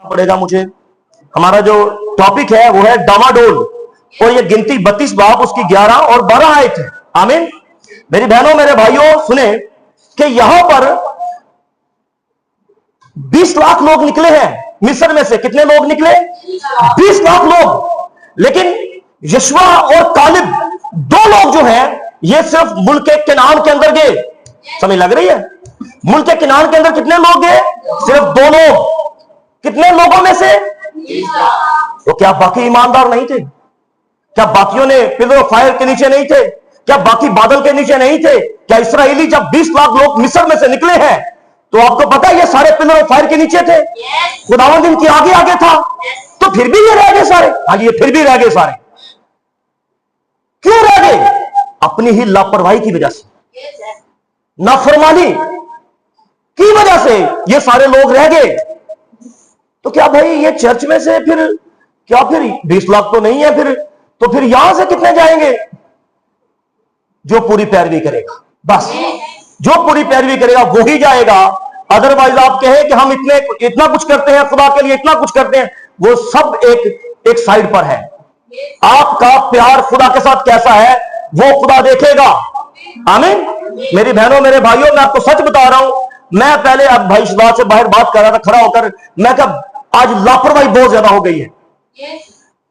पड़ेगा मुझे। हमारा जो टॉपिक है वो है डामाडोल, और ये गिनती 32 बाब उसकी 11 और 12 आयत है। आमीन। मेरी बहनों मेरे भाइयों सुने कि यहां पर 20 लाख लोग निकले हैं मिस्र में से। कितने लोग निकले? 20 लाख लोग। लेकिन यशवा और कालिब 2 लोग जो हैं ये सिर्फ मुल्क केनान के अंदर गए। समझ लग रही है? मुल्क केनान के अंदर कितने लोग गए? सिर्फ 2 लोग। कितने लोगों में से? तो क्या बाकी ईमानदार नहीं थे? क्या बाकियों ने पिलर ऑफ फायर के नीचे नहीं थे? क्या बाकी बादल के नीचे नहीं थे? क्या इस्राएली जब 20 लाख लोग मिस्र में से निकले हैं तो आपको पता है ये सारे पिलर ऑफ फायर के नीचे थे? खुदावंद इनके आगे आगे था, तो फिर भी ये रह गए सारे। हाँ जी, ये फिर भी रह गए सारे। क्यों रह गए? अपनी ही लापरवाही की वजह से, नाफरमानी की वजह से ये सारे लोग रह गए। तो क्या भाई ये चर्च में से फिर 20 लाख तो नहीं है, फिर यहां से कितने जाएंगे? जो पूरी पैरवी करेगा, बस जो पूरी पैरवी करेगा वो ही जाएगा। अदरवाइज आप कहें कि हम इतना कुछ करते हैं खुदा के लिए, इतना कुछ करते हैं, वो सब एक साइड पर है। आपका प्यार खुदा के साथ कैसा है वो खुदा देखेगा। आमीन। मेरी बहनों मेरे भाइयों, मैं आपको सच बता रहा हूं। मैं पहले अब भाई शुदा से बाहर बात कर रहा था खड़ा होकर, मैं कहा आज लापरवाही बहुत ज्यादा हो गई है।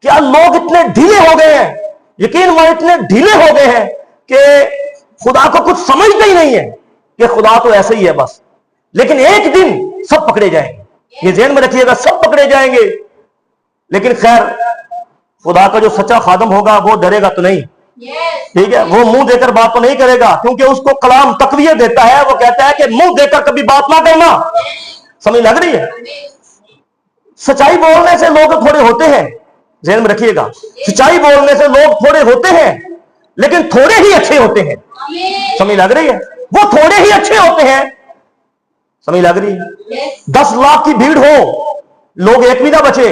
क्या लोग इतने ढीले हो गए हैं, यकीन मानिए इतने ढीले हो गए हैं कि खुदा को कुछ समझते ही नहीं है कि खुदा तो ऐसे ही है बस। लेकिन एक दिन सब पकड़े जाएंगे, ये ज़हन में रखिएगा, सब पकड़े जाएंगे। लेकिन खैर खुदा का जो सच्चा खादम होगा वो डरेगा तो नहीं, ठीक है? वो मुंह देकर बात तो नहीं करेगा, क्योंकि उसको कलाम तकवीयत देता है। वो कहता है कि मुंह देकर कभी बात ना करना। समझ लग रही है? सच्चाई बोलने से लोग थोड़े होते हैं, ज़हन में रखिएगा। सच्चाई बोलने से लोग थोड़े होते हैं, लेकिन थोड़े ही अच्छे होते हैं। समझ लग रही है? वो थोड़े ही अच्छे होते हैं। समझ लग रही है? 10 लाख की भीड़ हो, लोग एक भी ना बचे।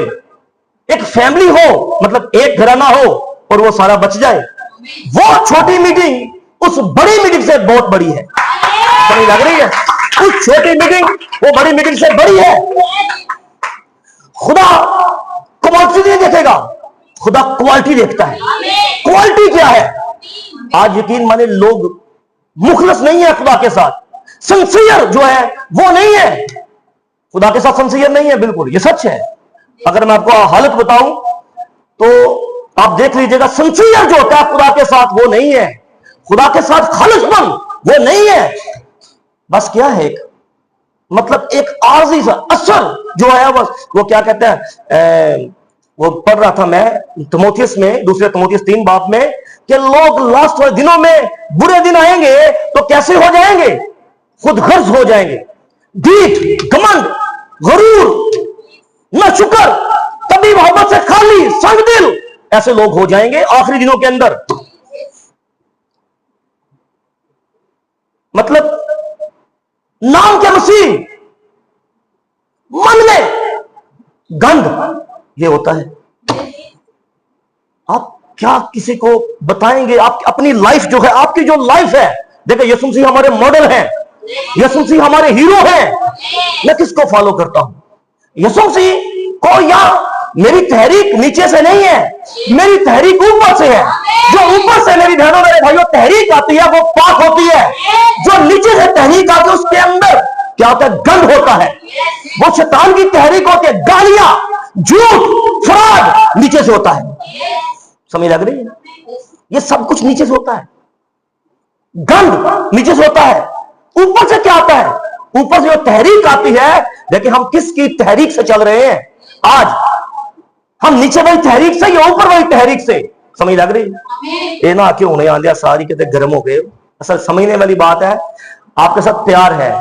एक फैमिली हो, मतलब एक घराना हो और वो सारा बच जाए, वो छोटी मीटिंग उस बड़ी मीटिंग से बहुत बड़ी है। समझ लग रही है? उस छोटी मीटिंग वो बड़ी मीटिंग से बड़ी है। खुदा क्वांटिटी नहीं देखेगा, खुदा क्वालिटी देखता है। क्वालिटी क्या है? आज यकीन माने लोग मुखलस नहीं है खुदा के साथ, सिंसियर जो है वो नहीं है, खुदा के साथ सिंसियर नहीं है, बिल्कुल ये सच है। अगर मैं आपको हालत बताऊं तो आप देख लीजिएगा, सिंसियर जो होता है खुदा के साथ वो नहीं है, खुदा के साथ खालिशपन वो नहीं है। बस क्या है, मतलब एक आर्जी सा असर जो है, बस वो क्या कहते हैं, वो पढ़ रहा था मैं तिमोथियस में, दूसरे तिमोथियस 3 बाब में, कि लोग लास्ट वाले दिनों में बुरे दिन आएंगे तो कैसे हो जाएंगे? खुदगर्ज हो जाएंगे, ढीठ, घमंड, गरूर, ना शुक्र, कभी मोहब्बत से खाली, संग दिल, ऐसे लोग हो जाएंगे आखिरी दिनों के अंदर। मतलब नाम के मसीह, मन में गंध, ये होता है। आप क्या किसी को बताएंगे? आप अपनी लाइफ जो है, आपकी जो लाइफ है, देखो यीशु मसीह हमारे मॉडल हैं, यीशु मसीह हमारे हीरो हैं। मैं किसको फॉलो करता हूं? यीशु मसीह को। या मेरी तहरीक नीचे से नहीं है, मेरी तहरीक ऊपर से है। जो ऊपर से मेरी बहनों मेरे भाइयों तहरीक आती है वो पाक होती है। जो नीचे से तहरीक आती है उसके अंदर क्या होता है? गंध होता है। वो शैतान की तहरीक होती है, गालियां, झूठ, फ्रॉड नीचे से होता है। समझ लग रही है? ये सब कुछ नीचे से होता है, गंध नीचे से होता है। ऊपर से क्या आता है? ऊपर से जो तहरीक आती है, लेकिन हम किसकी तहरीक से चल रहे हैं? आज हम नीचे वाली तहरीक से या ऊपर वाली तहरीक से? समझ लग रही है? ये ना क्यों नहीं आंदिया सारी कहते गर्म हो गए। असल समझने वाली बात है, आपके साथ प्यार है,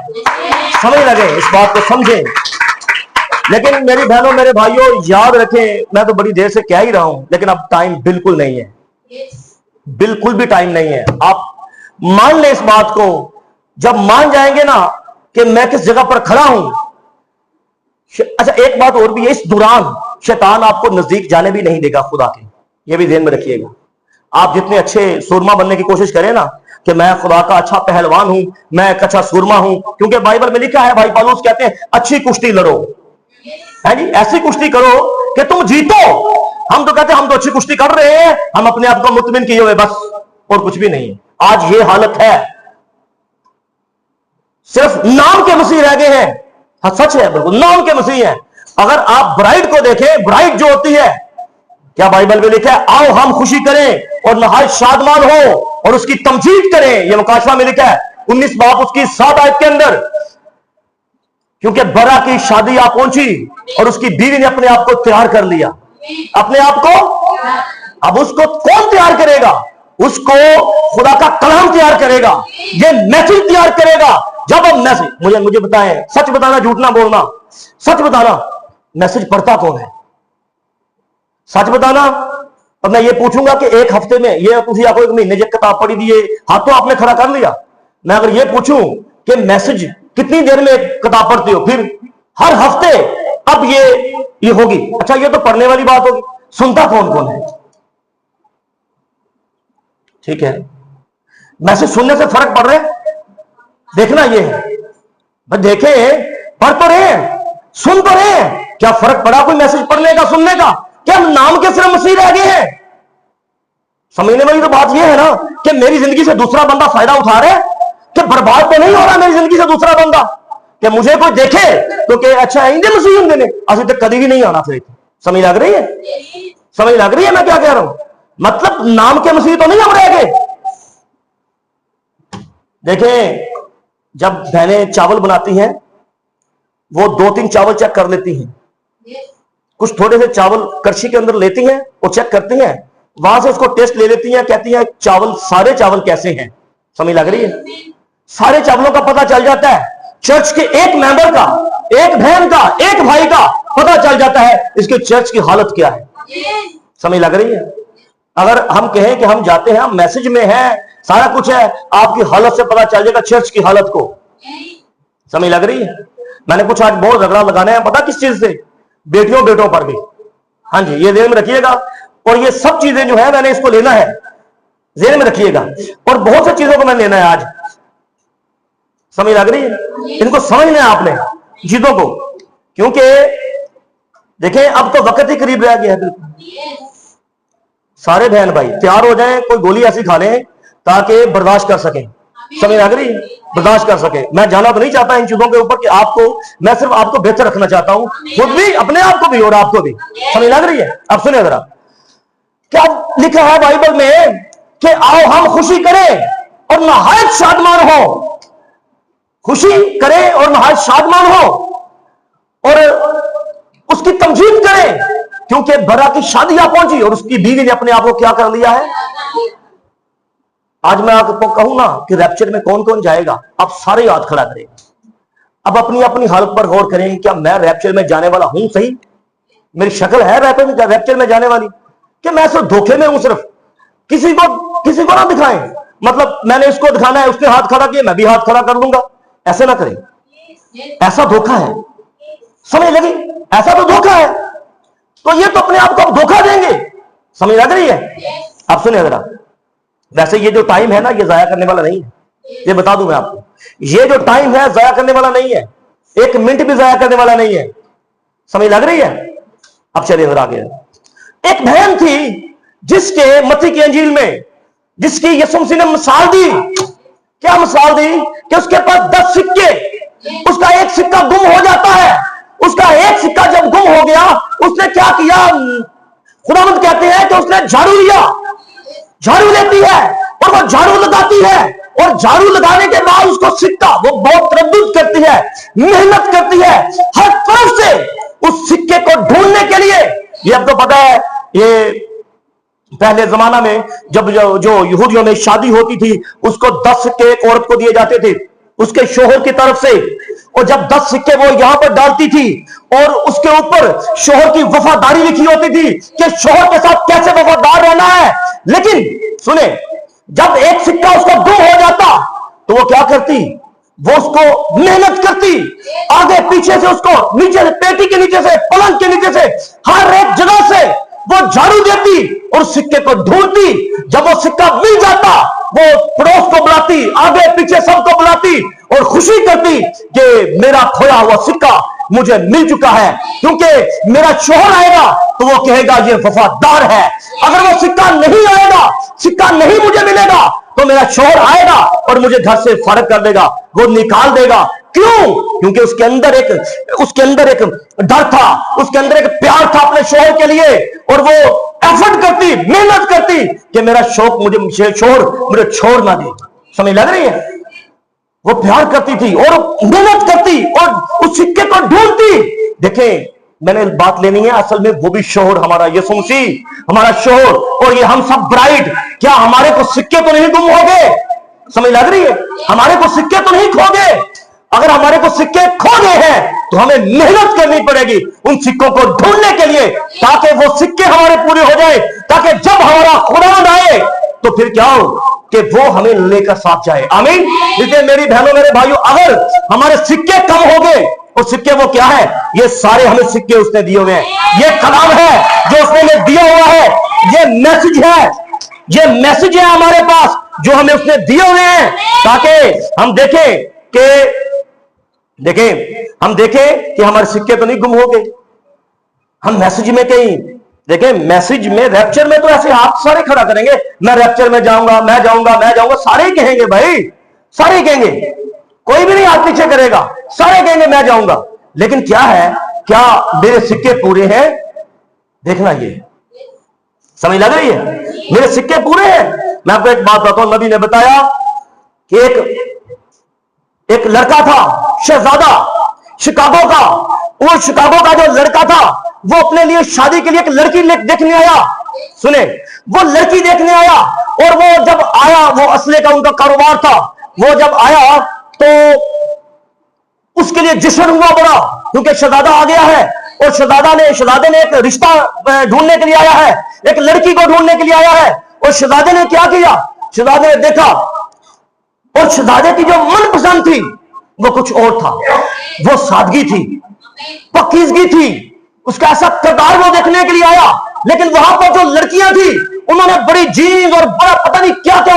समझ लगे, इस बात को समझें। लेकिन मेरी बहनों मेरे भाइयों याद रखें, मैं तो बड़ी देर से कह ही रहा हूं, लेकिन अब टाइम बिल्कुल नहीं है, बिल्कुल भी टाइम नहीं है। आप मान ले इस बात को, जब मान जाएंगे ना कि मैं किस जगह पर खड़ा हूं। अच्छा एक बात और भी है, इस दौरान शैतान आपको नजदीक जाने भी नहीं देगा खुदा के, ये भी ध्यान में रखिएगा। आप जितने अच्छे सूरमा बनने की कोशिश करें ना कि मैं खुदा का अच्छा पहलवान हूं, मैं एक अच्छा सूरमा हूं, क्योंकि बाइबल में लिखा है, भाई पौलुस कहते हैं अच्छी कुश्ती लड़ो। है जी, ऐसी कुश्ती करो कि तुम जीतो। हम तो कहते हैं हम तो अच्छी कुश्ती कर रहे हैं, हम अपने आप को मुतमिन किए हुए, बस और कुछ भी नहीं है। आज ये हालत है, सिर्फ नाम के मसीह रह गए हैं। हाँ सच है, बिल्कुल नाम के मसीह हैं। अगर आप ब्राइड को देखें, ब्राइड जो होती है, क्या बाइबल में लिखा है, आओ हम खुशी करें और नहायत शादमान हो और उसकी तमजीद करें। यह मुकाशवा में लिखा है 19 बाब उसकी 7 आयत के अंदर, क्योंकि बरा की शादी आ पहुंची और उसकी बीवी ने अपने आप को तैयार कर लिया। अपने आप को, अब उसको कौन तैयार करेगा? उसको खुदा का कलाम तैयार करेगा, ये मैसेज तैयार करेगा। जब हम मैसेज, मुझे बताएं, सच बताना, झूठ ना बोलना, सच बताना, मैसेज पढ़ता कौन है? सच बताना। अब मैं ये पूछूंगा कि एक हफ्ते में ये तुझे आपको एक महीने जो किताब पढ़ी दी है, हाथों आपने खड़ा कर लिया। मैं अगर ये पूछूं कि मैसेज कितनी देर में एक किताब पढ़ते हो, फिर हर हफ्ते, अब ये होगी। अच्छा ये तो पढ़ने वाली बात होगी, सुनता कौन कौन है? ठीक है, मैसेज सुनने से फर्क पड़ रहा है, देखना ये है। बस देखें, पढ़ तो रहे हैं, सुन तो रहे हैं, क्या फर्क पड़ा कोई मैसेज पढ़ने का, सुनने का? क्या हम नाम के सिर्फ मसीह रह गए हैं? समझने वाली तो बात यह है ना कि मेरी जिंदगी से दूसरा बंदा फायदा उठा रहा है, कि बर्बाद तो नहीं हो रहा मेरी जिंदगी से दूसरा बंदा, कि मुझे कोई देखे तो कि अच्छा इंदे मसीह होंगे ने, असि तो कभी भी नहीं आना फिर। समझ लग रही है? समझ लग रही है मैं क्या कह रहा हूं? मतलब नाम के मसीह तो नहीं हम रह गए। देखें, जब बहनें चावल बनाती हैं, वो 2-3 चावल चेक कर लेती हैं। कुछ थोड़े से चावल कड़छी के अंदर लेती हैं और चेक करती हैं, वहां से उसको टेस्ट ले लेती हैं, कहती हैं चावल, सारे चावल कैसे हैं। समझ लग रही है? सारे चावलों का पता चल जाता है। चर्च के एक मेंबर का, एक बहन का, एक भाई का पता चल जाता है इसके चर्च की हालत क्या है। समझ लग रही है? अगर हम कहें कि हम जाते हैं, हम मैसेज में हैं, सारा कुछ है, आपकी हालत से पता चल जाएगा चर्च की हालत को। समझ लग रही है? मैंने कुछ आज बहुत झगड़ा लगाना है, पता किस चीज से? बेटियों बेटों पर भी। हाँ जी, ये ध्यान में रखिएगा। और ये सब चीजें जो है मैंने इसको लेना है, ध्यान में रखिएगा। और बहुत सी चीजों को मैंने लेना है आज। समझ लग रही है? इनको समझना है आपने चीजों को, क्योंकि देखें अब तो वक्त ही करीब रह गया है। बिल्कुल सारे बहन भाई तैयार हो जाएं, कोई गोली ऐसी खा लें ताकि बर्दाश्त कर सकें। समझ लग रही है? बर्दाश्त कर सके। मैं जाना तो नहीं चाहता इन चीजों के ऊपर कि आपको, मैं सिर्फ आपको बेहतर रखना चाहता हूं, खुद भी, अपने आप को भी और आपको भी। समझ लग रही है? अब सुनिए जरा, क्या लिखा है बाइबल में कि आओ हम खुशी करें और नहायत शादमान हो। खुशी करें और नहायत शादमान हो और उसकी तमजीद करें, क्योंकि बरा की शादी आ पहुंची और उसकी बीवी ने अपने आप को क्या कर लिया है। आज मैं आपको कहूं ना कि रैप्चर में कौन कौन जाएगा, आप सारे याद खड़ा करें। अब अपनी अपनी हालत पर गौर करें, क्या मैं रैप्चर में जाने वाला हूं? सही मेरी शक्ल है रैप्चर में जाने वाली, कि मैं सिर्फ धोखे में हूं? सिर्फ किसी को ना दिखाएं, मतलब मैंने इसको दिखाना है, उसने हाथ खड़ा किया, मैं भी हाथ खड़ा कर लूंगा। ऐसे ना करें, ऐसा धोखा है। समझ लगी? ऐसा तो धोखा है, तो ये तो अपने आप को आप धोखा देंगे। समझ लग रही है? आप सुनिए जरा, वैसे ये जो टाइम है ना, ये जाया करने वाला नहीं है, ये बता दूं मैं आपको। ये जो टाइम है जाया करने वाला नहीं है, 1 मिनट भी जाया करने वाला नहीं है। समझ लग रही है? अब चलिए जरा आगे। एक बहन थी जिसके मत्ती की अंजील में, जिसकी यीशु मसीह ने मिसाल दी। क्या मिसाल दी? कि उसके पास 10 सिक्के, उसका एक सिक्का गुम हो जाता है। उसका एक सिक्का जब गुम हो गया, उसने क्या किया? खुदावंद कहते हैं कि उसने झाड़ू लिया। झाड़ू लेती है और वो झाड़ू लगाती है, और झाड़ू लगाने के बाद उसको सिक्का, वो बहुत तरद्दुद करती है, मेहनत करती है हर तरफ से उस सिक्के को ढूंढने के लिए। ये आपको पता है, ये पहले जमाना में जब जो यहूदियों में शादी होती थी, उसको 10 सिक्के एक औरत को दिए जाते थे उसके शोहर की तरफ से। और जब 10 सिक्के वो यहां पर डालती थी और उसके ऊपर शोहर की वफादारी लिखी होती थी कि शोहर के साथ कैसे वफादार रहना है। लेकिन सुने, जब एक सिक्का उसका गुम हो जाता तो वो क्या करती? वो उसको मेहनत करती, आगे पीछे से उसको, नीचे से, पेटी के नीचे से, पलंग के नीचे से, हर एक जगह से वो झाड़ू देती और सिक्के को ढूंढती। जब वो सिक्का मिल जाता, वो पड़ोस को बुलाती, आगे पीछे सबको बुलाती और खुशी करती कि मेरा खोया हुआ सिक्का मुझे मिल चुका है, क्योंकि मेरा शोहर आएगा तो वो कहेगा ये वफादार है। अगर वो सिक्का नहीं आएगा, सिक्का नहीं मुझे मिलेगा, तो मेरा शोहर आएगा और मुझे घर से फारिग कर देगा, वो निकाल देगा। क्यों? क्योंकि उसके अंदर एक डर था, उसके अंदर एक प्यार था अपने शोहर के लिए, और वो एफर्ट करती, मेहनत करती कि मेरा शोहर मुझे छोड़ ना दे। समझ लग रही है? वो प्यार करती थी और मेहनत करती और उस सिक्के को ढूंढती। देखें, मैंने बात लेनी है, असल में वो भी शोहर हमारा यीशु मसीह, हमारा शोहर, और ये हम सब ब्राइड, क्या हमारे को सिक्के तो नहीं गुम हो गए? समझ लग रही है? हमारे को सिक्के तो नहीं खो गए। अगर हमारे को सिक्के खो गए हैं तो हमें मेहनत करनी पड़ेगी उन सिक्कों को ढूंढने के लिए, ताकि वो सिक्के हमारे पूरे हो जाए, ताकि जब हमारा खुदावंद आए तो फिर क्या हो कि वो हमें लेकर साथ जाए। आमीन। इसलिए मेरी बहनों, मेरे भाइयों, अगर हमारे सिक्के कम हो गए, और सिक्के वो क्या है? ये सारे हमें सिक्के उसने दिए हुए हैं। ये कलाम है जो उसने हमें दिया हुआ है, ये मैसेज है, ये मैसेज है हमारे पास जो हमें उसने दिए हुए हैं, ताकि हम देखें कि हमारे सिक्के तो नहीं गुम हो गए। हम मैसेज में कहीं देखें, मैसेज में, रैप्चर में तो ऐसे हाथ सारे खड़ा करेंगे, मैं रैप्चर में जाऊंगा, मैं जाऊंगा, मैं जाऊंगा, सारे ही कहेंगे भाई, सारे ही कहेंगे, कोई भी नहीं हाथ पीछे करेगा, सारे कहेंगे मैं जाऊंगा। लेकिन क्या है, क्या मेरे सिक्के पूरे हैं? देखना, ये समझ लग रही है? मेरे सिक्के पूरे हैं। मैं आपको एक बात बताता हूं, नबी ने बताया कि एक लड़का था, शहजादा, शिकागो का। वो शिकागो का जो लड़का था, वो अपने लिए शादी के लिए एक लड़की देखने आया। सुने, वो लड़की देखने आया, और वो जब आया, वो असले का उनका कारोबार था, वो जब आया तो उसके लिए जश्न हुआ बड़ा, क्योंकि शहजादा आ गया है, और शहजादे ने एक रिश्ता ढूंढने के लिए आया है, एक लड़की को ढूंढने के लिए आया है। और शहजादे ने क्या किया? शहजादे ने देखा, और शहजादे की जो मनपसंद थी वो कुछ और था, वो सादगी थी, पकीज़गी थी, उसका ऐसा किरदार वो देखने के लिए आया। लेकिन वहां पर जो लड़कियां थी, उन्होंने बड़ी जीन्स और बड़ा पता नहीं क्या क्या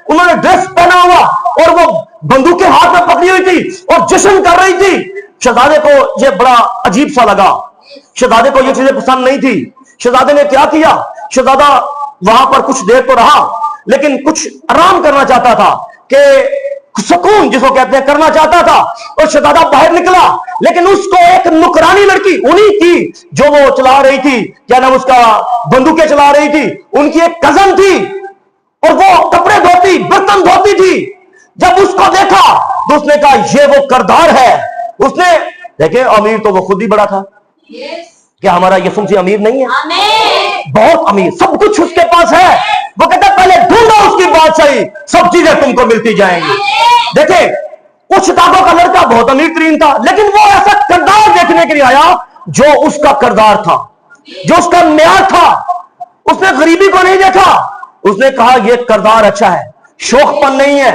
उन्होंने ड्रेस पहना हुआ, और वो बंदूकें हाथ में पकड़ी हुई थी और जश्न कर रही थी। शहजादे को ये बड़ा अजीब सा लगा, शहजादे को ये चीजें पसंद नहीं थी। शहजादे ने क्या किया? शहजादा वहां पर कुछ देर तो रहा, लेकिन कुछ आराम करना चाहता था, कि सुकून जिसको कहते हैं करना चाहता था, और शहजादा बाहर निकला। लेकिन उसको एक नुकरानी लड़की, उन्हीं की जो वो चला रही थी, क्या नाम उसका, बंदूकें चला रही थी, उनकी एक कजन थी, और वो कपड़े धोती, बर्तन धोती थी। जब उसको देखा तो उसने कहा ये वो किरदार है। उसने देखे, अमीर तो वो खुद ही बड़ा था। क्या हमारा यीशु मसीह अमीर नहीं है? बहुत अमीर, सब कुछ उसके पास है। वो कहता है पहले ढूंढो उसकी बादशाही, सब चीजें तुमको मिलती जाएंगी। देखे, उस शिकागो का लड़का बहुत अमीर तरीन था, लेकिन वो ऐसा किरदार देखने के लिए आया जो उसका किरदार था, जो उसका म्यार था। उसने गरीबी को नहीं देखा, उसने कहा यह किरदार अच्छा है, शौकपन नहीं है,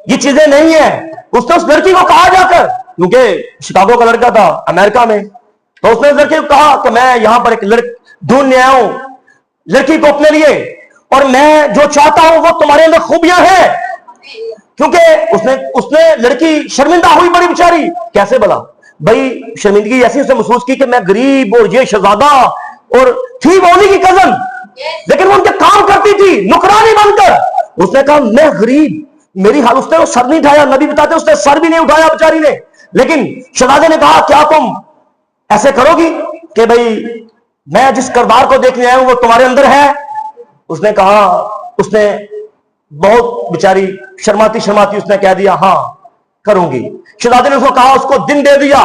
ये चीजें नहीं है। उसने उस लड़की को कहा जाकर, क्योंकि शिकागो का लड़का था अमेरिका में, तो उसने उस लड़की को कहा कि मैं यहां पर एक ढूंढने आया हूं लड़की को अपने लिए, और मैं जो चाहता हूं वो तुम्हारे अंदर खूबियां हैं। क्योंकि उसने लड़की शर्मिंदा हुई बड़ी बेचारी। कैसे भला भाई? शर्मिंदगी ऐसी उसने महसूस की कि मैं गरीब, और ये शहजादा, और थी वो उन्हीं की कजन, लेकिन वो उनके काम करती थी नौकरानी बनकर। उसने कहा मैं गरीब, मेरी हाल, उसने वो सर नहीं उठाया, नबी बताते उसने सर भी नहीं उठाया बेचारी ने। लेकिन शहजादे ने कहा क्या तुम ऐसे करोगी कि भाई मैं जिस किरदार को देखने आया हूं वो तुम्हारे अंदर है? उसने कहा, उसने बहुत बेचारी शर्माती शर्माती उसने कह दिया हाँ करूंगी। शहजादे ने उसको कहा, उसको दिन दे दिया,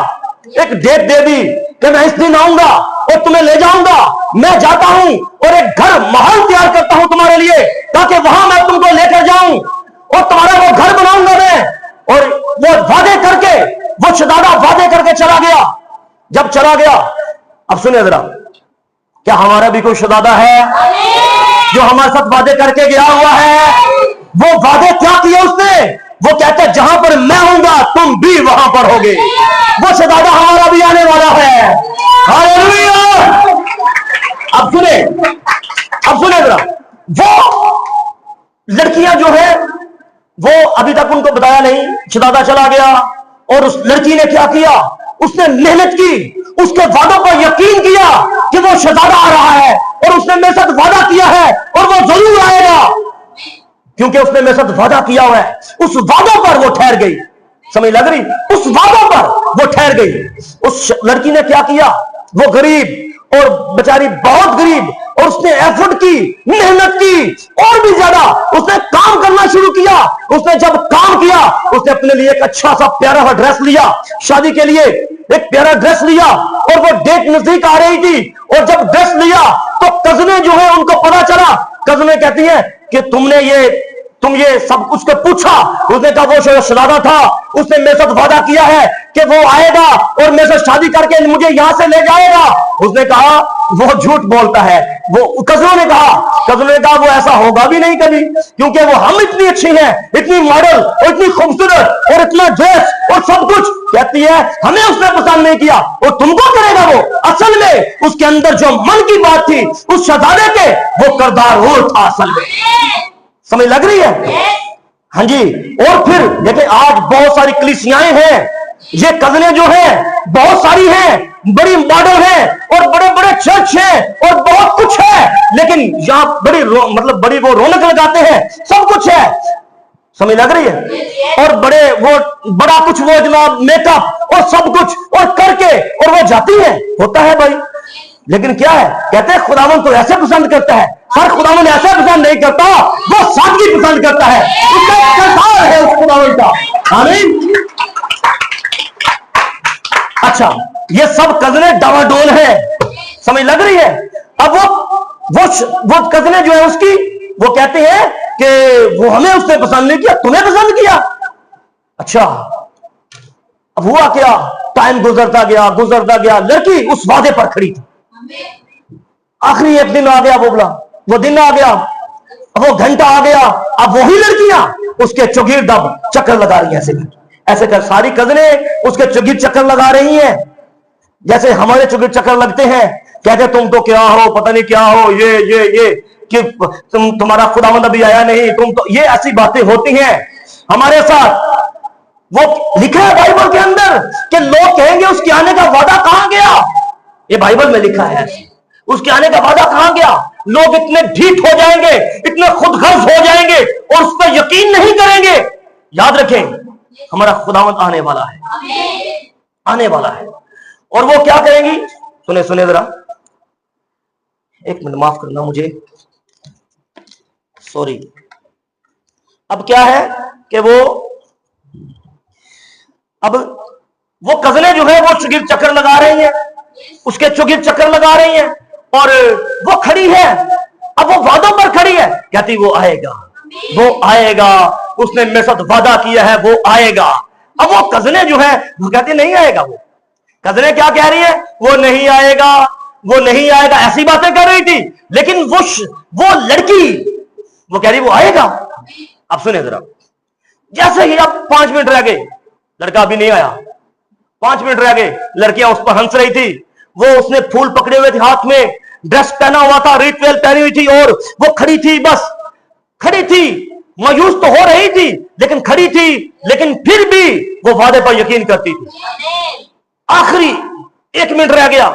एक डेट दे दी कि मैं इस दिन आऊंगा और तुम्हें ले जाऊंगा, मैं जाता हूं और एक घर महल तैयार करता हूं तुम्हारे लिए, ताकि वहां मैं तुमको लेकर जाऊं और तुम्हारा वो घर बनाऊंगा मैं। और वो वादे करके, वो शहजादा वादे करके चला गया। जब चला गया, अब सुनिए जरा, क्या हमारा भी कोई शहजादा है जो हमारे साथ वादे करके गया हुआ है? वो वादे क्या किए उसने? वो कहता है जहां पर मैं होऊंगा तुम भी वहां पर होगे। वो शहजादा हमारा भी आने वाला है। हालेलुया। अब सुने जरा, वो लड़कियां जो है वो अभी तक उनको बताया नहीं। शहजादा चला गया और उस लड़की ने क्या किया? उसने मेहनत की, उसके वादों पर यकीन किया कि वो शहजादा आ रहा है, और उसने मेरे साथ वादा किया है और वो जरूर आएगा, क्योंकि उसने मेरे साथ वादा किया हुआ है। उस वादों पर वो ठहर गई। समझ लग रही? उस वादों पर वो ठहर गई। उस लड़की ने क्या किया? वो गरीब और बेचारी बहुत गरीब, और उसने एफर्ट की, मेहनत की, और भी ज्यादा उसने काम करना शुरू किया। उसने जब काम किया, उसने अपने लिए एक अच्छा सा प्यारा सा ड्रेस लिया, शादी के लिए एक प्यारा ड्रेस लिया, और वो डेट नजदीक आ रही थी। और जब ड्रेस लिया तो कजने जो है उनको पता चला। कजने कहती है कि तुम ये सब कुछ को पूछा? उसने कहा वो शहजादा था, उसने मेरे साथ वादा किया है कि वो आएगा और मेरे साथ शादी करके मुझे यहां से ले जाएगा। उसने कहा वो झूठ बोलता है। वो कजनों ने कहा वो ऐसा होगा भी नहीं कभी, क्योंकि वो हम इतनी अच्छी हैं, इतनी मॉडल और इतनी खूबसूरत और इतना ड्रेस और सब कुछ। कहती है हमें उसने पसंद नहीं किया, और तुमको करेगा वो? असल में उसके अंदर जो मन की बात थी, उस शहजादे के, वो किरदार और था असल में। समझ लग रही है? हाँ जी। और फिर देखिए आज बहुत सारी कलीसियाएं हैं, ये कजने जो हैं बहुत सारी हैं, बड़ी मॉडल हैं और बड़े बड़े चर्च हैं और बहुत कुछ है, लेकिन यहां बड़ी बड़ी वो रौनक लगाते हैं, सब कुछ है। समझ लग रही है? और बड़ा कुछ वो जनाब मेकअप और सब कुछ और करके और वो जाती है। होता है भाई, लेकिन क्या है? कहते हैं खुदावन तो ऐसे पसंद करता है। हर खुदावन ऐसा पसंद नहीं करता, वो सादगी पसंद करता है। उसका किरदार है उस खुदावन का। आमीन। अच्छा, ये सब कजने डावाडोल है। समझ लग रही है? अब वो कजने जो है उसकी, वो कहते हैं कि वो हमें उसने पसंद नहीं किया, तुम्हें पसंद किया। अच्छा, अब हुआ क्या? टाइम गुजरता गया, लड़की उस वादे पर खड़ी थी। आखिरी एक दिन आ गया, वो दिन आ गया, वो घंटा आ गया। अब वही लड़कियां उसके चौगिरदा चक्कर लगा रही हैं, ऐसे कर सारी कजने उसके चौगिर चक्कर लगा रही हैं, जैसे हमारे चौगिर चक्कर लगते हैं। कहते तुम तो क्या हो, पता नहीं क्या हो, ये कि तुम्हारा खुदावंद अभी आया नहीं, तुम तो, ये ऐसी बातें होती हैं हमारे साथ। वो लिखा है बाइबल के अंदर कि लोग कहेंगे उसके आने का वादा कहां गया। ये बाइबल में लिखा है, उसके आने का वादा कहां गया। लोग इतने ढीठ हो जाएंगे, इतने खुदगर्ज हो जाएंगे और उस पर यकीन नहीं करेंगे। याद रखें, हमारा खुदावंद आने वाला है। और वो क्या करेंगी? सुने जरा, एक मिनट माफ करना मुझे, सॉरी। अब क्या है कि वो कजने जो है वो चुगिर चक्कर लगा रही हैं, उसके चुगिर चक्कर लगा रही हैं, और वो खड़ी है। अब वो वादों पर खड़ी है, कहती वो आएगा, उसने मेरे साथ वादा किया है, वो आएगा। अब वो कजने जो है वो कहती नहीं आएगा। वो कजने क्या कह रही है? वो नहीं आएगा, ऐसी बातें कर रही थी। लेकिन वो लड़की वो कह रही वो आएगा। अब सुने जरा, जैसे ही अब 5 मिनट रह गए, लड़का अभी नहीं आया, 5 मिनट रह गए, लड़कियां उस पर हंस रही थी। उसने फूल पकड़े हुए थे हाथ में, ड्रेस पहना हुआ था, रिचुअल पहनी हुई थी, और वो खड़ी थी, बस खड़ी थी, मायूस तो हो रही थी लेकिन खड़ी थी, लेकिन फिर भी वो वादे पर यकीन करती थी। आखिरी 1 मिनट रह गया,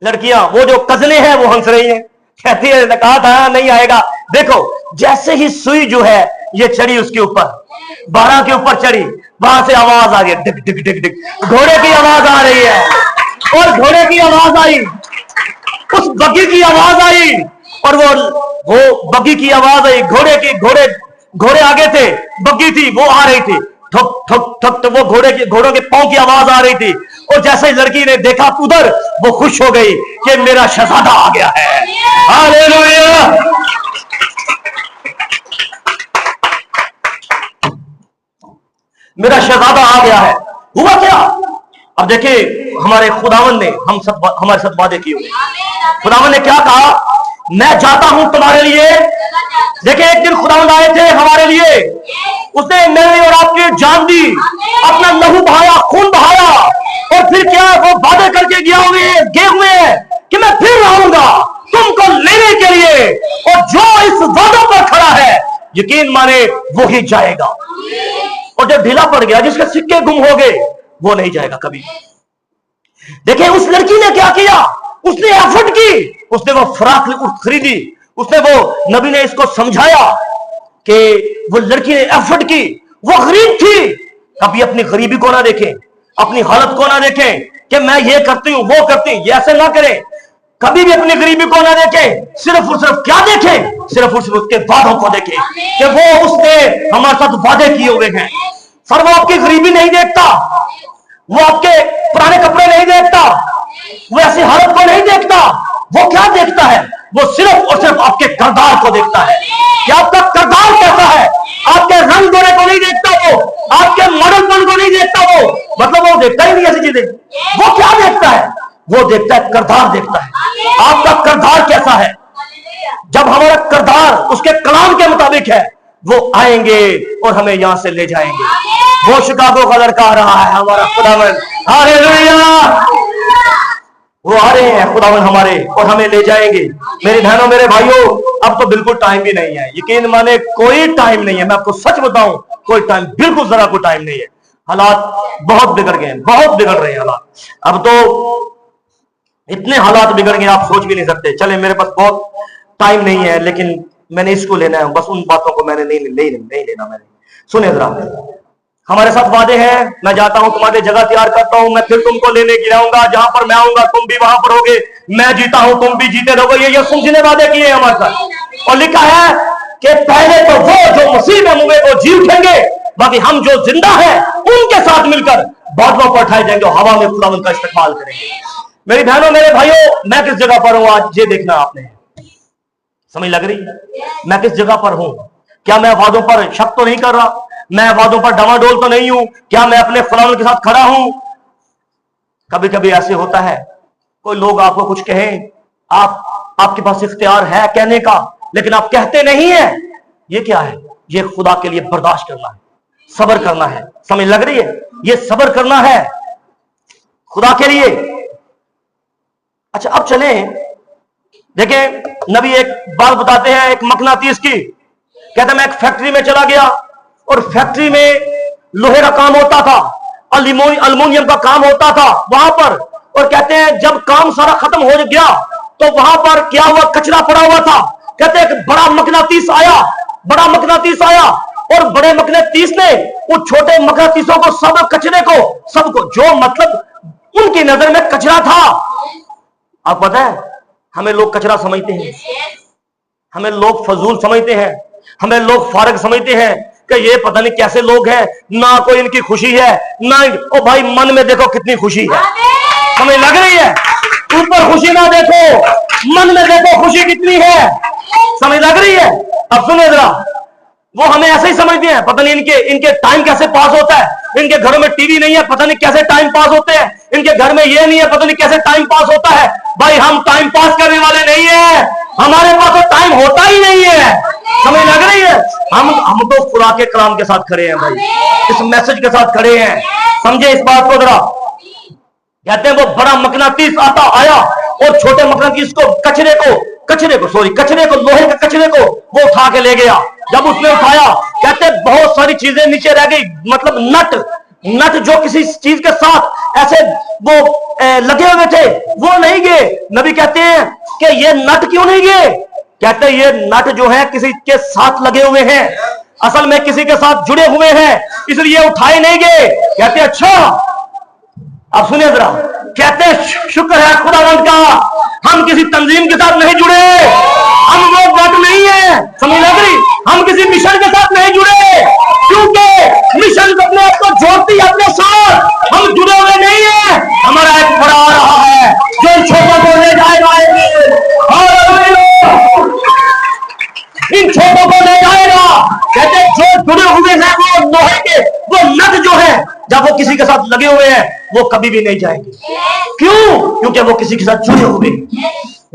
लड़कियां वो जो कजने हैं वो हंस रही हैं, कहती है कहा था नहीं आएगा। देखो जैसे ही सुई जो है ये चढ़ी उसके ऊपर, 12 के ऊपर चढ़ी, वहां से आवाज आ गई, डिक डिक डिक डिक, घोड़े की आवाज आ रही है, और घोड़े की आवाज आई, उस बग्गी की आवाज आई, और वो बग्गी की आवाज आई, घोड़े आगे थे, बग्गी थी वो आ रही थी, ठुक ठुक ठुक, तो वो घोड़ों के पांव की आवाज आ रही थी। और जैसे ही लड़की ने देखा उधर, वो खुश हो गई कि मेरा शहजादा आ गया है। हालेलुया। मेरा शहजादा आ गया है। हुआ क्या? अब देखिए हमारे खुदावन ने हमारे साथ वादे किए हुए। खुदावन ने क्या कहा? मैं जाता हूं तुम्हारे लिए। देखिए एक दिन खुदावन आए थे हमारे लिए, उसने मेरे लिए और आपके जान दी, अपना लहू बहाया, खून बहाया, और फिर क्या वो वादे करके गए हुए हैं कि मैं फिर आऊंगा तुमको लेने के लिए, और जो इस वादों पर खड़ा है यकीन माने वो ही जाएगा। और जो ढीला पड़ गया, जिसके सिक्के गुम हो गए, वो नहीं जाएगा कभी। देखिए उस लड़की ने क्या किया, उसने एफर्ट की, उसने वो फ्रॉक खरीदी, उसने वो, नबी ने इसको समझाया कि वो लड़की ने एफर्ट की, वो गरीब थी। कभी अपनी गरीबी को ना देखें, अपनी हालत को ना देखें कि मैं ये करती हूं वो करती हूं, ये ऐसे ना करें। कभी भी अपनी गरीबी को ना देखें, सिर्फ और सिर्फ क्या देखें, सिर्फ और सिर्फ उसके वादों को देखें कि वो उसने हमारे साथ वादे किए हुए हैं। सर वो आपकी गरीबी नहीं देखता, वो आपके पुराने कपड़े नहीं देखता, वो ऐसी हालत को नहीं देखता। वो क्या देखता है, वो सिर्फ और सिर्फ आपके किरदार को देखता है कि आपका किरदार कैसा है। आपके रंग गोरे को नहीं देखता, वो आपके मॉडलपन को नहीं देखता, वो मतलब वो देखता ही नहीं ऐसी चीजें। वो क्या देखता है, वो देखता है किरदार देखता है। आपका किरदार कैसा है। जब हमारा किरदार उसके कलाम के मुताबिक है, वो आएंगे और हमें यहां से ले जाएंगे। वो शिकागो का लड़का आ रहा है, हमारा खुदावंद, हालेलुया, वो आ रहे हैं खुदावंद हमारे, और हमें ले जाएंगे। मेरी बहनों मेरे भाइयों, अब तो बिल्कुल टाइम भी नहीं है, यकीन माने कोई टाइम नहीं है। मैं आपको सच बताऊं, कोई टाइम, बिल्कुल जरा कोई टाइम नहीं है। हालात बहुत बिगड़ गए हैं, बहुत बिगड़ रहे हैं हालात। अब तो इतने हालात बिगड़ गए आप सोच भी नहीं सकते। चले मेरे पास बहुत टाइम नहीं है, लेकिन मैंने इसको लेना है, बस उन बातों को मैंने नहीं लेना। मैंने सुने जरा, हमारे साथ वादे हैं, मैं जाता हूं तुम्हारे जगह तैयार करता हूं, मैं फिर तुमको लेने की आऊंगा, जहां पर मैं आऊंगा तुम भी वहां पर होगे, मैं जीता हूं तुम भी जीते रहोगे। ये यीशु जी ने वादे किए हैं हमारे साथ, और लिखा है कि पहले तो वो जो मसीह में मुए वो जी उठेंगे, बाकी हम जो जिंदा है उनके साथ मिलकर बादलों पर उठाए जाएंगे और हवा में खुदावंद का इस्तेमाल करेंगे। मेरी बहनों मेरे भाइयों, मैं किस जगह पर हूं आज ये देखना आपने, समझ लग रही, मैं किस जगह पर हूं। क्या मैं वादों पर शक तो नहीं कर रहा, मैं वादों पर डमाडोल तो नहीं हूं, क्या मैं अपने खुदावंद के साथ खड़ा हूं। कभी कभी ऐसे होता है, कोई लोग आपको कुछ कहें, आपके पास इख्तियार है कहने का, लेकिन आप कहते नहीं है। ये क्या है, ये खुदा के लिए बर्दाश्त करना है, सब्र करना है। समझ लग रही है, ये सब्र करना है खुदा के लिए। अच्छा अब चले, देखें नबी एक बात बताते हैं, एक मकनातीस की। कहते मैं एक फैक्ट्री में चला गया, और फैक्ट्री में लोहे का काम होता था, अल्युमिनियम का काम होता था वहां पर। और कहते हैं जब काम सारा खत्म हो गया तो वहां पर क्या हुआ, कचरा पड़ा हुआ था। कहते हैं एक बड़ा मकनातीस आया, बड़ा मकनातीस आया, और बड़े मकनातीस ने उन छोटे मकनातीसों को, सब कचरे को, सबको, जो मतलब उनकी नजर में कचरा था। आप पता है हमें लोग कचरा समझते हैं, हमें लोग फजूल समझते हैं, हमें लोग फारग समझते हैं कि ये पता नहीं कैसे लोग हैं, ना कोई इनकी खुशी है ना। ओ भाई मन में देखो कितनी खुशी है, समझ लग रही है, ऊपर खुशी ना देखो, मन में देखो खुशी कितनी है, समझ लग रही है। अब सुनिए जरा, वो हमें ऐसे ही समझते हैं, पता नहीं इनके टाइम कैसे पास होता है, इनके घरों में टीवी नहीं है, पता नहीं कैसे टाइम पास होते हैं, इनके घर में ये नहीं है, पता नहीं कैसे टाइम पास होता है। भाई हम टाइम पास करने वाले नहीं है, हमारे पास तो टाइम होता ही नहीं है, समझ लग रही है। हम तो खुदा के कलाम के साथ खड़े हैं भाई, इस मैसेज के साथ खड़े हैं, समझे इस बात को जरा। कहते हैं वो बड़ा मकनातीस आया, और छोटे मकनातीस को कचरे को लोहे के कचरे को वो उठा के ले गया। जब उसने उठाया, कहते बहुत सारी चीजें नीचे रह गई, मतलब नट जो किसी चीज के साथ ऐसे वो लगे हुए थे वो नहीं गए। नबी कहते हैं कि ये नट क्यों नहीं गए, कहते हैं ये नट जो है किसी के साथ लगे हुए हैं, असल में किसी के साथ जुड़े हुए हैं, इसलिए उठाए नहीं गए। कहते अच्छा, अब सुनिए जरा, कहते हैं शुक्र है खुदावंद का, हम किसी तंजीम के साथ नहीं जुड़े, हम वो नट नहीं है, समझ लग रही, हम किसी मिशन के साथ नहीं जुड़े, क्योंकि मिशन अपने आप को जोड़ती है अपने साथ, हम जुड़े हुए नहीं है। हमारा एक बड़ा आ रहा है जो इन छोटों को ले जाएगा, इन छोटों को ले जाएगा। कहते जो जुड़े हुए हैं वो लोहे के वो नट जो है, जब वो किसी के साथ लगे हुए हैं वो कभी भी नहीं जाएंगे। क्यों? क्योंकि वो किसी के साथ जुड़े हुए।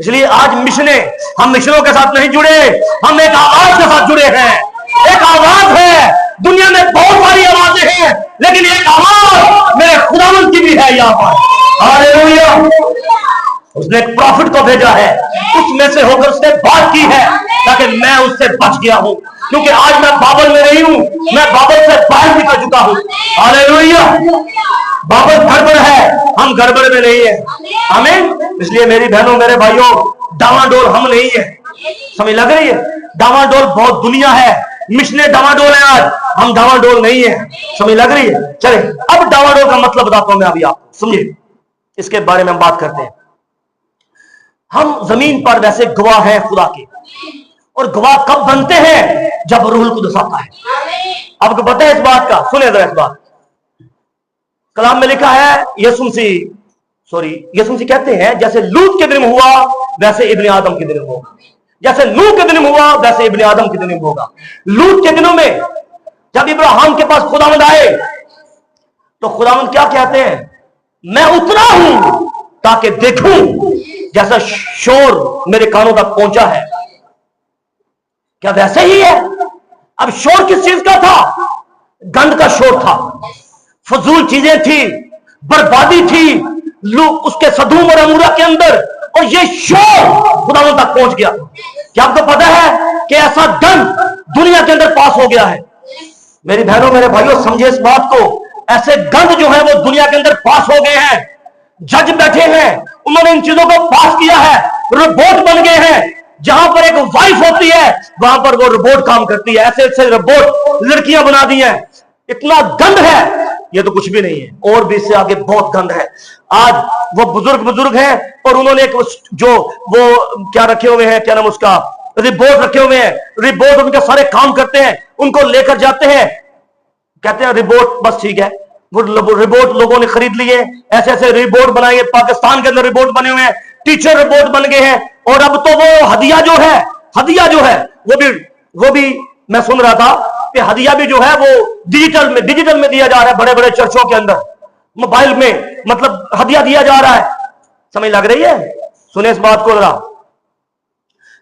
इसलिए आज हम मिशनों के साथ नहीं जुड़े, हम एक आवाज के साथ जुड़े हैं। एक आवाज है, दुनिया में बहुत सारी आवाजें हैं, लेकिन एक आवाज मेरे खुदावंद की भी है यहाँ पर। हालेलुया। उसने एक प्रॉफिट को भेजा है, उसमें से होकर उसने बात की है, ताकि मैं उससे बच गया हूं, क्योंकि आज मैं बाबल में नहीं हूं, मैं बाबल से बाहर निकल चुका हूं। हालेलुया। बाबल गड़बड़ है, हम गड़बड़ में नहीं है। आमीन। इसलिए मेरी बहनों मेरे भाइयों, डावाडोल हम नहीं है। समझ लग रही है? डावाडोल बहुत दुनिया है, मिशने डावाडोल है, आज हम डावाडोल नहीं है। समझ लग रही है? चले अब डावाडोल का मतलब बताता हूं मैं अभी आपको, समझिए, इसके बारे में हम बात करते हैं। हम जमीन पर वैसे गवाह हैं खुदा के, और गवाह कब बनते हैं? जब रूहुल कुद्दूस आता है। आपको पता है इस बात का? सुने जरा इस बात। कलाम में लिखा है, यीशु मसीह कहते हैं, जैसे लूत के दिन में हुआ वैसे इब्ने आदम के दिन में होगा। जैसे नूह के दिन में हुआ वैसे इब्ने आदम के दिन में होगा। लूत के दिनों में जब इब्राहिम के पास खुदावंद आए तो खुदावंद क्या कहते हैं? मैं उतरा हूं ताकि देखूं जैसा शोर मेरे कानों तक पहुंचा है। क्या वैसे ही है? अब शोर किस चीज का था? गंद का शोर था, फजूल चीजें थी, बर्बादी थी उसके सदूम और अमूरा के अंदर, और ये शोर खुदावंद तक पहुंच गया। क्या आपको पता है कि ऐसा गंद दुनिया के अंदर पास हो गया है? मेरी बहनों मेरे भाइयों, समझे इस बात को। ऐसे गंद जो है वो दुनिया के अंदर पास हो गए हैं। जज बैठे हैं, उन्होंने इन चीजों को पास किया है, रोबोट बन गए हैं। जहां पर एक वाइफ होती है वहां पर वो रोबोट काम करती है। ऐसे ऐसे रोबोट लड़कियां बना दी हैं। इतना गंद है, ये तो कुछ भी नहीं है, और भी इससे आगे बहुत गंद है। आज वो बुजुर्ग हैं और उन्होंने एक जो वो क्या रखे हुए हैं, क्या नाम उसका, रिपोर्ट रखे हुए हैं। रिपोर्ट उनके सारे काम करते हैं, उनको लेकर जाते हैं, कहते हैं रिपोर्ट बस ठीक है। वो रिपोर्ट लोगों ने खरीद लिए, ऐसे ऐसे रिपोर्ट बनाए। पाकिस्तान के अंदर रिपोर्ट बने हुए हैं, टीचर रिपोर्ट बन गए हैं। और अब तो वो हदिया जो है वो भी मैं सुन रहा था कि हदिया भी जो है वो डिजिटल में दिया जा रहा है। बड़े बड़े चर्चों के अंदर मोबाइल में मतलब हदिया दिया जा रहा है। समझ लग रही है? सुने इस बात को जरा।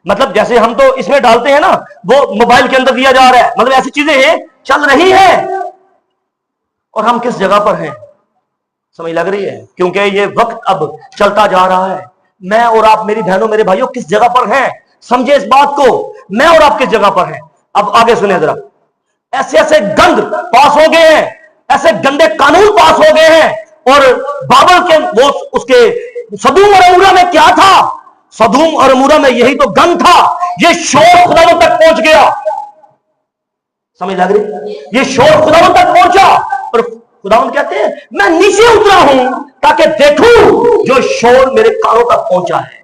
मतलब जैसे हम तो इसमें डालते हैं ना, वो मोबाइल के अंदर दिया जा रहा है। मतलब ऐसी चीजें चल रही है, और हम किस जगह पर हैं? समझ लग रही है? क्योंकि ये वक्त अब चलता जा रहा है। मैं और आप, मेरी बहनों मेरे भाइयों, किस जगह पर हैं? समझे इस बात को। मैं और आप किस जगह पर हैं? अब आगे सुने जरा। ऐसे ऐसे गंद पास हो गए हैं, ऐसे गंदे कानून पास हो गए हैं। और बाबल के वो उसके सदूम और अमूरा में क्या था? सदूम और अमूरा में यही तो गंद था। ये शोर खुदावंद तक पहुंच गया। समझ लग रही? ये शोर खुदावंद तक पहुंचा, और खुदावंद कहते हैं मैं नीचे उतरा हूं ताकि देखूं जो शोर मेरे कानों तक पहुंचा है।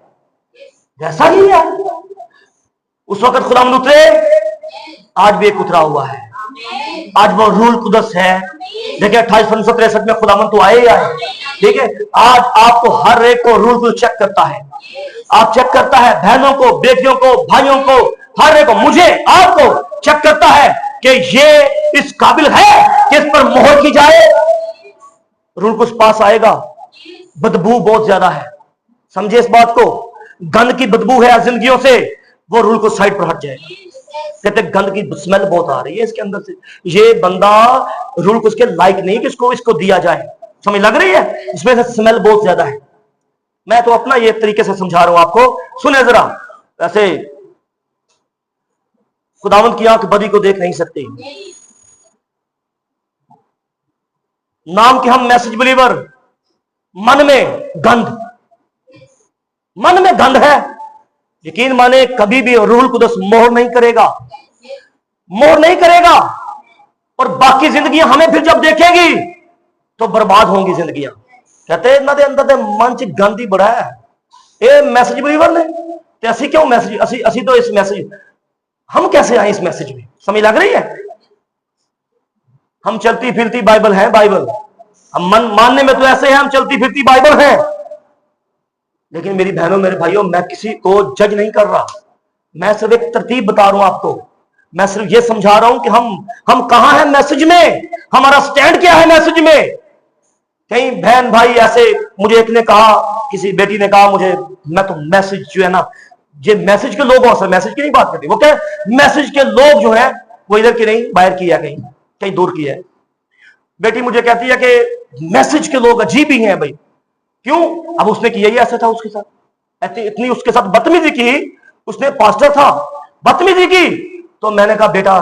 वैसा ही है। उस वक्त खुदावंद उतरे, आज भी एक उतरा हुआ है। आज वो रूहुल कुद्दूस है। देखिए 2863 में खुदावंद तो आए ही आए। ठीक है, आज आपको हर एक को रूहुल कुद्दूस चेक करता है। आप चेक करता है, बहनों को, बेटियों को, भाइयों को, हर एक को, मुझे, आपको चेक करता है कि ये इस काबिल है कि इस पर मोहर की जाए। रूहुल कुद्दूस पास आएगा। बदबू बहुत ज्यादा है, समझे इस बात को। गंद की बदबू है जिंदगियों से, वो रूहुल कुद्दूस साइड पर हट जाएगा। कहते गंद की स्मेल बहुत आ रही है इसके अंदर से, ये बंदा रूहुल कुद्दूस के लायक नहीं कि इसको दिया जाए। समझ लग रही है? इसमें से स्मेल बहुत ज्यादा है। मैं तो अपना ये तरीके से समझा रहा हूं आपको। सुने जरा। ऐसे खुदावंद की आंख बदी को देख नहीं सकती। नाम के हम मैसेज बिलीवर, मन में गंध है। यकीन माने कभी भी रूहुल कुद्दूस मोहर नहीं करेगा। और बाकी जिंदगियां हमें फिर जब देखेगी तो बर्बाद होंगी जिंदगियां। कहते इन्हां दे अंदर मन च गंद ही बड़ा है। ये मैसेज बिलीवर ने ते असी क्यों मैसेज, असी तो इस मैसेज, हम कैसे आए इस मैसेज में? समझ लग रही है? हम चलती फिरती बाइबल है। बाइबल हम मानने में तो ऐसे हैं, हम चलती फिरती बाइबल है। लेकिन मेरी बहनों मेरे भाइयों, मैं किसी को जज नहीं कर रहा। मैं सिर्फ एक तरतीब बता रहा हूं आपको। मैं सिर्फ ये समझा रहा हूं कि हम कहां हैं मैसेज में, हमारा स्टैंड क्या है मैसेज में। कई बहन भाई ऐसे, मुझे एक ने कहा, किसी बेटी ने कहा मुझे, मैं तो मैसेज जो है ना, ये मैसेज के लोग, सर मैसेज की नहीं बात करती, वो क्या मैसेज के लोग जो है वो इधर की नहीं, बाहर की है, कहीं दूर की है। बेटी मुझे कहती है कि मैसेज के लोग अजीब ही हैं भाई। क्यों? अब उसने किया ही ऐसा था उसके साथ, ऐसी इतनी उसके साथ बदतमीजी की। उसने पास्टर था, बदतमीजी की। तो मैंने कहा बेटा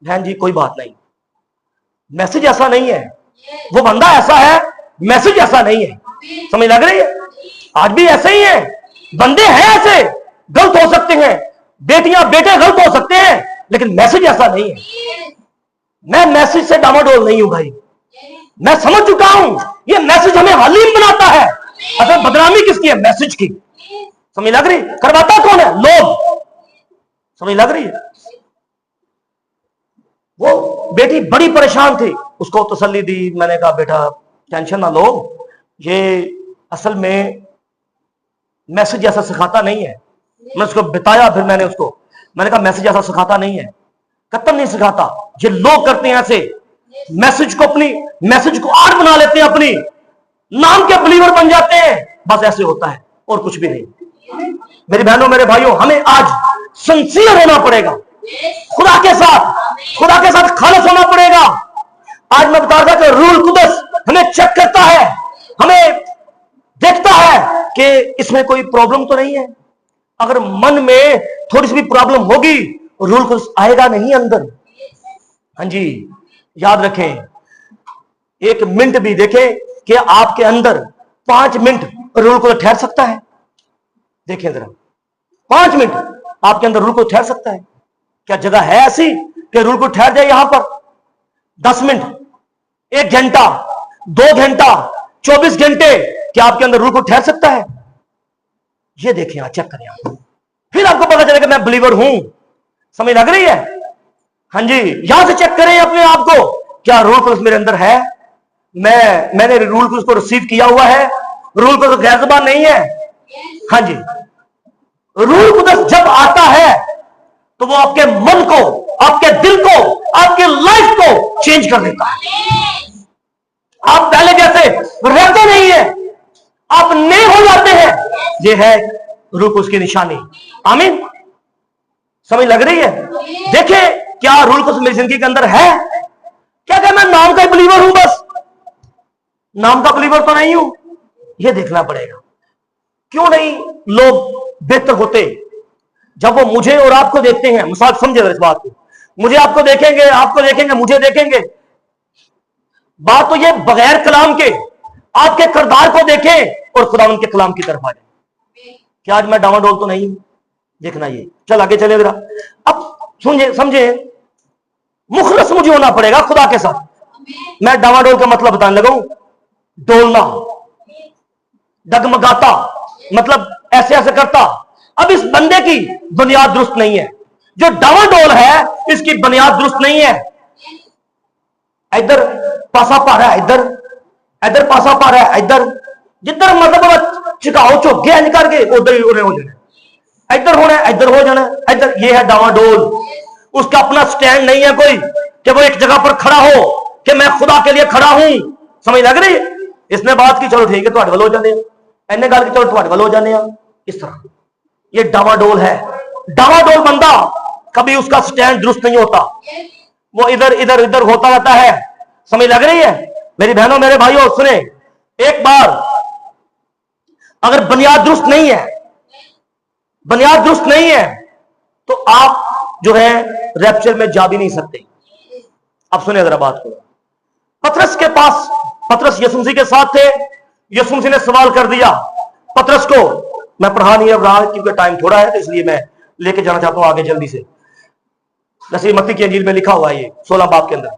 बहन जी कोई बात नहीं, मैसेज ऐसा नहीं है, वो बंदा ऐसा है मैसेज ऐसा नहीं है। समझ लग रही है? आज भी ऐसे ही है, बंदे हैं ऐसे, गलत हो सकते हैं, बेटियां बेटे गलत हो सकते हैं, लेकिन मैसेज ऐसा नहीं है। मैं मैसेज से डामाडोल नहीं हूं भाई, मैं समझ चुका हूं ये मैसेज हमें हलीम बनाता है। असल बदनामी किसकी है? मैसेज की। समझ लग रही? करवाता कौन है? लोग। समझ लग रही है? वो बेटी बड़ी परेशान थी, उसको तसल्ली दी, मैंने कहा बेटा टेंशन ना लो, ये असल में मैसेज ऐसा सिखाता नहीं है। मैं उसको बताया, फिर मैंने कहा मैसेज ऐसा सिखाता नहीं है, कतई नहीं सिखाता। ये लोग करते हैं ऐसे, मैसेज को आर्ट बना लेते हैं, अपनी नाम के बिलीवर बन जाते हैं, बस ऐसे होता है और कुछ भी नहीं। मेरी बहनों मेरे भाइयों, हमें आज सिंसियर होना पड़ेगा, खुदा के साथ खालिस होना पड़ेगा। आज मैं बता रहा था कि रूह कुदस हमें चेक करता है, हमें देखता है कि इसमें कोई प्रॉब्लम तो नहीं है। अगर मन में थोड़ी सी भी प्रॉब्लम होगी, रूह कुदस आएगा नहीं अंदर। हाँ जी, याद रखें, 1 मिनट भी देखें कि आपके अंदर 5 मिनट रूह कुदस ठहर सकता है। देखें जरा, 5 मिनट आपके अंदर रूह कुदस ठहर सकता है? क्या जगह है ऐसी कि रूह कुदस ठहर जाए यहां पर? 10 मिनट, 1 घंटा, 2 घंटा, 24 घंटे, क्या आपके अंदर रूह कुदस ठहर सकता है? ये देखें, चेक करें आप, फिर आपको पता चलेगा मैं बिलीवर हूं। समझ लग रही है? हाँ जी, यहां से चेक करें अपने आप को, क्या रूह कुदस मेरे अंदर है? मैंने रूह कुदस को रिसीव किया हुआ है? रूह कुदस गैर ज़बान नहीं है। हाँ जी, रूह कुदस जब आता है तो वो आपके मन को, आपके दिल को, आपके लाइफ को चेंज कर देता है। आप पहले जैसे रहते नहीं है, आप नए हो जाते हैं। ये है रूह कुदस की निशानी। आमीन। समझ लग रही है? देखिए, क्या रूह कुदस मेरी जिंदगी के अंदर है? क्या मैं नाम का बिलीवर हूं? बस नाम का बिलीवर तो नहीं हूं, यह देखना पड़ेगा। क्यों नहीं लोग बेहतर होते जब वो मुझे और आपको देखते हैं? मिसाल समझे इस बात को, मुझे आपको देखेंगे, आपको देखेंगे, मुझे देखेंगे। बात तो ये बगैर कलाम के आपके किरदार को देखें और खुदावंद के कलाम की तरफ आ जाए। क्या आज मैं डावाडोल तो नहीं हूं? देखना ये। चल आगे चले जरा। अब समझे, मुखलस मुझे होना पड़ेगा खुदा के साथ। मैं डावाडोल का मतलब बताने लगा हूं। डोलना, डगमगाता, मतलब ऐसे ऐसे करता। अब इस बंदे की बुनियाद दुरुस्त नहीं है। जो डावाडोल है, इसकी बुनियाद दुरुस्त नहीं है। इधर पासा पा रहा है, इधर पासा पा रहा है, इधर जिधर मतलब चिकाओ चौके निकाल के उधर ही हो जाना, इधर होना है, इधर हो जाना, इधर। ये है डावाडोल। उसका अपना स्टैंड नहीं है कोई कि वो एक जगह पर खड़ा हो कि मैं खुदा के लिए खड़ा हूं। समझ लग रही है? इसने बात की, चलो ठीक है, तुहाडे वाल हो जाने, इन्ने गल की, चलो तुहाडे वाल हो जाने। इस तरह ये डावाडोल है। डावाडोल बंदा कभी उसका स्टैंड दुरुस्त नहीं होता, वो इधर इधर इधर होता रहता है। समझ लग रही है? मेरी बहनों मेरे भाइयों सुने, एक बार अगर बुनियाद दुरुस्त नहीं है, बुनियाद दुरुस्त नहीं है, तो आप जो है रैप्चर में जा भी नहीं सकते। अब सुने जरा बात को। पतरस के पास, पतरस यीशु मसीह के साथ थे। यीशु मसीह ने सवाल कर दिया पतरस को। मैं पढ़ा नहीं रहा क्योंकि टाइम थोड़ा है, तो इसलिए मैं लेके जाना चाहता हूं आगे जल्दी से। जैसे मत्ती की अंजील में लिखा हुआ है, ये 16 बाब के अंदर,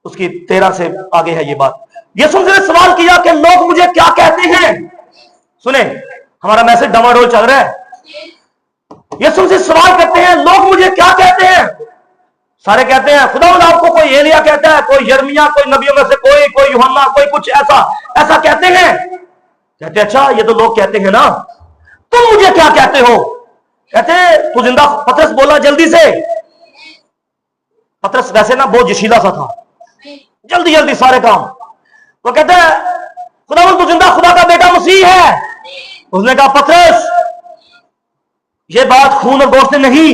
उसकी 13 से आगे है ये बात। यीशु मसीह ने सवाल किया कि लोग मुझे क्या कहते हैं? सुने, हमारा मैसेज डामाडोल चल रहा है। यीशु मसीह सवाल करते हैं, लोग मुझे क्या कहते हैं? सारे कहते हैं खुदावंद आपको कोई एलिया कहता है, कोई यिर्मयाह, कोई नबियों में से कोई यूहन्ना, कोई कुछ ऐसा कहते हैं। कहते अच्छा, ये तो लोग कहते हैं ना, तुम मुझे क्या कहते हो? कहते तू जिंदा। पतरस बोला जल्दी से। पतरस वैसे ना बहुत जशीला सा था, जल्दी जल्दी सारे काम। वो कहते हैं खुदावंद तू जिंदा खुदा का बेटा मसीह है। उसने कहा पतरस, ये बात खून और गोश्त ने नहीं,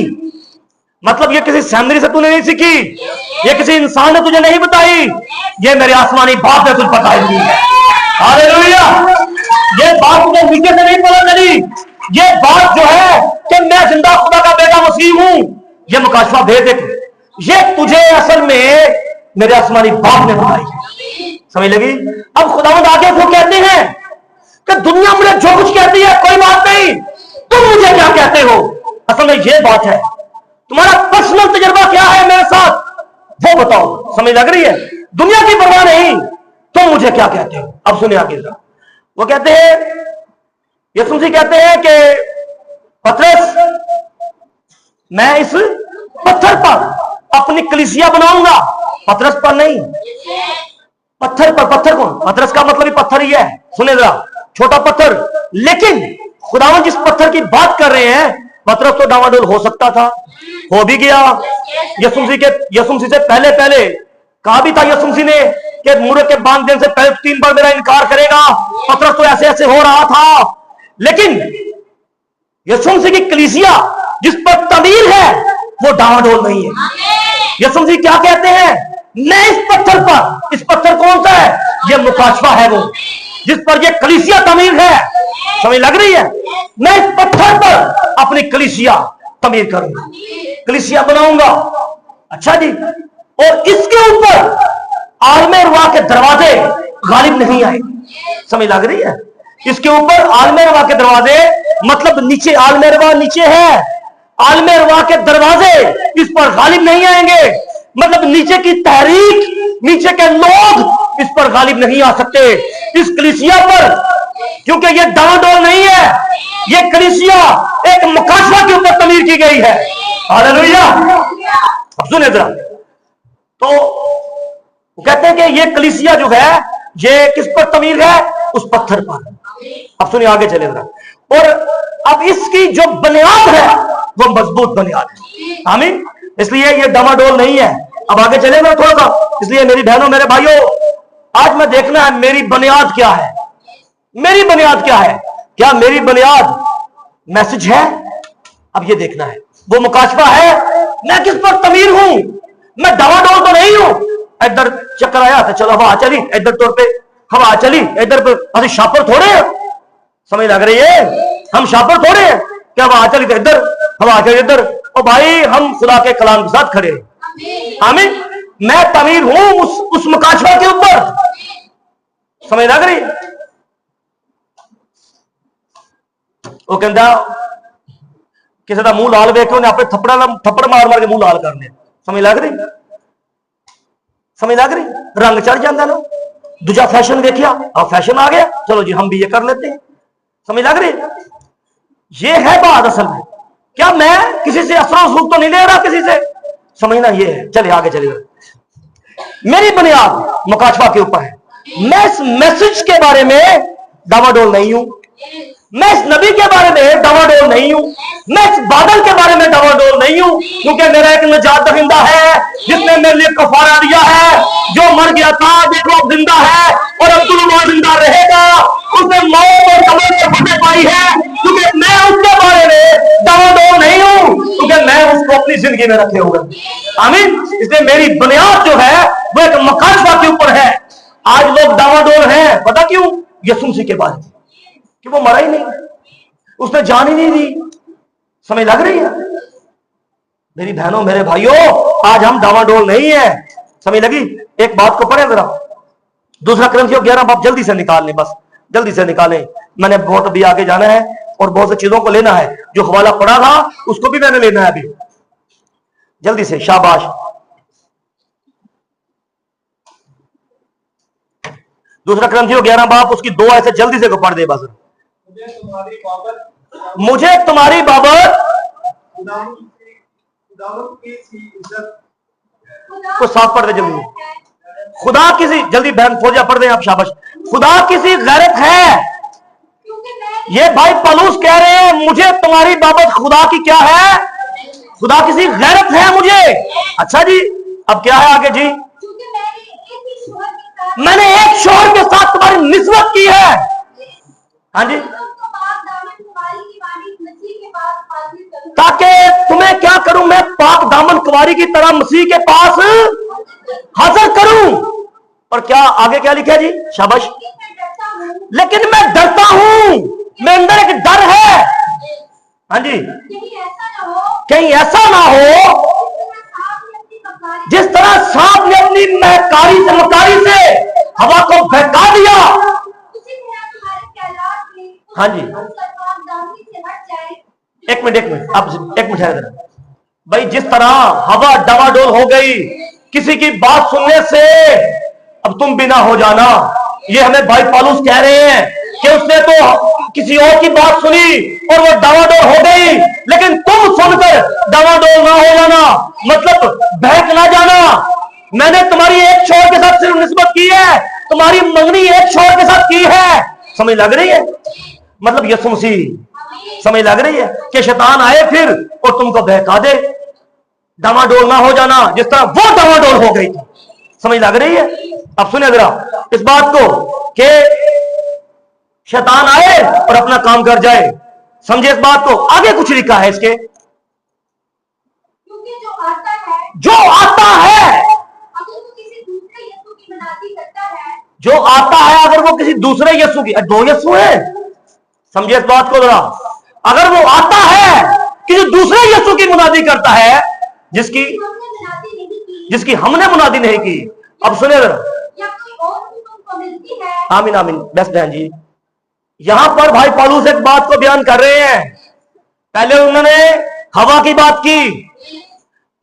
मतलब ये किसी सेमिनरी से तूने नहीं सीखी, ये किसी इंसान ने तुझे नहीं बताई, ये मेरे आसमानी बाप ने तुझे बताई है। हालेलुया। ये बात तुझे नीचे से नहीं पता चली, ये बात जो है कि मैं जिंदा खुदा का बेटा मसीह हूं, ये मुकाशफा भेद, ये तुझे असल में मेरे आसमानी बाप ने बताई है। समझ लगी? अब खुदावंद आगे वो कहते हैं कि दुनिया मुझे जो कुछ कहती है कोई बात नहीं, तुम मुझे क्या कहते हो? असल में ये बात है, तुम्हारा पर्सनल तजुर्बा क्या है मेरे साथ, वो बताओ। समझ लग रही है? दुनिया की परवाह नहीं, तुम मुझे क्या कहते हो। अब सुनिए आगे जरा, वो कहते हैं, यीशु मसीह कहते हैं कि पतरस, मैं इस पत्थर पर अपनी कलीसिया बनाऊंगा। पतरस पर नहीं, पत्थर पर। पत्थर कौन? पतरस का मतलब ही पत्थर ही है। सुने जरा, छोटा पत्थर। लेकिन खुदावंद जिस पत्थर की बात कर रहे हैं, पतरस तो डावाडोल हो सकता था, हो भी गया। यीशु मसीह से पहले कहा भी था यीशु मसीह ने कि मुर्गे के बांध देने से पहले 3 बार मेरा इनकार करेगा। पतरस तो ऐसे ऐसे हो रहा था। लेकिन यीशु मसीह की कलीसिया जिस पर तमीर है वो डावाडोल नहीं है। यीशु मसीह क्या कहते हैं? मैं इस पत्थर पर, इस पत्थर कौन सा है? ये मुकाशवा है, वो जिस पर ये कलीसिया तमीर है। समझ लग रही है? मैं इस पत्थर पर अपनी कलीसिया तमीर करूंगा, कलीसिया बनाऊंगा। अच्छा जी, और इसके ऊपर आलमे रुआ के दरवाजे गालिब नहीं आएंगे। समझ लग रही है? इसके ऊपर आलमे रुआ के दरवाजे, मतलब नीचे आलमे रुआ नीचे है, आलमे रुआ के दरवाजे इस पर गालिब नहीं आएंगे। मतलब नीचे की तहरीक, नीचे के लोग इस पर गालिब नहीं आ सकते इस कलीसिया पर, क्योंकि ये डावाडोल नहीं है। ये कलीसिया एक मुकाशवा के ऊपर तमीर की गई है। हालेलुया। अब सुने जरा, तो कहते हैं कि ये कलीसिया जो है ये किस पर तमीर है? उस पत्थर पर। अब सुनिए आगे चले जरा, और अब इसकी जो बुनियाद है वो मजबूत बुनियाद है। आमीन। इसलिए ये डावाडोल नहीं है। अब आगे चले ना थोड़ा सा। इसलिए मेरी बहनों, मेरे भाइयों, आज मैं देखना है मेरी बुनियाद क्या है। मेरी बुनियाद क्या है? क्या मेरी बुनियाद मैसेज है? अब ये देखना है। वो मुकाशवा है, मैं किस पर तमीर हूं? मैं डावाडोल तो नहीं हूं। इधर चक्कर आया तो चलो हवा चली, इधर तौर पे हवा चली, इधर पे अरे शापर थोड़े हैं। समझ लग रही है? हम शापर थोड़े हैं क्या? हवा चली तो इधर, हवा चली इधर। और भाई हम खुदा के कलाम के साथ खड़े हैं। आमीन। मैं तमीर हूं उस मुकाशवा के ऊपर। समझ लग रही? वो कहता किसी का मुंह लाल वेख के उन्हें अपने थप्पड़ मार मार के मुंह लाल करने। समझ लग रही? समझ लग रही? रंग चढ़ जाता ना। दूजा फैशन देखिया, अब फैशन आ गया, चलो जी हम भी ये कर लेते हैं। समझ लग रही? ये है बात असल में। क्या मैं किसी से असर सूख तो नहीं ले रहा किसी से? समझना ये है। चलिए आगे चलिए। मेरी बुनियाद मुकाशवा के ऊपर है। मैं इस मैसेज के बारे में डावाडोल नहीं हूं। मैं इस नबी के बारे में डावाडोल नहीं हूं। मैं इस बादल के बारे में डावाडोल नहीं हूं, क्योंकि मेरा एक निजात दहिंदा है जिसने मेरे लिए कफारा दिया है। जो मर गया था देखो अब जिंदा है, और अब्दुल्ला जिंदा रहेगा। उसने मौत और कब्र में फतेह पाई है, क्योंकि मैं उसके बारे में डावाडोल नहीं हूं, क्योंकि मैं उसको अपनी जिंदगी में रखे हुए। आमीन। इसलिए मेरी बुनियाद जो है वो एक मुकाशवा के ऊपर है। आज लोग डावाडोल हैं, पता क्यों? यीशु मसीह के बारे में, कि वो मरा ही नहीं, उसने जान ही नहीं दी। समझ लग रही है? मेरी बहनों, मेरे भाइयों, आज हम डावाडोल नहीं है। समझ लगी? एक बात को पढ़े जरा, दूसरा क्रंथियों 11 बाब जल्दी से निकाल लें, बस जल्दी से निकालें। मैंने बहुत अभी आगे जाना है और बहुत सी चीजों को लेना है। जो हवाला पड़ा था उसको भी मैंने लेना है अभी, जल्दी से। शाबाश। दूसरा क्रंथियों 11 बाब उसकी 2 ऐसे जल्दी से पढ़ दे बस। मुझे तुम्हारी बाबत को साफ पढ़ दे जल्दी। खुदा किसी, जल्दी बहन फौजिया पढ़ दे आप, शाबाश। खुदा किसी गैरत है, ये भाई पलूस कह रहे हैं मुझे तुम्हारी बाबत खुदा की क्या है? खुदा किसी गैरत है मुझे। अच्छा जी, अब क्या है आगे जी? मैंने एक शोहर के साथ तुम्हारी निस्बत की है। हाँ जी, ताकि तुम्हें क्या करूं? मैं पाक दामन कुंवारी की तरह मसीह के पास हाजिर करूं। और क्या आगे क्या लिखा है जी? शाबाश। लेकिन मैं डरता हूं, मेरे अंदर एक डर है। हाँ जी, कहीं ऐसा ना हो जिस तरह सांप ने अपनी मकारी से हवा को बहका दिया। हाँ जी, एक मिनट आप एक मिनट ठहर देना भाई। जिस तरह हवा डवाडोल हो गई किसी की बात सुनने से, अब तुम भी ना हो जाना। ये हमें भाई पौलुस कह रहे हैं कि उसने तो किसी और की बात सुनी और वो डवाडोल हो गई, लेकिन तुम सुनकर डवाडोल ना हो जाना, मतलब बहक ना जाना। मैंने तुम्हारी एक छोर के साथ सिर्फ निस्बत की है, तुम्हारी मंगनी एक छोर के साथ की है। समझ लग रही है? मतलब यीशु मसीह, समझ लग रही है कि शैतान आए फिर और तुमको बहका दे, डवाडोल ना हो जाना जिस तरह वो डवाडोल हो गई थी। समझ लग रही है? अब सुनिए जरा इस बात को कि शैतान आए और अपना काम कर जाए। समझे इस बात को? आगे कुछ लिखा है इसके, क्योंकि जो आता है अगर वो किसी दूसरे यीशु की मनाती करता है, जो आता है अगर वो किसी दूसरे यीशु की, दो यीशु है, समझिए इस बात को जरा। अगर वो आता है किसी दूसरे यीशु की मुनादी करता है जिसकी हमने मुनादी नहीं की। अब सुनिए जरा, या कोई और तुमको मिलती है। आमीन आमीन। बेस्ट बहन जी, यहां पर भाई पौलुस एक बात को बयान कर रहे हैं। पहले उन्होंने हवा की बात की,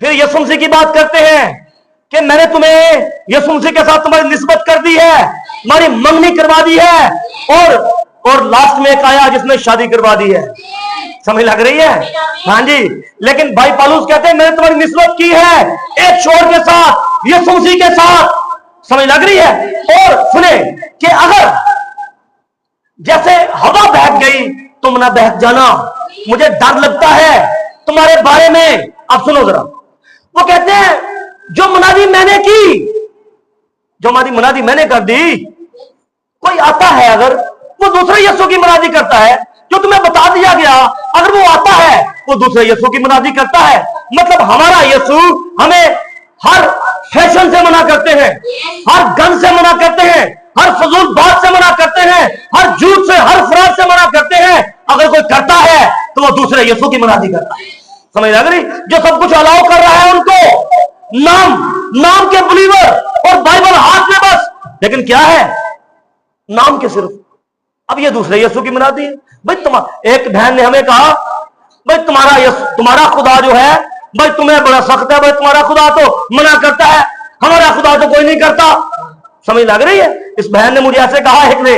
फिर यीशु मसीह की बात करते हैं कि मैंने तुम्हें यीशु मसीह के साथ तुम्हारी निस्बत कर दी है, तुम्हारी मंगनी करवा दी है, और लास्ट में एक आया जिसने शादी करवा दी है। समझ लग रही है? हाँ जी। लेकिन भाई पौलुस कहते हैं मैंने तुम्हारी निस्बत की है एक छोर के साथ, यीशु मसीह के साथ। समझ लग रही है? और सुने कि अगर जैसे हवा बहक गई तुम ना बहक जाना, मुझे डर लगता है तुम्हारे बारे में। अब सुनो जरा, वो कहते हैं जो मुनादी मैंने की, जो मुनादी मैंने कर दी, कोई आता है अगर वो दूसरे यीशु की मुनादी करता है, जो तुम्हें बता दिया गया, अगर वो आता है वो दूसरे यीशु की मुनादी करता है, मतलब हमारा यीशु हमें हर फैशन से मना करते हैं, हर गन से मना करते हैं, हर फजूल बात से मना करते हैं, हर झूठ से, हर फ्रॉड से मना करते हैं। अगर कोई करता है तो वो दूसरे यीशु की मुनादी करता है। समझ लग रही? जो सब कुछ अलाउ कर रहा है उनको, नाम के बिलीवर और बाइबल हाथ में बस, लेकिन क्या है? नाम के सिर्फ। अब ये दूसरे यीशु की मुनादी है। भाई एक बहन ने हमें कहा भाई तुम्हारा खुदा जो है भाई तुम्हें बड़ा सख्त है, भाई तुम्हारा खुदा तो मना करता है, हमारा खुदा तो कोई नहीं करता। समझ लग रही है? इस बहन ने मुझे ऐसे कहा, एक ने,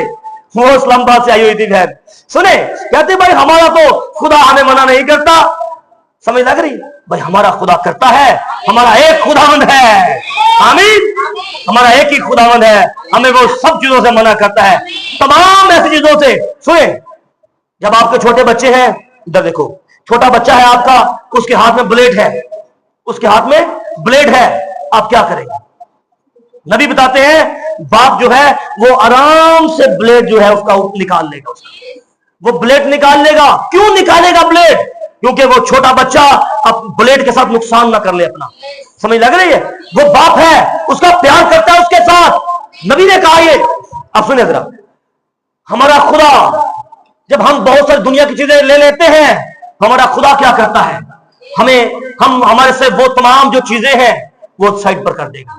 वो इस्लामाबाद से आई हुई थी बहन, सुने कहते भाई हमारा तो खुदा हमें मना नहीं करता। समझ लग रही? भाई हमारा खुदा करता है, हमारा एक खुदावंद है। आमीन। हमारा एक ही खुदावंद है, हमें वो सब चीजों से मना करता है, तमाम ऐसी चीजों से। सुने, जब आपके छोटे बच्चे हैं, इधर देखो, छोटा बच्चा है आपका, उसके हाथ में ब्लेड है, उसके हाथ में ब्लेड है, आप क्या करेंगे? नबी बताते हैं बाप जो है वो आराम से ब्लेड जो है उसका निकाल लेगा, वो ब्लेड निकाल लेगा। क्यों निकालेगा ब्लेड? क्योंकि वो छोटा बच्चा अब ब्लेड के साथ नुकसान ना कर ले अपना। समझ लग रही है? वो बाप है, उसका प्यार करता है उसके साथ। नबी ने कहा ये। अब सुनिए जरा, हमारा खुदा, जब हम बहुत सारी दुनिया की चीजें ले लेते हैं, हमारा खुदा क्या करता है? हमारे से वो तमाम जो चीजें हैं वो साइड पर कर देगा।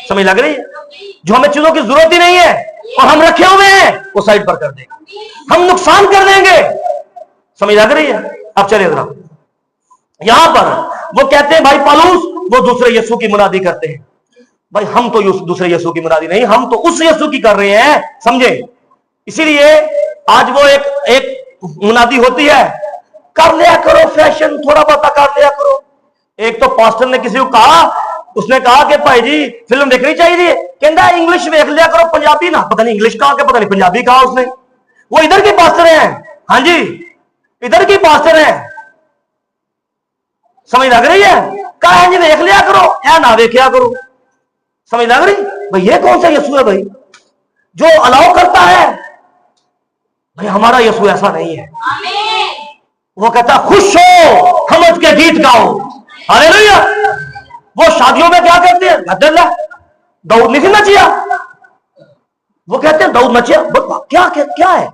समझ लग रही है? जो हमें चीजों की जरूरत ही नहीं है और हम रखे हुए हैं वो साइड पर कर देगा, हम नुकसान कर देंगे। समझ लग रही है? अब चलिए जरा, यहां पर वो कहते हैं भाई पौलुस वो दूसरे यीशु की मुनादी करते हैं। भाई हम तो दूसरे यीशु की मुनादी नहीं, हम तो उस यीशु की कर रहे हैं। समझे? इसीलिए आज वो एक मुनादी होती है, कर लिया करो फैशन, थोड़ा बहुत कर लिया करो। एक तो पास्टर ने किसी को कहा, उसने कहा कि भाई जी फिल्म देखनी चाहिए, कहता इंग्लिश देख लिया करो, पंजाबी ना। पता नहीं इंग्लिश कहा, पता नहीं पंजाबी कहा उसने। वो इधर की पास्टर है, हाँ जी, इधर की पास्टर है। समझ लग रही है? कहा जी देख लिया करो, या ना देखिया करो। समझ लग रही? भाई ये कौन सा यीशु है भाई जो अलाउ करता है? भाई हमारा यीशु ऐसा नहीं है। वो कहता खुश हो, हमद के गीत गाओ, हालेलुया। वो शादियों में क्या करते हैं? अब्दुल्ला दाऊद नहीं नचिया, वो कहते हैं दाऊद नचिया। क्या क्या क्या है?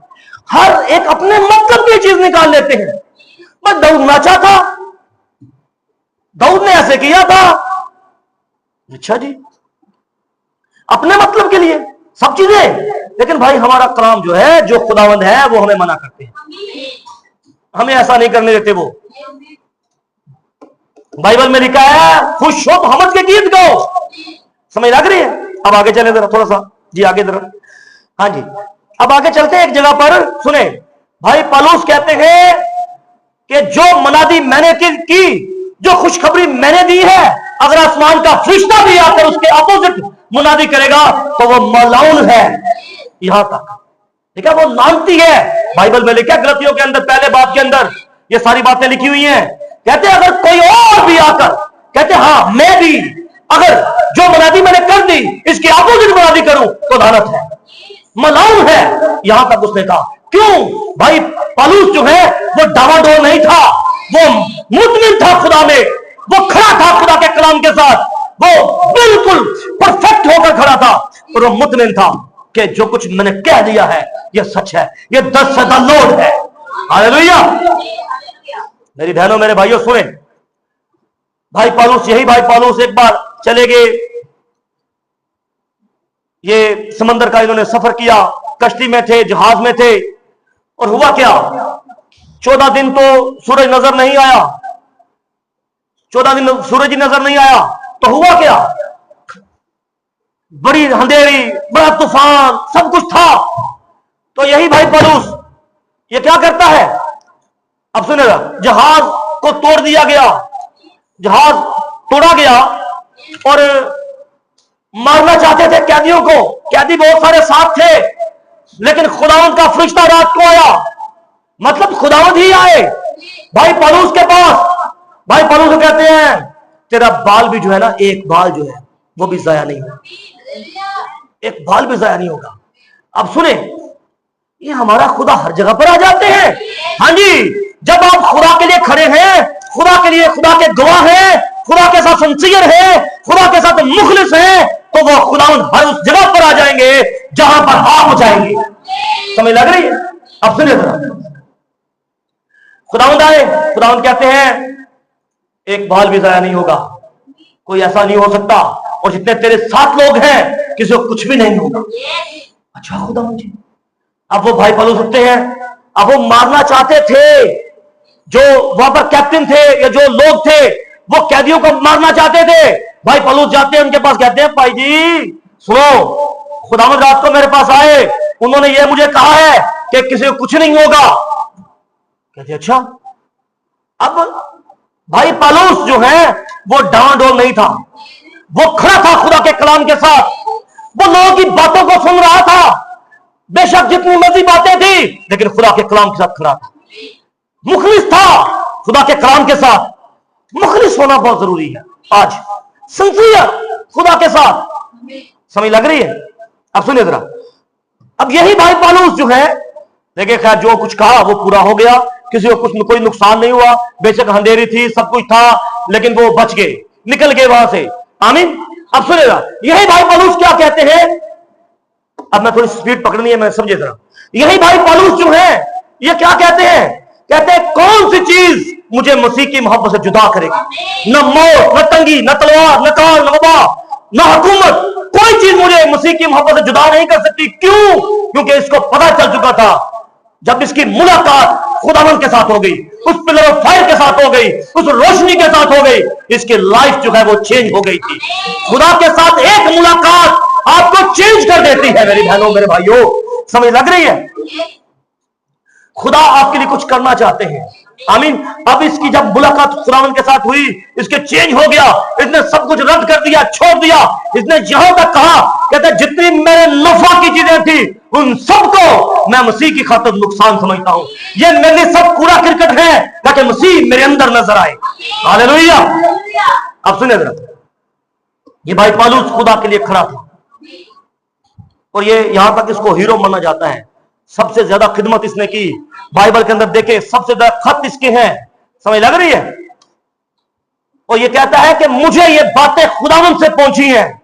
हर एक अपने मतलब की चीज निकाल लेते हैं। बस दाऊद नाचा था, दाऊद ने ऐसे किया था, अच्छा जी, अपने मतलब के लिए। सब चीजें, लेकिन भाई हमारा कलाम जो है, जो खुदावंद है, वो हमें मना करते हैं, हमें ऐसा नहीं करने देते। वो बाइबल में लिखा है खुश हो मोहम्मद के गीत गाओ। समझ लग रही है? अब आगे चले जरा थोड़ा सा जी, आगे जरा। हाँ जी, अब आगे चलते हैं एक जगह पर। सुने भाई, पौलुस कहते हैं कि जो मनादी मैंने की, जो खुशखबरी मैंने दी है, अगर आसमान का फरिश्ता भी आकर उसके अपोजिट मुनादी करेगा तो वो मलाउन है। यहां तक ठीक है, वो लानती है। बाइबल में लिखा है गलतियों के अंदर पहले बाब के अंदर ये सारी बातें लिखी हुई हैं। कहते अगर कोई और भी आकर कहते हाँ मैं भी अगर जो मुनादी मैंने कर दी इसके अपोजिट मुनादी करूं तो लानत है, मलाउन है। यहां तक उसने कहा। क्यों भाई? पौलुस जो है वो डावाडोल नहीं था, वो मुतमिन था खुदा में, वो खड़ा था खुदा के कलाम के साथ, वो बिल्कुल परफेक्ट होकर खड़ा था और वो मुतमिन था कि जो कुछ मैंने कह दिया है ये सच है, ये 10 से 10 लोड है। हालेलुया। मेरी बहनों मेरे भाइयों सुने, भाई पौलुस, यही भाई पौलुस एक बार चले गए, ये समंदर का इन्होंने सफर किया, कश्ती में थे, जहाज में थे, और हुआ क्या? 14 दिन तो सूरज नजर नहीं आया, 14 दिन सूरज ही नजर नहीं आया, तो हुआ क्या? बड़ी अंधेरी, बड़ा तूफान, सब कुछ था। तो यही भाई पौलुस ये क्या करता है? अब सुनेगा, जहाज को तोड़ दिया गया, जहाज तोड़ा गया और मारना चाहते थे कैदियों को, कैदी बहुत सारे साथ थे, लेकिन खुदावंद का फरिश्ता रात को आया, मतलब खुदावंद ही आए भाई पौलुस के पास। भाई पौलुस को कहते हैं तेरा बाल भी जो है ना, एक बाल जो है वो भी जाया नहीं होगा, एक बाल भी जाया नहीं होगा। अब सुने, ये हमारा खुदा हर जगह पर आ जाते हैं। हाँ जी, जब आप खुदा के लिए खड़े हैं, खुदा के लिए, खुदा के गवाह हैं, खुदा के साथ सिंसियर है, खुदा के साथ मुखलिस है, तो वो खुदावंद हर उस जगह पर आ जाएंगे जहां पर आप हो जाएंगे। समझ लग रही है? अब सुनिए जरा, खुदावंद आए, खुदावंद कहते हैं एक बाल भी जाया नहीं होगा, कोई ऐसा नहीं हो सकता, और जितने तेरे साथ लोग हैं किसी को कुछ भी नहीं होगा। अच्छा खुदावंद जी। अब वो भाई पौलुस उठते हैं, अब वो मारना चाहते थे, जो वहां पर कैप्टन थे या जो लोग थे वो कैदियों को मारना चाहते थे। भाई पौलुस जाते हैं उनके पास, कहते हैं भाई जी सुनो, खुदावंद रात को मेरे पास आए, उन्होंने ये मुझे कहा है कि किसी को कुछ नहीं होगा। कहते अच्छा। अब भाई पौलुस जो है वो डांडोल नहीं था, वो खड़ा था खुदा के कलाम के साथ, वो लोगों की बातों को सुन रहा था, बेशक जितनी मर्जी बातें थी, लेकिन खुदा के कलाम के साथ खड़ा था, मुखलिस था खुदा के कलाम के साथ। मुखलिस होना बहुत जरूरी है आज, सिंसियर खुदा के साथ। समझ लग रही है? अब सुनिए जरा, अब यही भाई पौलुस जो है, देखिए खैर जो कुछ कहा वो पूरा हो गया, किसी को कुछ कोई नुकसान नहीं हुआ, बेशक अंधेरी थी, सब कुछ था, लेकिन वो बच गए, निकल गए वहां से। आमीन। अब सुनिएगा, यही भाई पौलुस क्या कहते हैं, अब मैं थोड़ी स्पीड पकड़नी है, मैं समझे जरा। यही भाई पौलुस जो है ये क्या कहते हैं? कहते हैं कौन सी चीज मुझे मसीह की मोहब्बत से जुदा करेगी? न मौत, न तंगी, न तलवार, न काल, न वबा, न हुकूमत, कोई चीज मुझे मसीह की मोहब्बत से जुदा नहीं कर सकती। क्यों? क्योंकि इसको पता चल चुका था जब इसकी मुलाकात खुदावंद के साथ हो गई, उस पिलर ऑफ फायर के साथ हो गई, उस रोशनी के साथ हो गई, इसकी लाइफ जो है वो चेंज हो गई थी। खुदा के साथ एक मुलाकात आपको चेंज कर देती है मेरी बहनों मेरे भाइयों। समझ लग रही है? खुदा आपके लिए कुछ करना चाहते हैं। आमीन। अब इसकी जब मुलाकात खुदावंद के साथ हुई, इसके चेंज हो गया, इसने सब कुछ रद्द कर दिया, छोड़ दिया। इसने यहां तक कहा, कहते जितनी मेरे नफा की चीजें थी उन सबको मैं मसीह की खातिर नुकसान समझता हूं। ये मेरे लिए सब कूड़ा क्रिकेट है ताकि मसीह मेरे अंदर नजर आए। हालेलुया। अब सुनिए जरा, ये भाई पौलुस खुदा के लिए खड़ा था, और ये यहां तक इसको हीरो माना जाता है। सबसे ज्यादा खिदमत इसने की। बाइबल के अंदर देखे सबसे ज्यादा खत इसके हैं। समझ लग रही है? और ये कहता है कि मुझे ये बातें खुदावंद से पहुंची हैं,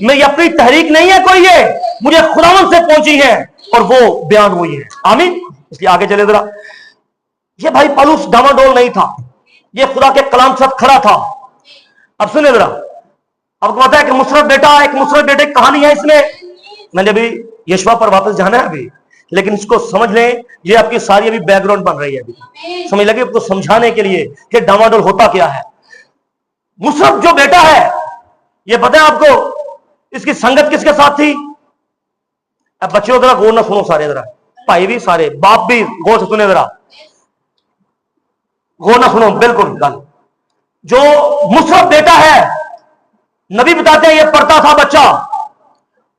मेरी अपनी तहरीक नहीं है कोई, ये मुझे खुदावंद से पहुंची है और वो बयान हुई है। आमीन। इसलिए आगे चले जरा, ये भाई पौलुस डामाडोल नहीं था, ये खुदा के कलाम के साथ खड़ा था। अब सुनिए जरा, आपको पता है कि मुसरत बेटा, एक मुसरत बेटे की कहानी है इसमें। मैंने अभी यशवा पर वापस जाना है अभी, लेकिन इसको समझ लें, ये आपकी सारी अभी बैकग्राउंड बन रही है अभी, समझ लगे आपको समझाने के लिए कि डामाडोल होता क्या है। मुसरफ जो बेटा है, ये पता है आपको इसकी संगत किसके साथ थी? अब बच्चों जरा गौर ना सुनो, सारे जरा, भाई भी सारे, बाप भी गौर से सुने, जरा गौर ना सुनो बिल्कुल गल। जो मुसरफ बेटा है, नबी बताते हैं ये पढ़ता था बच्चा,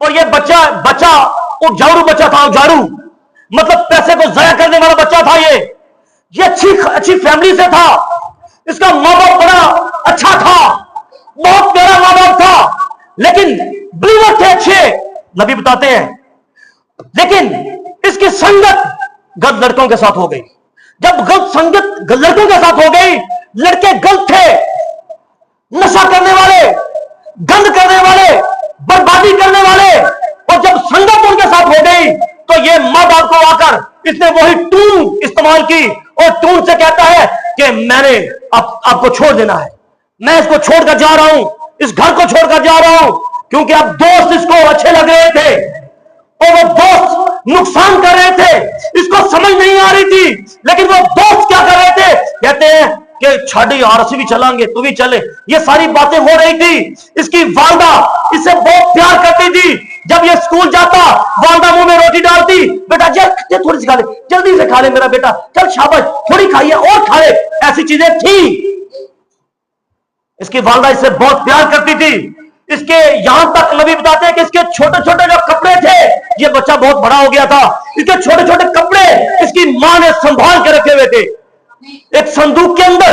और ये बच्चा उजारू बच्चा था, उजारू मतलब पैसे को जाया करने वाला बच्चा था। ये अच्छी फैमिली से था, इसका माँ बाप बड़ा अच्छा था, बहुत प्यारा माँ बाप था, लेकिन बिलीवर थे अच्छे, नबी बताते हैं। लेकिन इसकी संगत गलत लड़कों के साथ हो गई। जब गलत संगत लड़कों के साथ हो गई, लड़के गलत थे, नशा करने वाले, गंद करने वाले, बर्बादी करने वाले, और जब संगत उनके साथ हो गई तो ये मां बाप को आकर इसने वही टून इस्तेमाल की, और टून से कहता है कि मैंने आपको छोड़ देना है, मैं इसको छोड़कर जा रहा हूं, इस घर को छोड़कर जा रहा हूं, क्योंकि अब दोस्त इसको अच्छे लग रहे थे और वो दोस्त नुकसान कर रहे थे, इसको समझ नहीं आ रही थी। लेकिन वो दोस्त क्या कर रहे थे? कहते हैं कि छाड़ी यार, असि भी चलेंगे, तू भी चले। ये सारी बातें हो रही थी। इसकी वालदा इससे बहुत प्यार करती थी। जब ये स्कूल जाता, वालदा मुंह में रोटी डालती, बेटा जल्दी थोड़ी सी खा ले, जल्दी से खा ले मेरा बेटा, चल शाबाश, थोड़ी खाइए और खा ले, ऐसी चीजें थी। इसकी वालदा इससे बहुत प्यार करती थी। इसके यहां तक नबी बताते हैं कि इसके छोटे छोटे जो कपड़े थे, ये बच्चा बहुत बड़ा हो गया था, इसके छोटे छोटे कपड़े इसकी मां ने संभाल के रखे हुए थे, एक संदूक के अंदर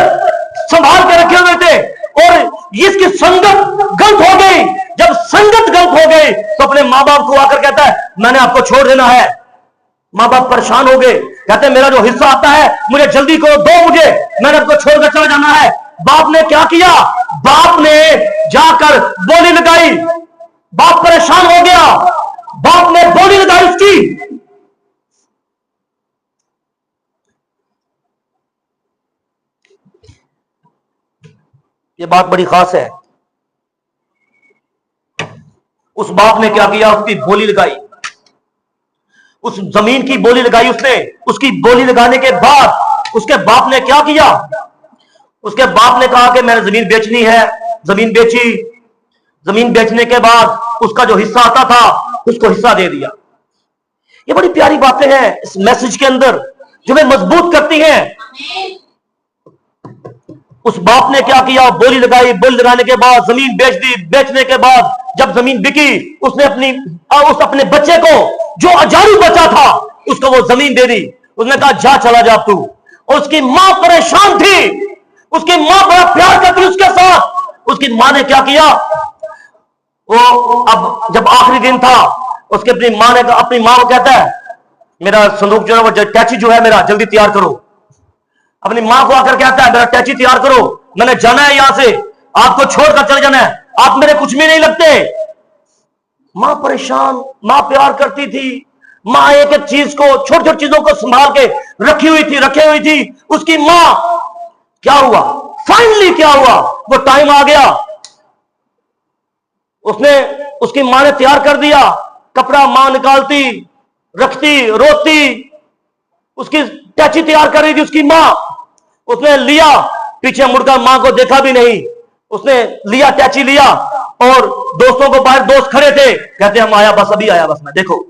संभाल के रखे हुए थे। और इसकी संगत गलत हो गई। जब संगत गलत हो गई तो अपने मां बाप को आकर कहता है मैंने आपको छोड़ देना है। मां बाप परेशान हो गए, कहते हैं मेरा जो हिस्सा आता है मुझे जल्दी को दो, मुझे, मैंने आपको छोड़कर चला जाना है। बाप ने क्या किया? बाप ने जाकर बोली लगाई। बाप परेशान हो गया, बाप ने बोली लगाई उसकी। ये बात बड़ी खास है। उस बाप ने क्या किया? उसकी बोली लगाई, उस जमीन की बोली लगाई उसने। उसकी बोली लगाने के बाद उसके बाप ने क्या किया? उसके बाप ने कहा कि मैंने जमीन बेचनी है। जमीन बेची। जमीन बेचने के बाद उसका जो हिस्सा आता था उसको हिस्सा दे दिया। ये बड़ी प्यारी बातें हैं इस मैसेज के अंदर जो हमें मजबूत करती हैं। उस बाप ने क्या किया? बोली लगाई। बोली लगाने के बाद जमीन बेच दी। बेचने के बाद जब जमीन बिकी, उसने अपने बच्चे को, जो अजारू बच्चा था, उसको वो जमीन दे दी। उसने कहा जा, चला जा तू। और उसकी मां परेशान थी, उसकी मां बड़ा प्यार करती उसके साथ। उसकी मां ने क्या किया? वो अब जब आखिरी दिन था, उसके अपनी मां को कहता है मेरा संदूक जो है वो टैची जो है मेरा जल्दी तैयार करो। अपनी मां को आकर कहता है मेरा टैची तैयार करो, मैंने जाना है यहां से, आपको छोड़कर चले जाना है, आप मेरे कुछ भी नहीं लगते। मां परेशान, मां प्यार करती थी। मां एक एक चीज को, छोटी छोटी चीजों को संभाल के रखी हुई थी। उसकी मां, क्या हुआ? फाइनली क्या हुआ? वो टाइम आ गया, उसकी मां ने तैयार कर दिया। कपड़ा मां निकालती, रखती, रोती, उसकी टैची तैयार कर रही थी उसकी मां। उसने लिया, पीछे मुड़कर मां को देखा भी नहीं। उसने लिया, टैची लिया, और दोस्तों को बाहर, दोस्त खड़े थे, कहते हम आया, बस अभी आया, बस मैं, देखो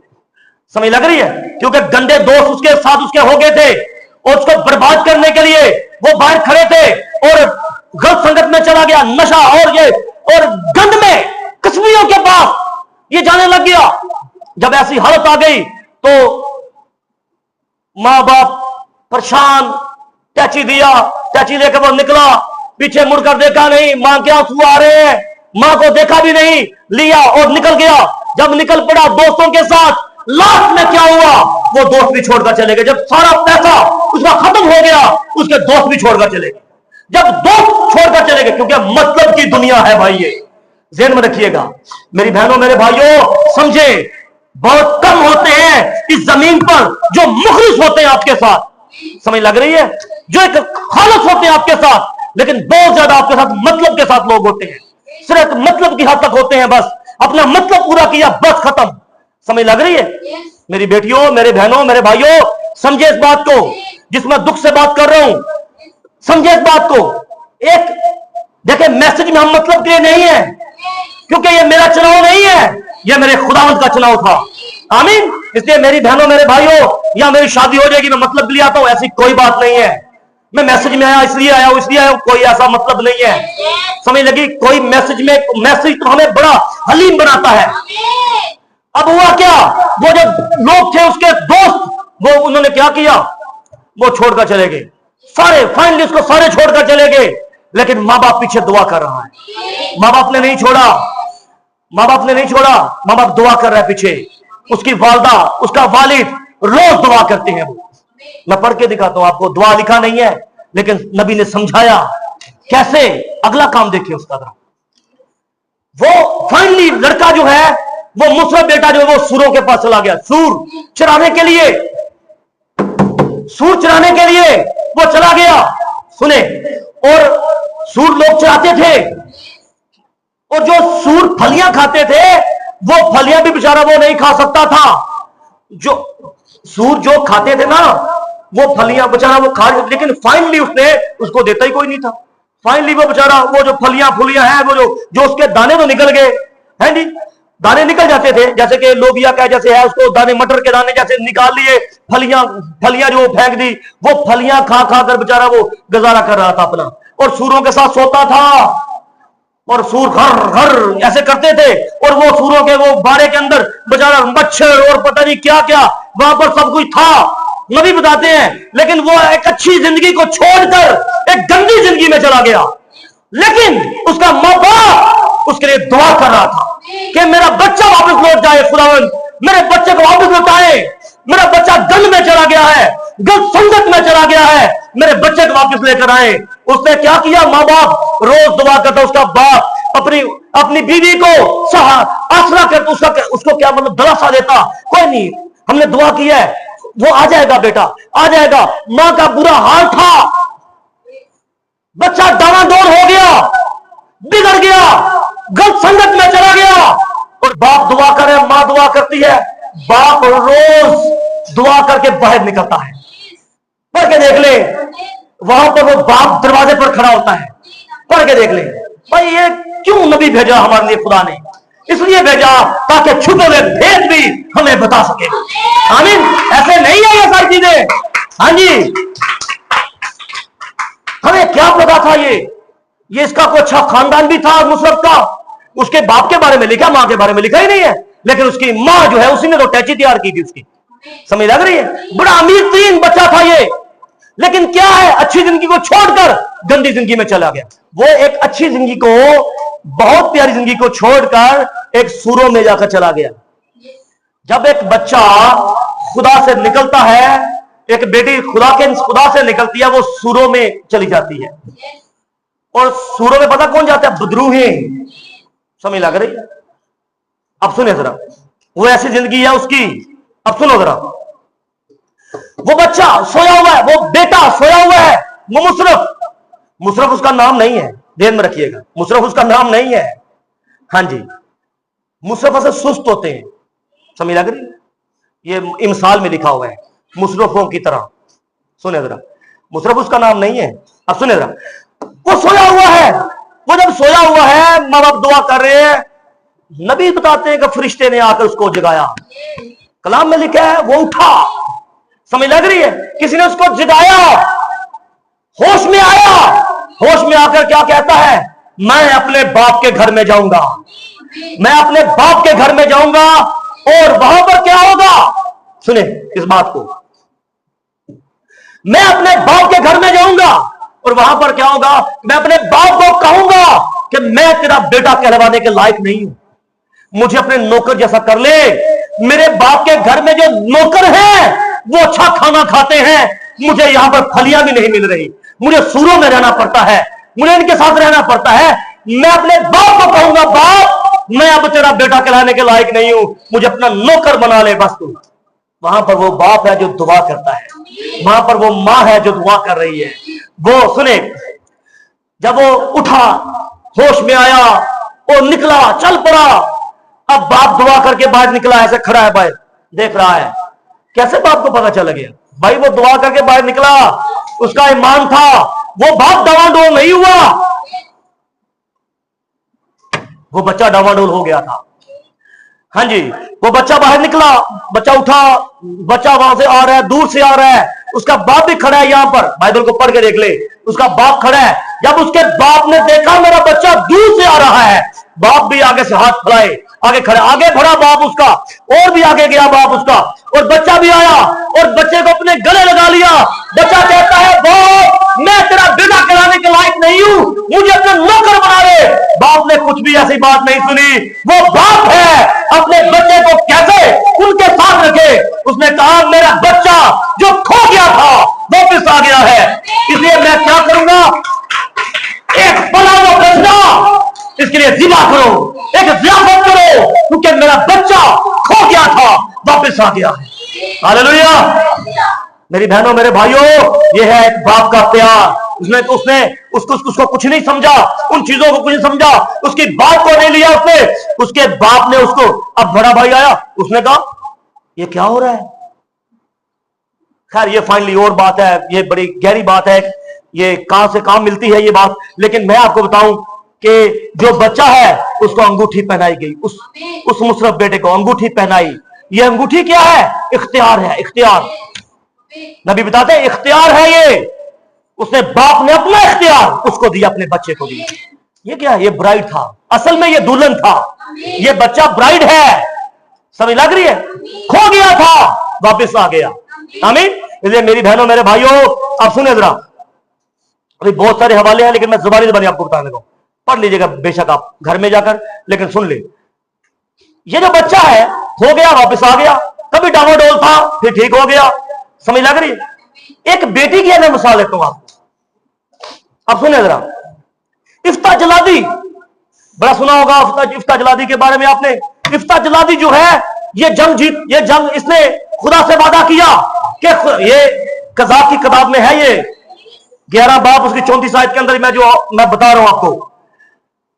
समझ लग रही है? क्योंकि गंदे दोस्त उसके साथ उसके हो गए थे और उसको बर्बाद करने के लिए वो बाहर खड़े थे, और गलत संगत में चला गया, नशा और गंद में, कस्मियों के पास ये जाने लग गया। जब ऐसी हालत आ गई तो मां बाप परेशान, टैची दिया, टैची लेकर वो निकला, पीछे मुड़कर देखा नहीं, मां के आंसू आ रहे हैं, मां को देखा भी नहीं, लिया और निकल गया। जब निकल पड़ा दोस्तों के साथ, लास्ट में क्या हुआ? वो दोस्त भी छोड़कर चले गए। जब सारा पैसा उसका खत्म हो गया, उसके दोस्त भी छोड़कर चले गए। जब दोस्त छोड़कर चले गए, क्योंकि मतलब की दुनिया है भाई, ये ध्यान में रखिएगा मेरी बहनों, मेरे भाइयों, समझे। बहुत कम होते हैं इस जमीन पर जो मुखलिस होते हैं आपके साथ, समझ लग रही है? जो एक खालिस होते हैं आपके साथ, लेकिन बहुत ज्यादा आपके साथ मतलब के साथ लोग होते हैं, सिर्फ मतलब की हद तक होते हैं, बस अपना मतलब पूरा किया, बस खत्म। समझ लग रही है? Yes. मेरी बेटियों, मेरे बहनों, मेरे भाइयों, समझे इस बात को, जिसमें दुख से बात कर रहा हूं, समझे इस बात को। एक देखे, मैसेज में हम मतलब के लिए नहीं है, क्योंकि ये मेरा चुनाव नहीं है, ये मेरे खुदावंद का चुनाव था। आमीन। इसलिए मेरी बहनों, मेरे भाइयों, या मेरी शादी हो जाएगी मैं मतलब के लिए आता हूं, ऐसी कोई बात नहीं है। मैं मैसेज में आया इसलिए आया हूं, इसलिए आया हूं, कोई ऐसा मतलब नहीं है। समझ लगी? कोई मैसेज में, मैसेज तो हमें बड़ा हलीम बनाता है। अब हुआ क्या, वो जो लोग थे उसके दोस्त, वो उन्होंने क्या किया, वो छोड़कर चले गए सारे, फाइनली उसको सारे छोड़कर चले गए। लेकिन माँ बाप पीछे दुआ कर रहा है, माँ बाप ने नहीं छोड़ा, माँ बाप ने नहीं छोड़ा, माँ बाप दुआ कर रहे हैं पीछे। उसकी वालदा, उसका वालिद रोज दुआ करते हैं। वो मैं पढ़ के दिखाता हूं आपको, दुआ लिखा नहीं है, लेकिन नबी ने समझाया कैसे। अगला काम देखिए उसका। वो फाइनली लड़का जो है, वो मुसरफ बेटा जो है, वो सूरों के पास चला गया, सूर चराने के लिए, सूर चराने के लिए वो चला गया। सुने, और सूर लोग चराते थे, और जो सूर फलियां खाते थे, वो फलियां भी बेचारा वो नहीं खा सकता था। जो सूर जो खाते थे ना, वो फलियां बेचारा वो खा, लेकिन फाइनली उसने, उसको देता ही कोई नहीं था। फाइनली वो बेचारा, वो जो फलियां फुलियां हैं, वो जो उसके दाने तो निकल गए हैं जी, दाने निकल जाते थे, जैसे कि लोबिया का जैसे है, उसको दाने, मटर के दाने जैसे निकाल लिए, फलियां जो फेंक दी, वो फलियां खा खा कर बेचारा वो गुजारा कर रहा था अपना, और सूरों के साथ सोता था, और सूर घर घर ऐसे करते थे, और वो सूरों के वो बाड़े के अंदर बेचारा मच्छर और पता नहीं क्या क्या वहां पर सब कुछ था। नबी बताते हैं, लेकिन वो एक अच्छी जिंदगी को छोड़कर एक गंदी जिंदगी में चला गया। लेकिन उसका माँ बाप उसके लिए दुआ कर रहा था कि मेरा बच्चा वापस लौट जाए, खुदावंद मेरे बच्चे को वापस लौटाए, मेरा बच्चा गंद में चला गया है, गलत संगत में चला गया है, मेरे बच्चे को वापस लेकर आए। उसने क्या किया, माँ बाप रोज दुआ करता, उसका बाप अपनी बीवी को आसरा करता, उसको क्या मतलब दिलासा देता, कोई नहीं, हमने दुआ की है, वो आ जाएगा, बेटा आ जाएगा। मां का बुरा हाल था, बच्चा डावाडोल हो गया, बिगड़ गया, गलत संगत में चला गया, और बाप दुआ करे, मां दुआ करती है, बाप रोज दुआ करके बाहर निकलता है। पढ़ के देख ले, वहां पर वो बाप दरवाजे पर खड़ा होता है। पढ़ के देख ले भाई, ये क्यों नबी भेजा हमारे लिए खुदा ने? इसलिए भेजा ताकि छुपे हुए भेद भी हमें बता सके। आमीन। ऐसे नहीं है ये सारी चीजें। हाँ जी, हमें क्या पता था ये इसका कोई अच्छा खानदान भी था मुसरफ का, उसके बाप के बारे में लिखा, मां के बारे में लिखा ही नहीं है, लेकिन उसकी मां जो है उसी ने तो टैची तैयार की थी उसकी। समझ लग रही है? बड़ा अमीर तीन बच्चा था ये, लेकिन क्या है, अच्छी जिंदगी को छोड़कर गंदी जिंदगी में चला गया। वो एक अच्छी जिंदगी को, बहुत प्यारी जिंदगी को छोड़कर एक सूरों में जाकर चला गया। जब एक बच्चा खुदा से निकलता है, एक बेटी खुदा से निकलती है, वो सूरों में चली जाती है, और सूरों में पता कौन जाता है? बदरूही। समझ लग रही? अब सुने जरा, वो ऐसी जिंदगी है उसकी। अब सुनो जरा, वो बच्चा सोया हुआ है, वो बेटा सोया हुआ है, वो मुशरफ उसका नाम नहीं है, ध्यान में रखिएगा, मुशरफ उसका नाम नहीं है। हाँ जी, मुशरफ ऐसे सुस्त होते हैं। समझ लग रही? ये इमसाल में लिखा हुआ है, मुशरफों की तरह। सुने जरा, मुशरफ उसका नाम नहीं है। अब सुने जरा, वो सोया हुआ है, वो जब सोया हुआ है, माँ बाप दुआ कर रहे हैं, नबी बताते हैं कि फरिश्ते ने आकर उसको जगाया। कलाम में लिखा है वो उठा। समझ लग रही है? किसी ने उसको जगाया, होश में आया, होश में आकर क्या कहता है? मैं अपने बाप के घर में जाऊंगा, मैं अपने बाप के घर में जाऊंगा, और वहां पर क्या होगा? सुने इस बात को, मैं अपने बाप के घर में जाऊंगा, और वहां पर क्या होगा? मैं अपने बाप को कहूंगा कि मैं तेरा बेटा कहलवाने के लायक नहीं हूं, मुझे अपने नौकर जैसा कर ले। मेरे बाप के घर में जो नौकर हैं वो अच्छा खाना खाते हैं, मुझे यहां पर फलियां भी नहीं मिल रही, मुझे सूरों में रहना पड़ता है, मुझे इनके साथ रहना पड़ता है। मैं अपने बाप को कहूंगा, बाप मैं अब तेरा बेटा कहलाने के लायक नहीं हूं, मुझे अपना नौकर बना ले बस तू। वहां पर वो बाप है जो दुआ करता है, वहां पर वो मां है जो दुआ कर रही है। वो सुने, जब वो उठा, होश में आया, वो निकला, चल पड़ा, अब बाप दुआ करके बाहर निकला, ऐसे खड़ा है बाहर देख रहा है। कैसे बाप को पता चला गया? भाई वो दुआ करके बाहर निकला, उसका ईमान था, वो बाप डावाडोल नहीं हुआ, वो बच्चा डावाडोल हो गया था। हाँ जी, वो बच्चा बाहर निकला, बच्चा उठा, बच्चा वहां से आ रहा है, दूर से आ रहा है, उसका बाप भी खड़ा है यहां पर, बाइबल को पढ़ के देख ले, उसका बाप खड़ा है। जब उसके बाप ने देखा मेरा बच्चा दूर से आ रहा है, बाप भी आगे से हाथ फैलाए, आगे खड़ा, आगे बढ़ा बाप उसका, और भी आगे गया बाप उसका, और बच्चा भी आया और बच्चे को अपने गले लगा लिया। बच्चा कहता है, बाप मैं तेरा बेटा कराने के लायक नहीं हूं, मुझे अपना नौकर बना ले। बाप ने कुछ भी ऐसी बात नहीं सुनी, वो बाप है, अपने बच्चे को कैसे उनके साथ रखे। उसने कहा मेरा बच्चा जो खो गया था वापस आ गया है, इसलिए मैं क्या करूंगा, एक बड़ा हुआ बच्चा इसके लिए जिबा करो, एक ज़ियाफत करो, क्योंकि मेरा बच्चा खो गया था वापस आ गया है। हालेलुया। मेरी बहनों मेरे भाइयों, यह है एक बाप का प्यार। उसको कुछ नहीं समझा, उन चीजों को कुछ नहीं समझा, उसकी बात को नहीं लिया उसने। उसके बाप ने उसको, अब बड़ा भाई आया, उसने कहा ये क्या हो रहा है। खैर ये फाइनली और बात है, ये बड़ी गहरी बात है, ये कहां से कहां मिलती है ये बात। लेकिन मैं आपको बताऊं कि जो बच्चा है उसको अंगूठी पहनाई गई, उस मुशर्रफ बेटे को अंगूठी पहनाई। ये अंगूठी क्या है? इख्तियार है, इख्तियार। नबी बताते हैं इख्तियार है ये, उसने बाप ने अपना इख्तियार उसको दिया, अपने बच्चे को दिया। ये क्या है? ये ब्राइड था, असल में ये दुल्हन था, ये बच्चा ब्राइड है। समझ लग रही है? खो गया था वापस आ गया। आमीन। इसलिए मेरी बहनों मेरे भाइयों, आप सुने जरा, अभी बहुत सारे हवाले हैं लेकिन मैं जुबानी आपको बताने लगा, पढ़ लीजिएगा बेशक आप घर में जाकर, लेकिन सुन ले। ये जो बच्चा है हो गया वापस आ गया, कभी डावाडोल था फिर ठीक हो गया। समझ लग रही है? एक बेटी की मैं मिसाल लेता हूं आपको, अब सुने जरा। इफ्ता जलादी, बड़ा सुना होगा इफ्ता जलादी के बारे में आपने। इफ्ता जलादी जो है ये जंग इसने खुदा से वादा किया कि ये कज़ाब की किताब में है, ये 11 बाब उसकी 34 आयत के अंदर मैं बता रहा हूं आपको।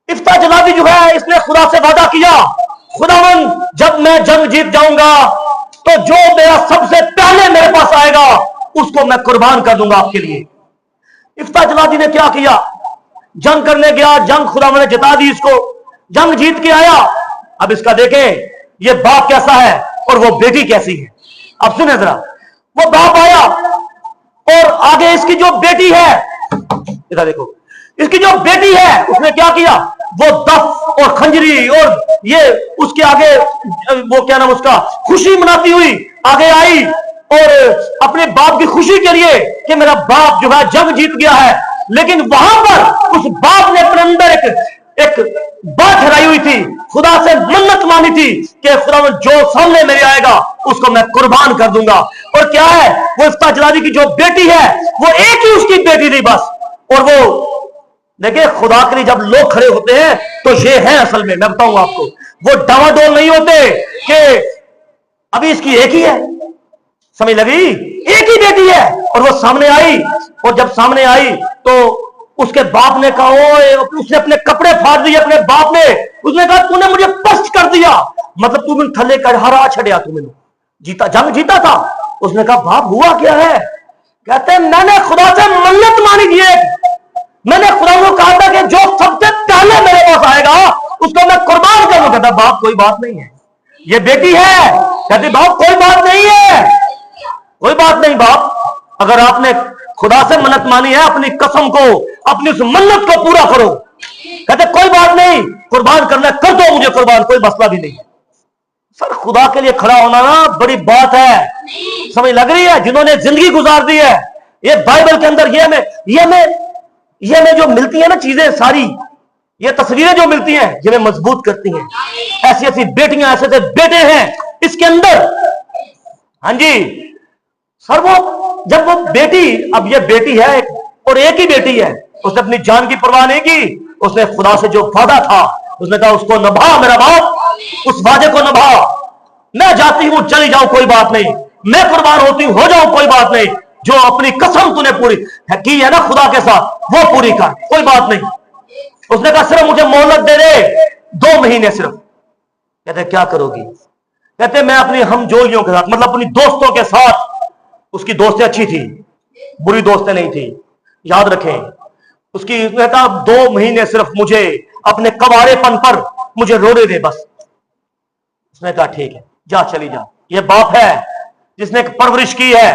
इफ्ता जलादी जो है इसने खुदा से वादा किया, खुदावन जब मैं जंग जीत जाऊंगा तो जो मेरा सबसे पहले मेरे पास आएगा उसको मैं कुर्बान कर दूंगा आपके लिए। इफ्ता जलादी ने क्या किया? जंग करने गया, जंग खुदावन ने जिता दी इसको, जंग जीत के आया। अब इसका देखें ये बाप कैसा है और वो बेटी कैसी है। अब सुने जरा, वो बाप आया और आगे इसकी जो बेटी है, इधर देखो, इसकी जो बेटी है उसने क्या किया, वो दफ और खंजरी और ये उसके आगे वो क्या नाम उसका, खुशी मनाती हुई आगे आई और अपने बाप की खुशी के लिए कि मेरा बाप जो है जंग जीत गया है। लेकिन वहां पर उस बाप ने अपने अंदर एक बात ठहराई हुई थी, खुदा से मन्नत मानी थी कि खुदा जो सामने मेरे आएगा उसको मैं कुर्बान कर दूंगा। और क्या है, वो इफ्ता जलादी की जो बेटी है वो एक ही उसकी बेटी थी बस। और वो देखिए खुदा के लिए जब लोग खड़े होते हैं तो ये है असल में, मैं बताऊंगा आपको, वो डावाडोल नहीं होते कि अभी इसकी एक ही है। समझ लगी? एक ही बेटी है और वो सामने आई, और जब सामने आई तो उसके बाप ने कहा, उसने अपने कपड़े फाड़ दिए अपने बाप ने। उसने कहा तूने मुझे पस्त कर दिया, मतलब तू मैंने थले कर हरा छड़िया, तू मैंने जीता, जंग जीता था। उसने कहा बाप हुआ क्या है? कहते हैं मैंने खुदा से मन्नत मानी थी, मैंने खुदा को कहा था कि जो सबसे पहले मेरे पास आएगा उसको मैं कुर्बान करूंगा। कहता बाप कोई बात नहीं है, ये बेटी है। कहती बाप कोई बात नहीं है, कोई बात नहीं बाप, अगर आपने खुदा से मन्नत मानी है अपनी कसम को, अपनी उस मन्नत को पूरा करो। कहते कोई बात नहीं, कुर्बान करना कर दो मुझे कुर्बान, कोई मसला भी नहीं। सर खुदा के लिए खड़ा होना ना बड़ी बात है, समझ लग रही है? जिन्होंने जिंदगी गुजार दी है, ये बाइबल के अंदर ये में जो मिलती है ना चीजें सारी, ये तस्वीरें जो मिलती हैं ये में मजबूत करती हैं। ऐसी ऐसी बेटियां, ऐसे ऐसे बेटे हैं इसके अंदर। हाँ जी सर, वो जब वो बेटी, अब ये बेटी है और एक ही बेटी है, उसने अपनी जान की परवाह नहीं की। उसने खुदा से जो वादा था उसने कहा उसको निभा मेरा बाप, उस वादे को निभा। मैं जाती हूं चली जाऊं कोई बात नहीं, मैं कुर्बान होती हूं हो जाऊं कोई बात नहीं, जो अपनी कसम तूने पूरी की है ना खुदा के साथ वो पूरी कर, कोई बात नहीं। उसने कहा सिर्फ मुझे मोहलत दे दे 2 महीने सिर्फ, कहते क्या करोगी? कहते मैं अपनी हमजोलियों के साथ, मतलब अपनी दोस्तों के साथ, उसकी दोस्तें अच्छी थी, बुरी दोस्तें नहीं थी, याद रखें। उसकी उसने कहा 2 महीने सिर्फ मुझे अपने कवारेपन पर मुझे रोने दे बस। उसने कहा ठीक है, जा चली जा। ये बाप है जिसने एक परवरिश की है,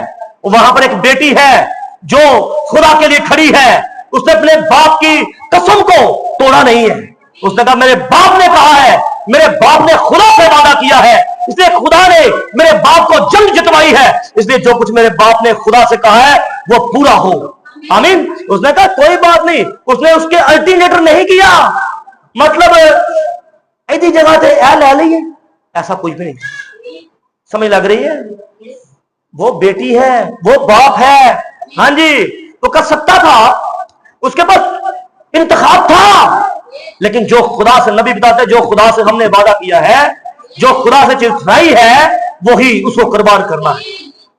वहां पर एक बेटी है जो खुदा के लिए खड़ी है। उसने अपने बाप की कसम को तोड़ा नहीं है। उसने कहा मेरे बाप ने कहा है, मेरे बाप ने खुदा से वादा किया है, इसलिए खुदा ने मेरे बाप को जंग जितवाई है, इसलिए जो कुछ मेरे बाप ने खुदा से कहा है वो पूरा हो। आमीन। उसने कहा कोई बात नहीं। उसने उसके अल्टरनेटर नहीं किया, मतलब ऐसी जगह से ले लीजिए, ऐसा कुछ भी नहीं। समझ लग रही है? वो बेटी है, वो बाप है। हाँ जी, तो कर सकता था, उसके पास इंतखाब था, लेकिन जो खुदा से, नबी बताते जो खुदा से हमने वादा किया है, जो खुदा से चीज खाई है, वही उसको कुर्बान करना है।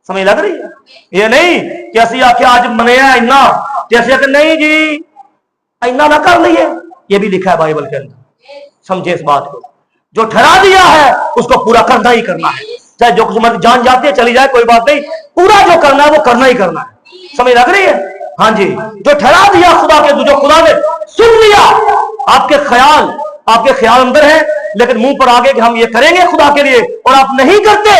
समझ लग रही है? ये नहीं कि ऐसी आके आज मनाया इन्ना, जैसे कि नहीं जी इन्ना ना कर लिए। ये भी लिखा है बाइबल के अंदर, समझे इस बात को। जो ठहरा दिया है उसको पूरा करना ही करना है, चाहे जो कुछ मर्जी जान जाती है चली जाए, कोई बात नहीं, पूरा जो करना है वो करना ही करना है। समझ लग रही है? हाँ जी, जो ठहरा दिया खुदा के, जो खुदा ने सुन लिया। आपके ख्याल अंदर है, लेकिन मुंह पर आगे कि हम ये करेंगे खुदा के लिए, और आप नहीं करते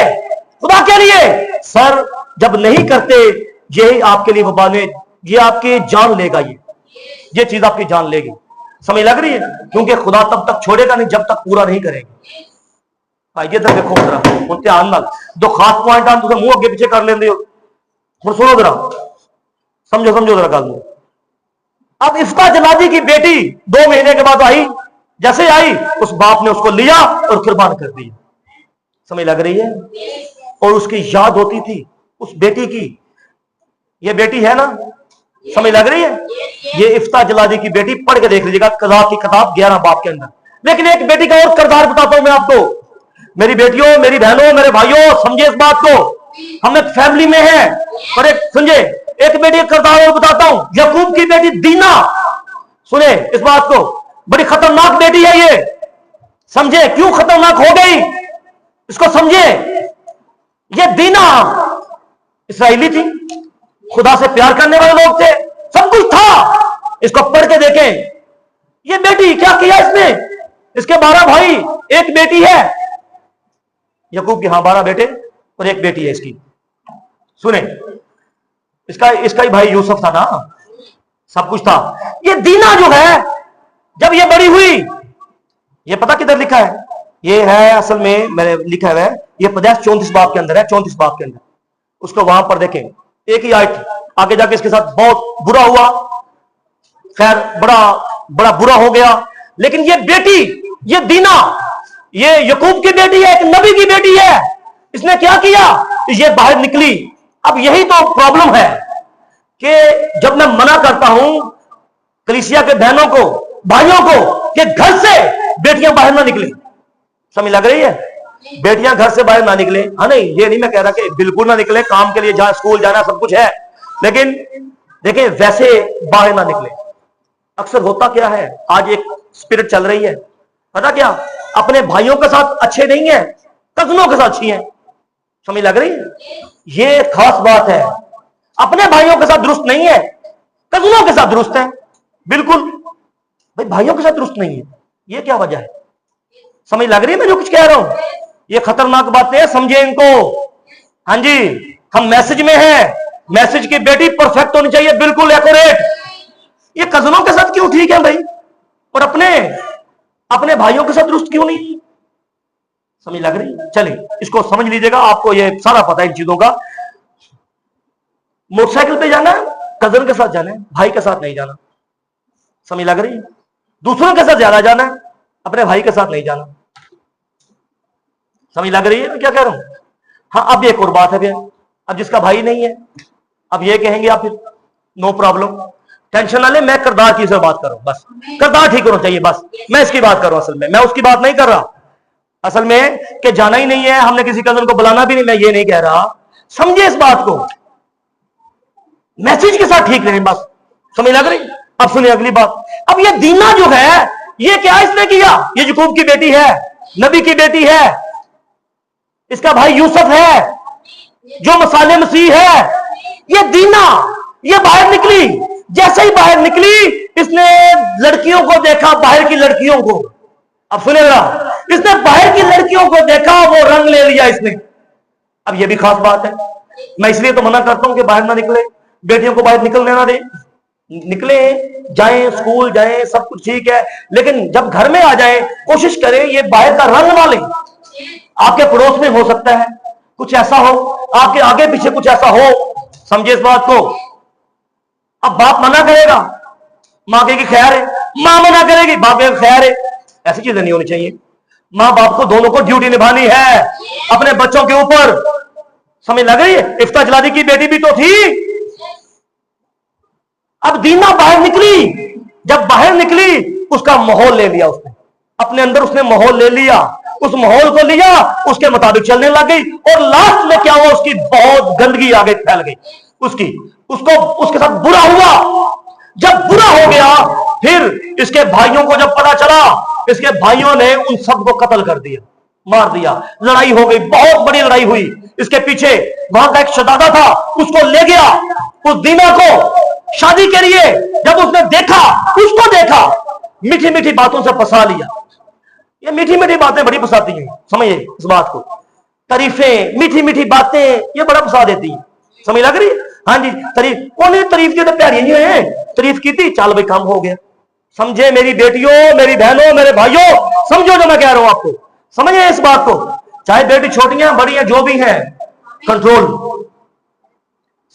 खुदा के लिए। सर जब नहीं करते, ये आपके लिए वबाने, ये आपकी जान लेगा, ये चीज आपकी जान लेगी। समझ लग रही है? क्योंकि खुदा तब तक छोड़ेगा नहीं जब तक पूरा नहीं करेगा। आइए तो देखो जरा, ध्यान नाल दो खास पॉइंट आन, मुंह अगे पीछे कर लेंगे हो। सुनो जरा, समझो जरा गल। अब इफ्ता जलादी की बेटी 2 महीने के बाद आई, जैसे आई उस बाप ने उसको लिया और कुर्बान कर दिया। समझ लग रही है? और उसकी याद होती थी उस बेटी की। ये बेटी है ना, समझ लग रही है? ये इफ्ता जलादी की बेटी, पढ़ के देख लीजिएगा कज़ा की किताब 11 बाब के अंदर। लेकिन एक बेटी का और किरदार बताता हूं मैं आपको। मेरी बेटियों, मेरी बहनों, मेरे भाइयों, समझे इस बात को। हम एक फैमिली में हैं, और एक समझे एक बेटी का किरदार और बताता हूं, याकूब की बेटी दीना। सुने इस बात को, बड़ी खतरनाक बेटी है ये। समझे क्यों खतरनाक हो गई, इसको समझे। ये दीना इस्राएली थी, खुदा से प्यार करने वाले लोग थे, सब कुछ था। इसको पढ़ के देखें, ये बेटी क्या किया इसने। इसके 12 भाई, एक बेटी है याकूब की। हाँ 12 बेटे और एक बेटी है इसकी। सुने, इसका ही भाई यूसुफ था ना, सब कुछ था। ये दीना जो है, जब ये बड़ी हुई, ये पता किधर लिखा है? ये है असल में मैंने लिखा है, ये 34 बाब के अंदर है, 34 बाब के अंदर। उसको वहां पर देखें, एक ही आयत। आगे जाके इसके साथ बहुत बुरा हुआ, खैर बड़ा बुरा हो गया। लेकिन ये बेटी, ये दीना, ये याकूब की बेटी है, एक नबी की बेटी है। इसने क्या किया, ये बाहर निकली। अब यही तो प्रॉब्लम है कि जब मैं मना करता हूं कलीसिया के बहनों को, भाइयों को, कि घर से बेटियां बाहर ना निकले। समझ लग रही है? बेटियां घर से बाहर ना निकले। हाँ नहीं, ये नहीं मैं कह रहा कि बिल्कुल ना निकले, काम के लिए जहां स्कूल जाना सब कुछ है, लेकिन देखिए वैसे बाहर ना निकले। अक्सर होता क्या है, आज एक स्पिरिट चल रही है, पता क्या, अपने भाइयों के साथ अच्छे नहीं है, कजनों के साथ अच्छी है। समझ लग रही है? ये खास बात है। अपने भाइयों के साथ दुरुस्त नहीं है, कजनों के साथ दुरुस्त है। बिल्कुल भाई, भाइयों के साथ दुरुस्त नहीं है, ये क्या वजह है? समझ लग रही है मैं जो कुछ कह रहा हूं? ये खतरनाक बातें हैं, समझे इनको। हाँ जी, हम मैसेज में हैं। मैसेज की बेटी परफेक्ट होनी चाहिए, बिल्कुल एक्यूरेट। ये कजनों के साथ क्यों ठीक है भाई, और अपने भाइयों के साथ दुरुस्त क्यों नहीं? समझ लग रही? चलिए इसको समझ लीजिएगा, आपको ये सारा पता है इन चीजों का। मोटरसाइकिल पे जाना है, कजन के साथ जाना है, भाई के साथ नहीं जाना। समझ लग रही? दूसरों के साथ ज्यादा जाना है, अपने भाई के साथ नहीं जाना। समझ लग रही है मैं क्या कह रहा हूं? हाँ, अब एक और बात है भैया, अब जिसका भाई नहीं है, अब ये कहेंगे आप फिर नो प्रॉब्लम, टेंशन ना ले, मैं किरदार की से बात कर रहा हूं, बस किरदार ठीक होना चाहिए, बस मैं इसकी बात कर रहा हूं। असल में मैं उसकी बात नहीं कर रहा, असल में कि जाना ही नहीं है, हमने किसी कजन को बुलाना भी नहीं, मैं ये नहीं कह रहा। समझे इस बात को, मैसेज के साथ ठीक रहे बस। समझ लग रही? अब सुनिए अगली बात। अब ये दीना जो है, ये क्या इसने किया, ये याकूब की बेटी है, नबी की बेटी है, इसका भाई यूसुफ है जो मसाले मसीह है। ये दीना ये बाहर निकली, जैसे ही बाहर निकली इसने लड़कियों को देखा, बाहर की लड़कियों को। अब सुने जरा, इसने बाहर की लड़कियों को देखा, वो रंग ले लिया इसने। अब ये भी खास बात है, मैं इसलिए तो मना करता हूं कि बाहर ना निकले, बेटियों को बाहर निकलने ना दे। निकले, जाएं स्कूल जाएं, सब कुछ ठीक है, लेकिन जब घर में आ जाए कोशिश करें ये बाहर का रंग ना लें। आपके पड़ोस में हो सकता है कुछ ऐसा हो, आपके आगे पीछे कुछ ऐसा हो, समझे इस बात को। अब बाप मना करेगा, मां कहेगी खैर है, मां मना करेगी, बाप कहेगा खैर है। ऐसी चीजें नहीं होनी चाहिए। मां बाप को दोनों को ड्यूटी निभानी है अपने बच्चों के ऊपर। समझ लग रही है? इफ्ता जलादी की बेटी भी तो थी। अब दीना बाहर निकली, जब बाहर निकली उसका माहौल ले लिया उसने, अपने अंदर उसने माहौल ले लिया, उस माहौल को लिया, उसके मुताबिक चलने लग गई। और लास्ट में क्या हुआ, उसकी बहुत गंदगी आगे फैल गई, उसको उसके साथ बुरा हुआ। जब बुरा हो गया फिर इसके भाइयों को जब पता चला, इसके भाइयों ने उन सबको कत्ल कर दिया, मार दिया। लड़ाई हो गई, बहुत बड़ी लड़ाई हुई। इसके पीछे वहां का एक शहजादा था, उसको ले गया, उस दीना को शादी के लिए। जब उसने देखा, उसको देखा, मीठी मीठी बातों से फंसा लिया। ये मीठी मीठी बातें बड़ी फंसाती हैं, समझिए इस बात को। तारीफें, मीठी मीठी बातें ये बड़ा फंसा देती हैं, समझ लग रही है? हाँ जी, तारीफ कौन तारीफ की तो प्यारी नहीं है, तारीफ की थी, चल भाई काम हो गया। समझे मेरी बेटियों, मेरी बहनों, मेरे भाइयों, समझो जो मैं कह रहा हूं आपको, समझिए इस बात को। चाहे बेटी छोटियां बड़ियां जो भी हैं, कंट्रोल,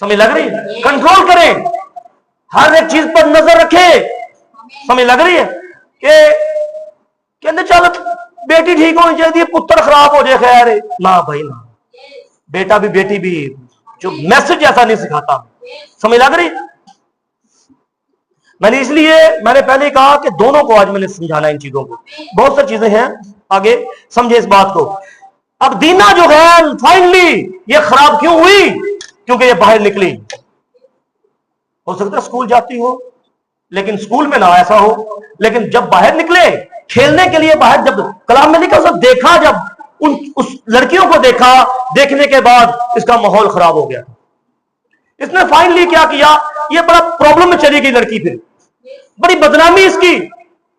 समझ लग रही है? कंट्रोल करें, हर एक चीज पर नजर रखें, समझ लग रही है? कि कहते चल बेटी ठीक होनी चाहिए, पुत्र खराब हो जाए, खैर है ना भाई ना, बेटा भी बेटी भी, जो मैसेज ऐसा नहीं सिखाता, समझ लग रही? मैंने पहले कहा कि दोनों को आज मैंने समझाना इन चीजों को, बहुत सारी चीजें हैं आगे, समझे इस बात को। अब दीना जो है फाइनली ये खराब क्यों हुई? क्योंकि ये बाहर निकली। हो सकता है स्कूल जाती हो, लेकिन स्कूल में ना ऐसा हो, लेकिन जब बाहर निकले खेलने के लिए, बाहर जब कलाम में लिखा, सब देखा, जब उस लड़कियों को देखा, देखने के बाद इसका माहौल खराब हो गया। इसने फाइनली क्या किया, ये बड़ा प्रॉब्लम में चली गई लड़की, फिर बड़ी बदनामी इसकी,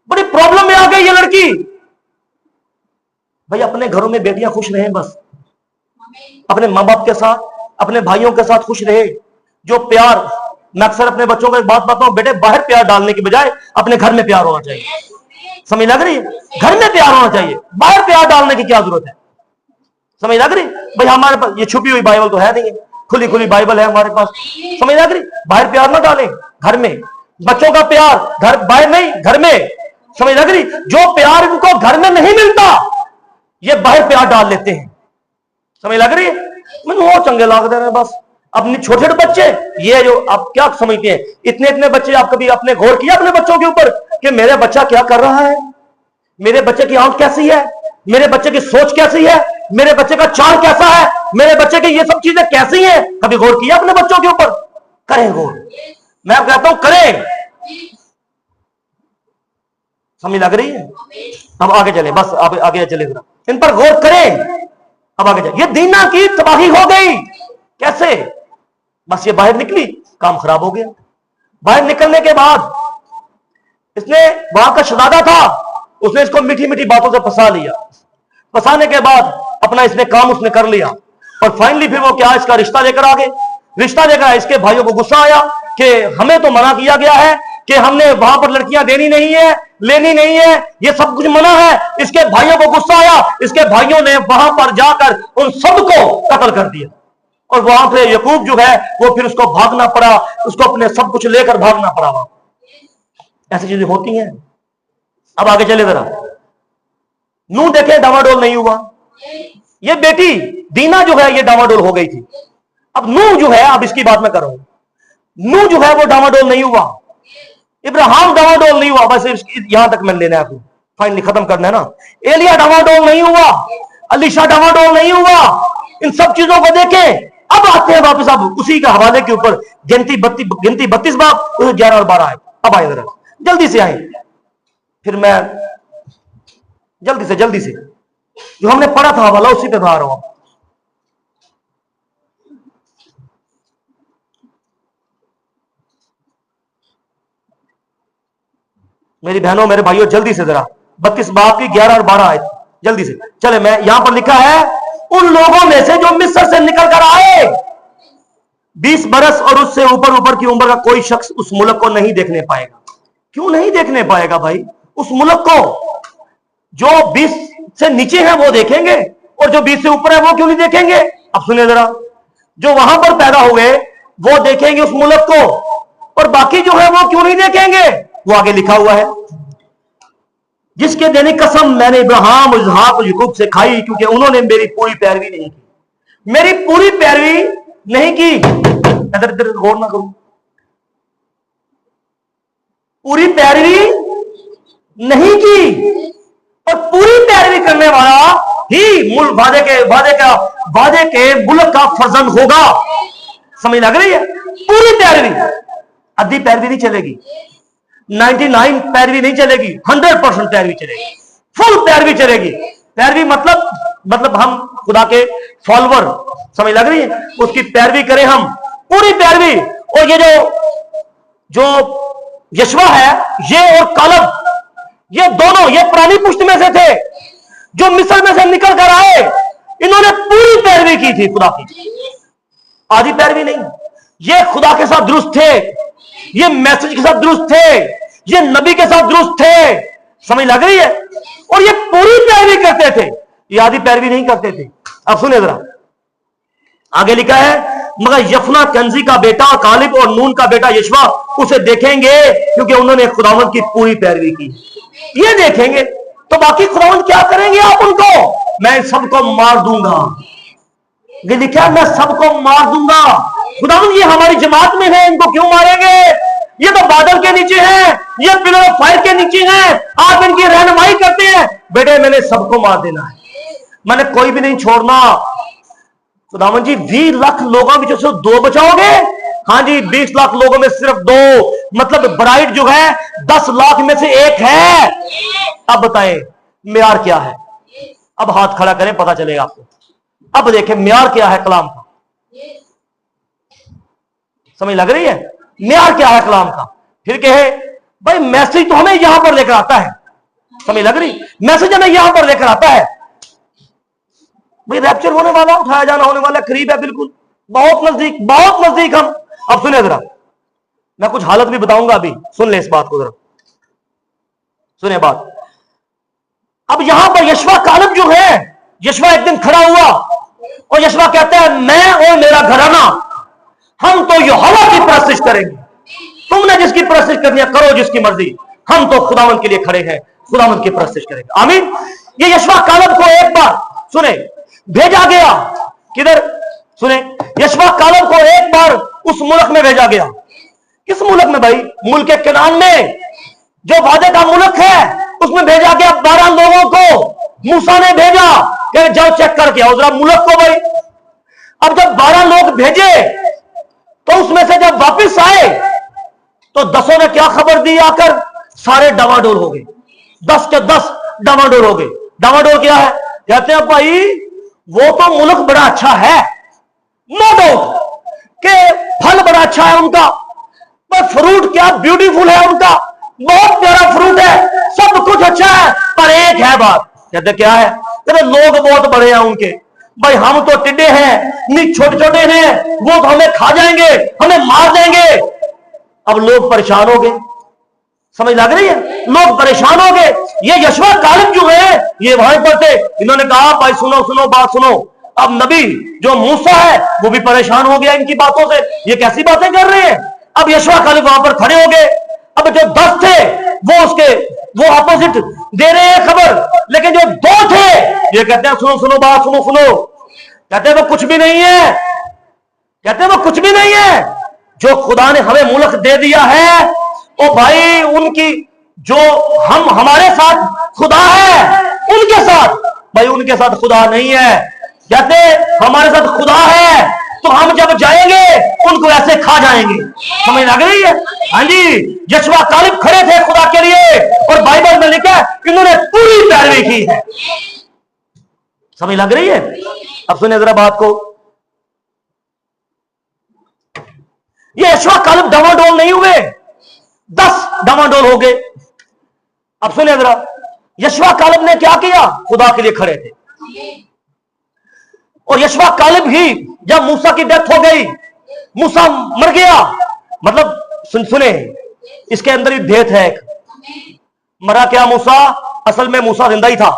बड़ी प्रॉब्लम में आ गई ये लड़की। भाई अपने घरों में बेटियां खुश रहें, बस अपने मां बाप के साथ, अपने भाइयों के साथ खुश रहे। जो प्यार, मैं अक्सर अपने बच्चों को एक बात बताता हूं, बेटे बाहर प्यार डालने की बजाय अपने घर में प्यार होना चाहिए, समझ लग रही है? घर में प्यार होना चाहिए, बाहर प्यार डालने की क्या जरूरत है, समझ लग रही? भाई हमारे पास ये छुपी हुई बाइबल तो है नहीं, खुली खुली बाइबल है हमारे पास, समझ लग रही? बाहर प्यार ना डालें, घर में। बच्चों का प्यार घर, बाहर नहीं, घर में, समझ लग रही? जो प्यार इनको घर में नहीं मिलता ये बाहर प्यार डाल लेते हैं, समझ लग रही है? मैंने वो चंगे लाग दे रहे हैं बस। अपने छोटे छोटे बच्चे, ये जो आप क्या समझते हैं, इतने इतने बच्चे, आप कभी अपने गौर किया अपने बच्चों के ऊपर कि मेरे बच्चा क्या कर रहा है, मेरे बच्चे की आंख कैसी है, मेरे बच्चे की सोच कैसी है, मेरे बच्चे का चाल कैसा है, मेरे बच्चे की ये सब चीजें कैसी हैं? कभी गौर किया अपने बच्चों के ऊपर? करें गौर, मैं कहता हूं करें, समझ लग रही है? अब आगे चले, बस अब आगे चले जरा, इन पर गौर करें। अब आगे चले, ये दीना की तबाही हो गई, कैसे? बस ये बाहर निकली, काम खराब हो गया। बाहर निकलने के बाद इसने, वहां का शहजादा था, उसने इसको मीठी मीठी बातों से फंसा लिया। फंसाने के बाद अपना इसने काम उसने कर लिया, और फाइनली फिर वो क्या, इसका रिश्ता लेकर आ गए। रिश्ता लेकर आए, इसके भाइयों को गुस्सा आया कि हमें तो मना किया गया है कि हमने वहां पर लड़कियां देनी नहीं है, लेनी नहीं है, ये सब कुछ मना है। इसके भाइयों को गुस्सा आया, इसके भाइयों ने वहां पर जाकर उन सबको कत्ल कर दिया, और वहां पे यकूब जो है वो फिर उसको भागना पड़ा, उसको अपने सब कुछ लेकर भागना पड़ा। ऐसी चीजें होती हैं। अब आगे चले जरा, नूह देखे डामाडोल नहीं हुआ, ये बेटी दीना जो है ये डामाडोल हो गई थी। अब नूह जो है, अब इसकी बात मैं कर रहा हूं, नूह जो है वो डामाडोल नहीं हुआ, इब्राहिम डामाडोल नहीं हुआ, बस यहां तक मैंने लेना है आपको, फाइनली खत्म करना है ना। एलिया डामाडोल नहीं हुआ, अलीशा डामाडोल नहीं हुआ। इन सब चीजों को देखें। अब आते हैं वापस, अब उसी के हवाले के ऊपर, गिनती 32 बाब 11 और 12 है। अब आए जरा, जल्दी से आए, फिर मैं जल्दी से जो हमने पढ़ा था वाला उसी पे बता रहा हूं। मेरी बहनों मेरे भाइयों जल्दी से जरा 32 बाब की 11 और 12 आए जल्दी से चले। मैं यहां पर लिखा है उन लोगों में से जो मिस्र से निकल कर आए 20 बरस और उससे ऊपर ऊपर की उम्र का कोई शख्स उस मुल्क को नहीं देखने पाएगा। क्यों नहीं देखने पाएगा भाई? उस मुल्क को जो 20 से नीचे है वो देखेंगे और जो 20 से ऊपर है वो क्यों नहीं देखेंगे? अब सुनिए जरा, जो वहां पर पैदा हुए वो देखेंगे उस मुल्क को और बाकी जो है वो क्यों नहीं देखेंगे? वो आगे लिखा हुआ है, जिसके देने कसम मैंने इब्राहिम इसहाक और याकूब से खाई क्योंकि उन्होंने मेरी पूरी पैरवी नहीं की। मेरी पूरी पैरवी नहीं की। इधर इधर गौर ना करूं, पूरी पैरवी नहीं की और पूरी पैरवी करने वाला ही वादे के मुल्क का फर्जंद होगा। समझ लग रही है? पूरी पैरवी, आधी पैरवी नहीं चलेगी, 99 पैरवी नहीं चलेगी, 100% पैरवी चलेगी, फुल पैरवी चलेगी। पैरवी मतलब हम खुदा के फॉलोवर, समझ लग रही है? उसकी पैरवी करें हम, पूरी पैरवी। और ये जो यशवा है ये और कालब, ये दोनों ये पुरानी पुश्त में से थे जो मिस्र में से निकल कर आए। इन्होंने पूरी पैरवी की थी खुदा की, आधी पैरवी नहीं। ये खुदा के साथ दुरुस्त थे, ये मैसेज के साथ दुरुस्त थे, ये नबी के साथ दुरुस्त थे। समझ लग रही है? और ये पूरी पैरवी करते थे, ये आधी पैरवी नहीं करते थे। अब सुनिए जरा, आगे लिखा है मगर यफना कंजी का बेटा कालिब और नून का बेटा यशवा उसे देखेंगे क्योंकि उन्होंने खुदावंद की पूरी पैरवी की। ये देखेंगे तो बाकी खुदावंद क्या करेंगे? आप उनको, मैं सबको मार दूंगा। ये लिखा है मैं सबको मार दूंगा। खुदावंद ये हमारी जमात में है, इनको क्यों मारेंगे? ये तो बादल के नीचे है, ये पिलर ऑफ फायर के नीचे है, आप इनकी रहनुमाई करते हैं। बेटे मैंने सबको मार देना है, मैंने कोई भी नहीं छोड़ना। खुदावंद जी 20 लाख लोगों में जो 2 बचाओगे? हाँ जी, 20 लाख लोगों में सिर्फ 2, मतलब ब्राइड जो है 10 लाख में से 1 है। अब बताएं म्यार क्या है? अब हाथ खड़ा करें पता चलेगा आपको। अब देखें म्यार क्या है कलाम का। समझ लग रही है? म्यार क्या है कलाम का? फिर कहे भाई मैसेज तो हमें यहां पर लेकर आता है। समझ लग रही? मैसेज हमें यहां पर लेकर आता है। भाई रैप्चर होने वाला, उठाया जाना होने वाला, करीब है, बिल्कुल बहुत नजदीक हम। अब सुने जरा, मैं कुछ हालत भी बताऊंगा अभी, सुन ले इस बात को जरा, सुने बात। अब यहां पर यशवा कालब जो है, यशवा एक दिन खड़ा हुआ और यशवा कहता है मैं और मेरा घराना हम तो यहोवा की परस्तिश करेंगे। तुमने जिसकी परस्तिश करनी है करो, जिसकी मर्जी, हम तो खुदावंद के लिए खड़े हैं, खुदावंद की परस्तिश करेंगे। आमीन। ये यशवा कालब को एक बार सुने भेजा गया, किधर? सुने, यशवा कालब को एक बार उस मुल्क में भेजा गया। किस मुल्क में भाई? मुल्क कनान में, जो वादे का मुल्क है, उसमें भेजा गया 12 लोगों को। मूसा ने भेजा कि जाओ चेक करके आओ जरा मुल्क को भाई। अब जब 12 लोग भेजे तो उसमें से जब वापिस आए तो 10 ने क्या खबर दी? आकर सारे डावाडोल हो गए, 10 के 10 डावाडोल हो गए। डावाडोल क्या है? कहते हैं भाई वो तो मुल्क बड़ा अच्छा है, नो डाउट के फल बड़ा अच्छा है उनका, पर फ्रूट क्या ब्यूटीफुल है उनका, बहुत प्यारा फ्रूट है, सब कुछ अच्छा है, पर एक है बात। कहते क्या है? कहते लोग बहुत बड़े हैं उनके। भाई हम तो टिड्डे हैं, नहीं छोटे छोटे हैं, वो तो हमें खा जाएंगे, हमें मार देंगे। अब लोग परेशान हो गए। समझ लग रही है? लोग परेशान हो गए। ये यशवा कालब जो है ये वहां पर थे, इन्होंने कहा भाई सुनो सुनो बात सुनो। अब नबी जो मूसा है वो भी परेशान हो गया इनकी बातों से, ये कैसी बातें कर रहे हैं। अब यशवा कालब वहां पर खड़े हो गए। अब जो 10 थे वो अपोजिट दे रहे हैं खबर, लेकिन जो 2 थे ये कहते हैं सुनो सुनो बात सुनो सुनो। कहते हैं वो कुछ भी नहीं है, कहते हैं वो कुछ भी नहीं है। जो खुदा ने हमें मुल्क दे दिया है ओ भाई, उनकी जो हमारे साथ खुदा है उनके साथ, भाई उनके साथ खुदा नहीं है। कहते हमारे साथ खुदा है तो हम जब जाएंगे उनको ऐसे खा जाएंगे। समझ लग रही है? हाँ जी, यशवा कालिब खड़े थे खुदा के लिए और बाइबल में लिखा है इन्होंने पूरी पैरवी की है। समझ लग रही है? अब सुनिए जरा बात को, ये यशवा कालिब डावाडोल नहीं हुए, 10 डावाडोल हो गए। अब सुनिए जरा, यशवा कालिब ने क्या किया? खुदा के लिए खड़े थे। और यशवा कालिब ही जब मूसा की डेथ हो गई, मूसा मर गया, मतलब सुने इसके अंदर ही भेद है एक, मरा क्या मूसा? असल में मूसा जिंदा ही था,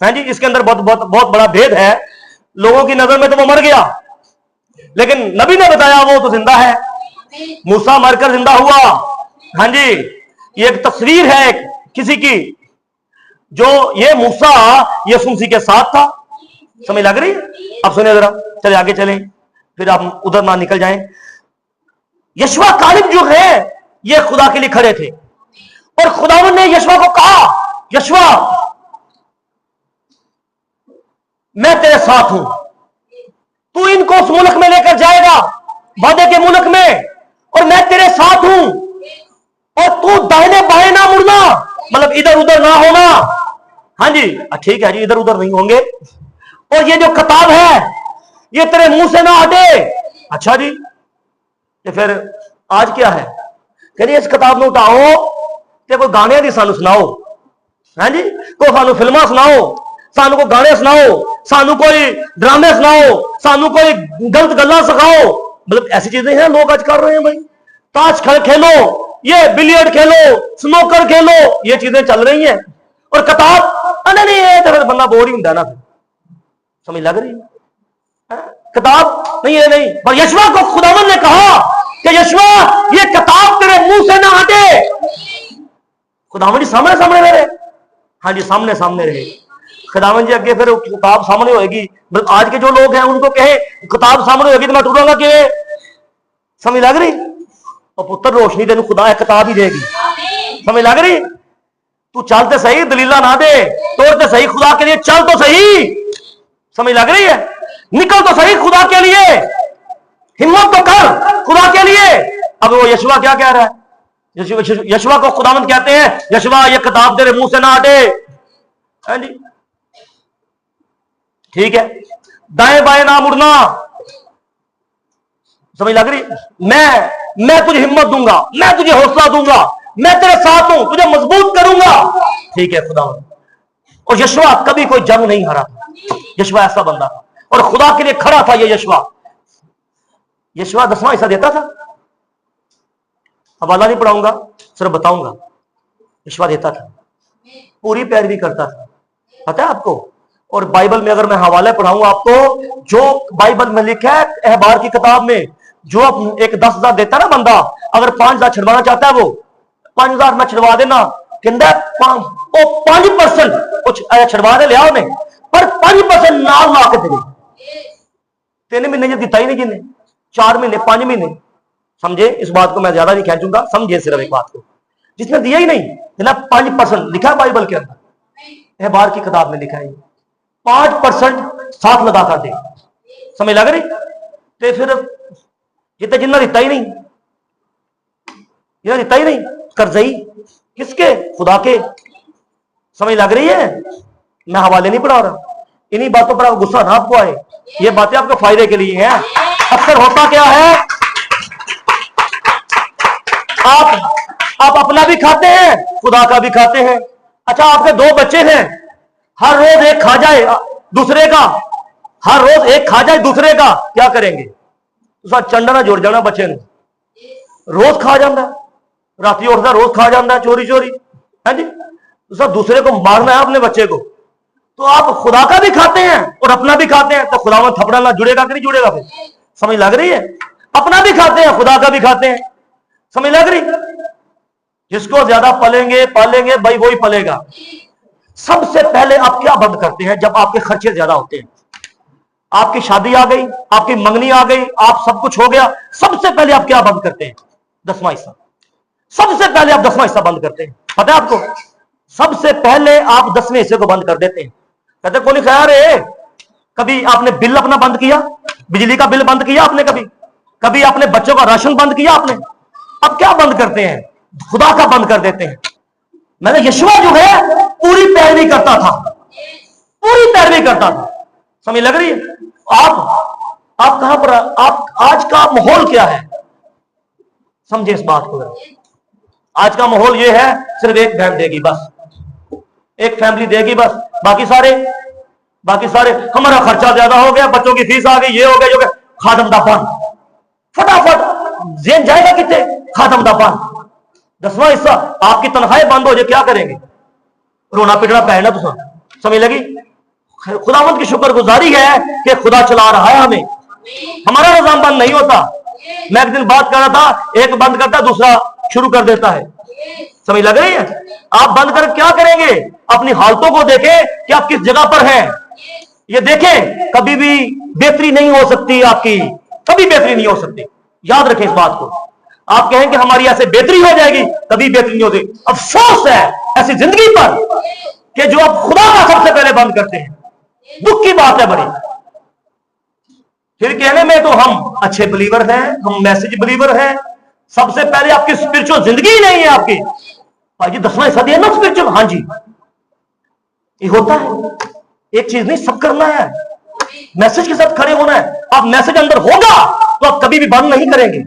है जी। इसके अंदर बहुत बहुत बहुत बड़ा भेद है। लोगों की नजर में तो वो मर गया, लेकिन नबी ने बताया वो तो जिंदा है। मूसा मरकर जिंदा हुआ, हाँ जी। ये एक तस्वीर है किसी की, जो ये मूसा यीशु मसीह के साथ था। समझ लग रही है? अब सुनिए जरा, चले आगे चलें, फिर आप उधर ना निकल जाएं। यशवा कालिब जो है ये खुदा के लिए खड़े थे, और खुदावन ने यशवा को कहा, यशवा मैं तेरे साथ हूं, तू इनको उस मुल्क में लेकर जाएगा, वादे के मुल्क में, और मैं तेरे साथ हूं, और तू दाहिने बाएं ना मुड़ना, मतलब इधर उधर ना होना। हाँ जी, ठीक है जी, इधर उधर नहीं होंगे। और ये जो किताब है ये तेरे मुंह से ना हटे। अच्छा जी, तो फिर आज क्या है? कहते इस किताब में उठाओ ते कोई गाने दी सानू सुनाओ, है जी, कोई सानू फिल्मा सुनाओ, सानू को गाने सुनाओ, सानू कोई ड्रामे सुनाओ, सानू कोई गलत गल्ला सिखाओ। मतलब ऐसी चीजें हैं लोग आज कर रहे हैं भाई। ताश खेलो, ये बिलियर्ड खेलो, स्नोकर खेलो, ये चीजें चल रही हैं। और किताब नहीं, ये तो फिर बंदा बोर ही होता है ना, फिर समझ लग रही है? किताब नहीं है, नहीं। पर यशवा को खुदावन ने कहा कि यशवा ये किताब तेरे मुंह से ना हटे। खुदावन जी सामने सामने रहे, हाँ जी, सामने सामने रहे। खुदावन जी अगे फिर किताब सामने होगी। आज के जो लोग हैं उनको कहे किताब सामने होगी तो मैं टूरूंगा कि, समझ लग रही? और पुत्र रोशनी तेन खुदा है किताब ही देगी। समझ लग रही? तू चलते सही, दलीला ना दे, तोड़ते सही, खुदा के लिए चल तो सही। समझ लग रही है? निकल तो सही खुदा के लिए, हिम्मत तो कर खुदा के लिए। अब वो यशवा क्या कह रहा है? यशवा को खुदावंद कहते हैं, यशवा ये किताब तेरे मुंह से ना हटे, है जी, ठीक है, दाएं बाएं ना मुड़ना। समझ लग रही? मैं तुझे हिम्मत दूंगा, मैं तुझे हौसला दूंगा, मैं तेरे साथ हूं, तुझे मजबूत करूंगा। ठीक है खुदावंद। और यशवा कभी कोई जंग नहीं हारा था, यशवा ऐसा बंदा था और खुदा के लिए खड़ा था। ये यशवा 10वां हिस्सा देता था। हवाला नहीं पढ़ाऊंगा, सिर्फ बताऊंगा। यशवा देता था, पूरी पैरवी करता था, पता है आपको। और बाइबल में अगर मैं हवाले पढ़ाऊंगा आपको, जो बाइबल में लिखा है अहबार की किताब में, जो एक 10,000 देता है ना बंदा, अगर 5,000 छुड़वाना चाहता है वो 5,000 में छुड़वा देना, कहता है 5% कुछ छुड़वा दे लिया उन्हें, पर 5% नाल ला के दे। 3 महीने जो दिता ही नहीं जिन्हें, 4 महीने 5 महीने, समझे इस बात को, मैं ज्यादा नहीं खींचूंगा, समझे सिर्फ एक बात को, जिसने दिया ही नहीं, 5% लिखा है बाइबल के अंदर, अहबार की किताब में लिखा है 5% साथ लगा कर दे। समझ लग रही? तो फिर जितना जिन्ना दिता ही नहीं, दिता ही नहीं, कर्जई किसके? खुदा के। समझ लग रही है? मैं हवाले नहीं पढ़ा रहा, इन्हीं बातों पर आप गुस्सा ना आपको आए, ये बातें आपके फायदे के लिए हैं। अक्सर होता क्या है, आप अपना भी खाते हैं, खुदा का भी खाते हैं। अच्छा, आपके 2 बच्चे हैं, हर रोज एक खा जाए दूसरे का, हर रोज एक खा जाए दूसरे का, क्या करेंगे? उसका चंडा ना जुड़ जाना बच्चे ने, रोज खा जाता है, राती उठता रोज खा जाता है चोरी चोरी, है जी। उसका दूसरे को मारना है अपने बच्चे को, तो आप खुदा का भी खाते हैं और अपना भी खाते हैं, तो खुदा में थपड़ा ना जुड़ेगा कि नहीं जुड़ेगा? फिर समझ लग रही है? अपना भी खाते हैं, खुदा का भी खाते हैं। समझ लग रही? जिसको ज्यादा पालेंगे भाई वही पलेगा। सबसे पहले आप क्या बंद करते हैं जब आपके खर्चे ज्यादा होते हैं? आपकी शादी आ गई, आपकी मंगनी आ गई, आप सब कुछ हो गया, सबसे पहले आप क्या बंद करते हैं? 10वां हिस्सा। सबसे पहले आप 10वां हिस्सा बंद करते हैं, पता है आपको? सबसे पहले आप 10वें हिस्से को बंद कर देते हैं। कहते कौन ख्याल है, कभी आपने बिल अपना बंद किया, बिजली का बिल बंद किया आपने? कभी आपने बच्चों का राशन बंद किया आपने? अब क्या बंद करते हैं? खुदा का बंद कर देते हैं। मैंने यशवा जो है पूरी पैरवी करता था, पूरी पैरवी करता था। समझ लग रही है? आप कहां पर, आप आज का माहौल क्या है, समझे इस बात को। आज का माहौल ये है, सिर्फ एक बैंक देगी बस, एक फैमिली देगी बस, बाकी सारे हमारा खर्चा ज्यादा हो गया, बच्चों की फीस आ गई, ये हो गया, जो गया, खादम दा पान, फटाफट जेन जाएगा कितने, खादम दा पान, 10वां हिस्सा। आपकी तनख्वाहें बंद हो जाए, क्या करेंगे, रोना पिटना पैना तुम, समझ लगी। खुदावंत की शुक्रगुजारी है कि खुदा चला रहा है हमें, हमारा निजाम बंद नहीं होता। मैं एक दिन बात कर रहा था, एक बंद करता दूसरा शुरू कर देता है, समझ लग रही है। आप बंद कर क्या करेंगे, अपनी हालतों को देखें कि आप किस जगह पर हैं, ये देखें। कभी भी बेहतरी नहीं हो सकती आपकी, कभी बेहतरी नहीं हो सकती, याद रखें इस बात को। आप कहें कि हमारी ऐसे बेहतरी हो जाएगी, कभी बेहतरी नहीं होती। अफसोस है ऐसी जिंदगी पर कि जो आप खुदा का सबसे पहले बंद करते हैं, दुख की बात है बड़ी। फिर कहने में तो हम अच्छे बिलीवर हैं, हम मैसेज बिलीवर हैं, सबसे पहले आपकी स्पिरिचुअल जिंदगी ही नहीं है आपकी। भाई जी 10वां हिस्सा दिया ना स्पिरिचुअल, हाँ जी ये होता है, एक चीज नहीं सब करना है, मैसेज के साथ खड़े होना है। आप मैसेज अंदर होगा तो आप कभी भी बंद नहीं करेंगे।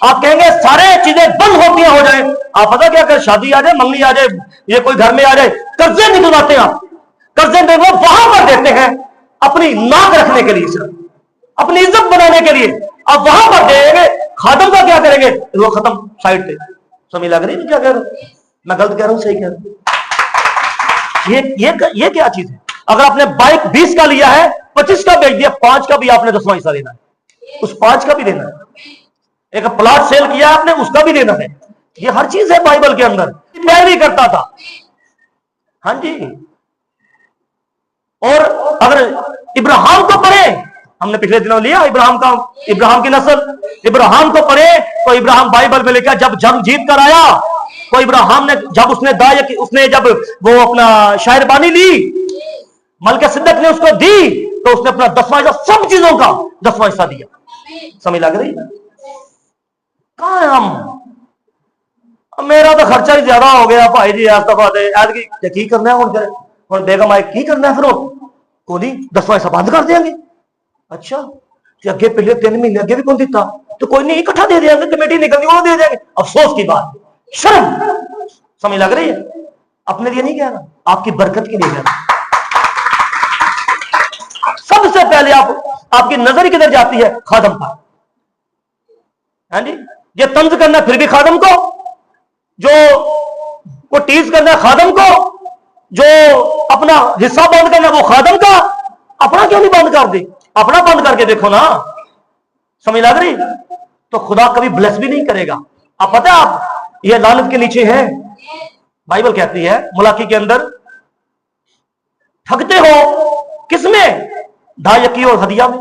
आप कहेंगे सारे चीजें बंद होती हो जाए, आप पता क्या कर, शादी आ जाए, मंगनी आ जाए, ये कोई घर में आ जाए, कर्जे निकलवाते हैं आप, कर्जे वो वहां पर देते हैं अपनी नाक रखने के लिए, सिर्फ अपनी इज्जत बनाने के लिए आप वहां पर देंगे। खादम का क्या करेंगे, वो खत्म साइड पे, समझ लग रही है क्या कह रहा हूं, मैं गलत कह रहा हूं सही कह रहा हूं। ये क्या चीज है। अगर आपने बाइक 20 का लिया है, 25 का बेच दिया, 5 का भी आपने 10वां हिस्सा देना है, उस 5 का भी देना है। एक प्लॉट सेल किया आपने, उसका भी देना है। ये हर चीज है बाइबल के अंदर, मैं भी करता था, हाँ जी। और अगर इब्राहिम को पढ़े, हमने पिछले दिनों लिया इब्राहिम की नस्ल, इब्राहिम को पढ़े तो इब्राहिम बाइबल में लिखा जब जंग जीत कर आया तो इब्राहिम ने जब उसने जब वो अपना शायरबानी ली, मलके सिद्दीक ने उसको दी, तो उसने अपना 10वां हिस्सा, सब चीजों का 10वां हिस्सा दिया। समझ लग रही, कहां है हम, मेरा तो खर्चा ही ज्यादा हो गया भाई जी, की करना है और बेगम आए की करना है, फिर को नहीं 10वां हिस्सा बंद कर देंगे। अच्छा कि अगे पिछले 3 महीने अगे भी कौन देता, तो कोई नहीं इकट्ठा दे देंगे, कमेटी निकलती वो दे देंगे। अफसोस की बात, शर्म, समझ लग रही है। अपने लिए नहीं कह रहा, आपकी बरकत के लिए कह रहा। सबसे पहले आपकी नजर किधर जाती है, खादम पर, हाँ जी। ये तंज करना फिर भी खादम को, जो टीज करना खादम को, जो अपना हिस्सा बंद करना वो खादम का। अपना क्यों नहीं बंद कर दे, अपना बंद करके देखो ना, समझ लग रही। तो खुदा कभी ब्लेस भी नहीं करेगा। आप पता है आप ये लानत के नीचे है, बाइबल कहती है मुलाकी के अंदर, ठगते हो किसमें, दायकी और हदिया में।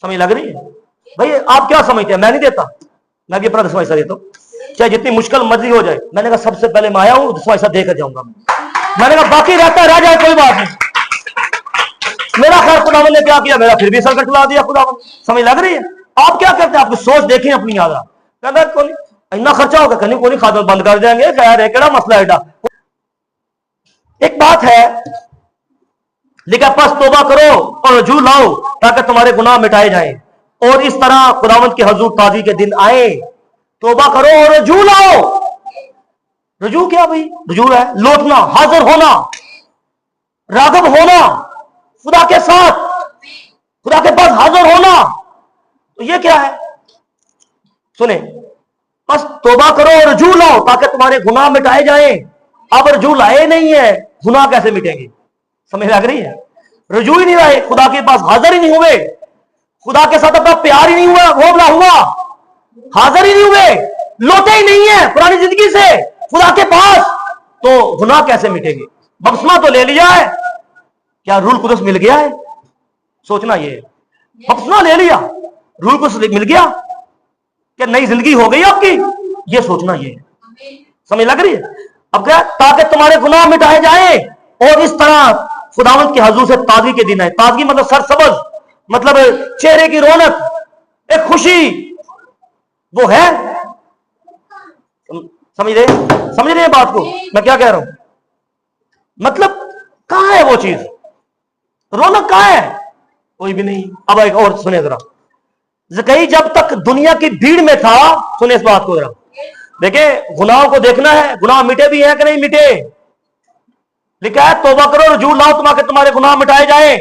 समझ लग रही है भाई। आप क्या समझते हैं, मैं नहीं देता, मैं भी अपना 10वां हिस्सा देता हूं, चाहे जितनी मुश्किल मर्जी हो जाए। मैंने कहा सबसे पहले मैं आया हूं, 10वां हिस्सा देकर जाऊंगा। मैंने कहा बाकी रहता रह जाए कोई बात नहीं, मेरा खैर खुदावन ने क्या किया, मेरा फिर भी सर कटवा दिया खुदावन। समझ लग रही है। आप क्या करते हैं, आपकी सोच देखें अपनी, याद कहता कौन इतना खर्चा होगा, कहीं कोई खादम बंद कर देंगे, खैर है केड़ा मसला एडा। एक बात है लिखा, बस तौबा करो और रजू लाओ ताकि तुम्हारे गुनाह मिटाए जाएं और इस तरह खुदावंत के हजूर ताजी के दिन आए। तौबा करो और रजू लाओ। रजू क्या भाई, रजू है लौटना, हाजिर होना, रागब होना, खुदा के साथ, खुदा के पास हाजिर होना। तो ये क्या है, सुने, बस तौबा करो और रजू लाओ ताकि तुम्हारे गुनाह मिटाए जाएं। अब रजू लाए नहीं है, गुनाह कैसे मिटेंगे। समझ लग रही है। रजू ही नहीं लाए, खुदा के पास हाजिर ही नहीं हुए, खुदा के साथ अपना प्यार ही नहीं हुआ, होबला हुआ, हाजिर ही नहीं हुए, लौटे ही नहीं है पुरानी जिंदगी से खुदा के पास, तो गुनाह कैसे मिटेंगे। बपतिस्मा तो ले लिया है, क्या रूल कुदस मिल गया है, सोचना ये। बपतिस्मा ले लिया, रूल कुदस मिल गया, क्या नई जिंदगी हो गई आपकी, ये सोचना ये। समझ लग रही है। अब क्या, ताकि तुम्हारे गुनाह मिटाए जाए और इस तरह खुदावंत के हजूर से ताजगी के दिन आए। ताजगी मतलब सरसब्ज, मतलब चेहरे की रौनक, एक खुशी वो है। समझ रहे बात को मैं क्या कह रहा हूं, मतलब कहां है वो चीज। रौनक कहां है? कोई भी नहीं। अब एक और सुने जरा, ज़कई जब तक दुनिया की भीड़ में था, सुने इस बात को जरा, देखे गुनाहों को देखना है, गुनाह मिटे भी हैं कि नहीं मिटे। लिखा है तौबा करो, रजू लाओ तुम्हारे गुनाह मिटाए जाए।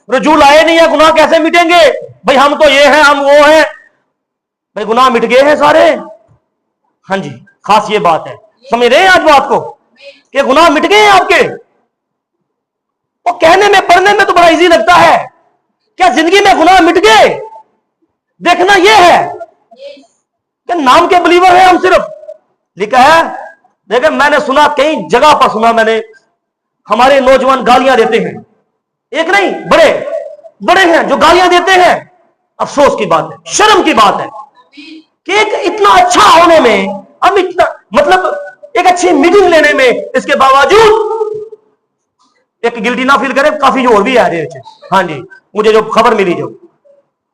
रजू लाए नहीं है, गुनाह कैसे मिटेंगे? भाई हम तो ये हैं, हम वो हैं, भाई गुनाह मिट गए हैं सारे। हाँ जी, खास ये बात है, समझ रहे हैं आज बात को कि गुनाह मिट गए हैं आपके। वो कहने में पढ़ने में तो बड़ा इजी लगता है, क्या जिंदगी में गुनाह मिट गए? देखना यह है कि नाम के बिलीवर हैं हम सिर्फ। लिखा है, देखिए मैंने सुना, कई जगह पर सुना मैंने, हमारे नौजवान गालियां देते हैं, एक नहीं बड़े बड़े हैं जो गालियां देते हैं। अफसोस की बात है, शर्म की बात है कि एक इतना अच्छा होने में, हम इतना मतलब एक अच्छी मीटिंग लेने में, इसके बावजूद एक गिल्टी ना फील करे, काफी जो और भी आ रहे हैं। हाँ जी, मुझे जो खबर मिली, जो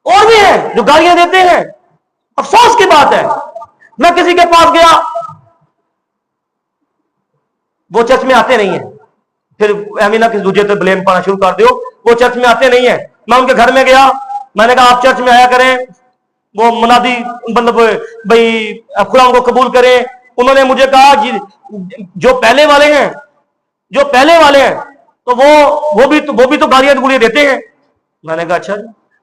और भी है जो गालियां देते हैं। अफसोस की बात है, मैं किसी के पास गया, वो चर्च में आते नहीं है, फिर ना किसी दूसरे पे ब्लेम पाना शुरू कर दो, वो चर्च में आते नहीं है। मैं उनके घर में गया, मैंने कहा आप चर्च में आया करें, वो मुनादी मतलब भाई खुदा को कबूल करें। उन्होंने मुझे कहा जो पहले वाले हैं, जो पहले वाले हैं, तो वो भी तो गालियां गुलियां देते हैं। मैंने कहा अच्छा,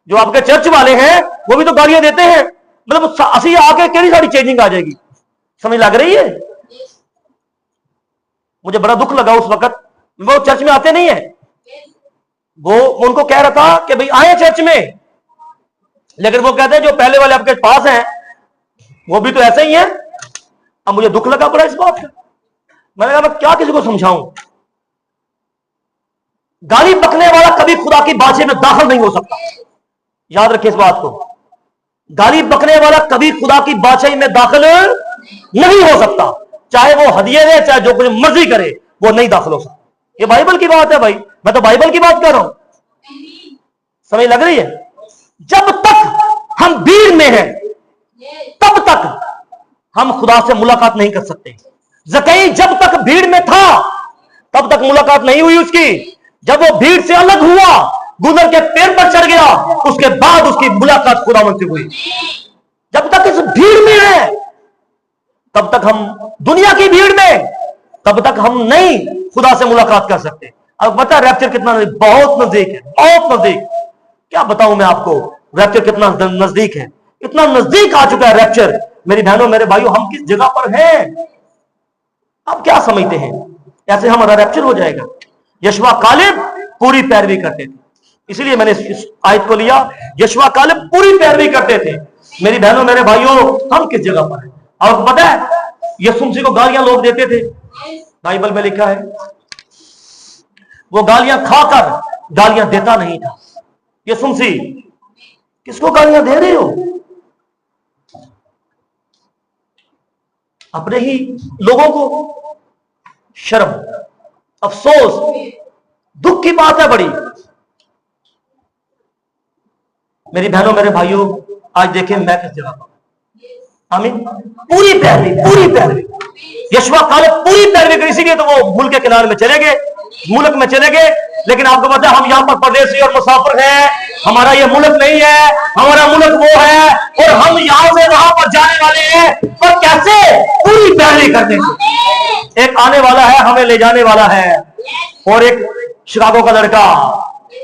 जो आपके चर्च वाले हैं वो भी तो गालियां देते हैं, मतलब असि आके केड़ी सारी चेंजिंग आ जाएगी, समझ लग रही है? मुझे बड़ा दुख लगा उस वक्त। वो चर्च में आते नहीं है, वो उनको कह रहा था कि भाई आए चर्च में, लेकिन वो कहते हैं जो पहले वाले आपके पास हैं वो भी तो ऐसे ही हैं। अब मुझे दुख लगा बड़ा इस बात का। मैंने कहा मैं क्या किसी को समझाऊं? गाली बकने वाला कभी खुदा की बादशाही में दाखिल नहीं हो सकता, याद रखिए इस बात को। गाली बकने वाला कभी खुदा की बादशाही में दाखिल नहीं हो सकता, चाहे वो हदिये दे, चाहे जो कुछ मर्जी करे, वो नहीं दाखिल हो सकता। ये बाइबल की बात है भाई, मैं तो बाइबल की बात कर रहा हूं, समझ लग रही है? जब तक हम भीड़ में हैं, तब तक हम खुदा से मुलाकात नहीं कर सकते। ज़कई जब तक भीड़ में था, तब तक मुलाकात नहीं हुई उसकी। जब वो भीड़ से अलग हुआ, गुजर के पेड़ पर चढ़ गया, उसके बाद उसकी मुलाकात खुदावंद से हुई। जब तक इस भीड़ में है, तब तक हम दुनिया की भीड़ में, तब तक हम नहीं खुदा से मुलाकात कर सकते। अब पता रैप्चर कितना बहुत नजदीक है, बहुत नजदीक। क्या बताऊं मैं आपको, रैप्चर कितना नजदीक है, इतना नजदीक आ चुका है रैप्चर। मेरी बहनों मेरे भाइयों, हम किस जगह पर हैं? आप क्या समझते हैं ऐसे हमारा रैप्चर हो जाएगा? यशवा कालेब पूरी पैरवी करते थे, इसलिए मैंने इस आयत को लिया। यशवा कालेब पूरी पैरवी करते थे। मेरी बहनों मेरे भाइयों, हम किस जगह पर हैं? आपको पता है यीशु मसीह को गालियां लोग देते थे, बाइबल में लिखा है वो गालियां खाकर गालियां देता नहीं था। यीशु मसीह किसको गालियां दे रहे हो? अपने ही लोगों को। शर्म, अफसोस, दुख की बात है बड़ी। मेरी बहनों मेरे भाइयों, आज देखें मैं किस जगह पर। आमीन। पूरी पैरवी, पूरी पैरवी। यशवा कालेब पूरी पैरवी करी, इसीलिए तो वो मुल्क के किनारे में चले गए, मुल्क में चले गए। लेकिन आपको पता है हम यहां पर परदेसी और मुसाफिर हैं, हमारा ये मुल्क नहीं है, हमारा मुल्क वो है, और हम यहां से वहां पर जाने वाले हैं। पर कैसे? पूरी पैरवी करने से। एक आने वाला है, हमें ले जाने वाला है, और एक शिकागो का लड़का,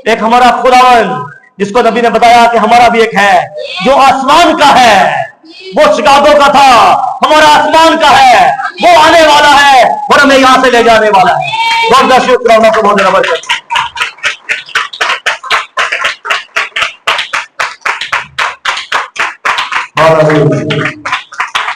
एक हमारा खुदावन जिसको नबी ने बताया कि हमारा भी एक है जो आसमान का है। वो शिकागो का था, हमारा आसमान का है, वो आने वाला है और हमें यहां से ले जाने वाला है। बहुत बहुत शुक्रिया, बहुत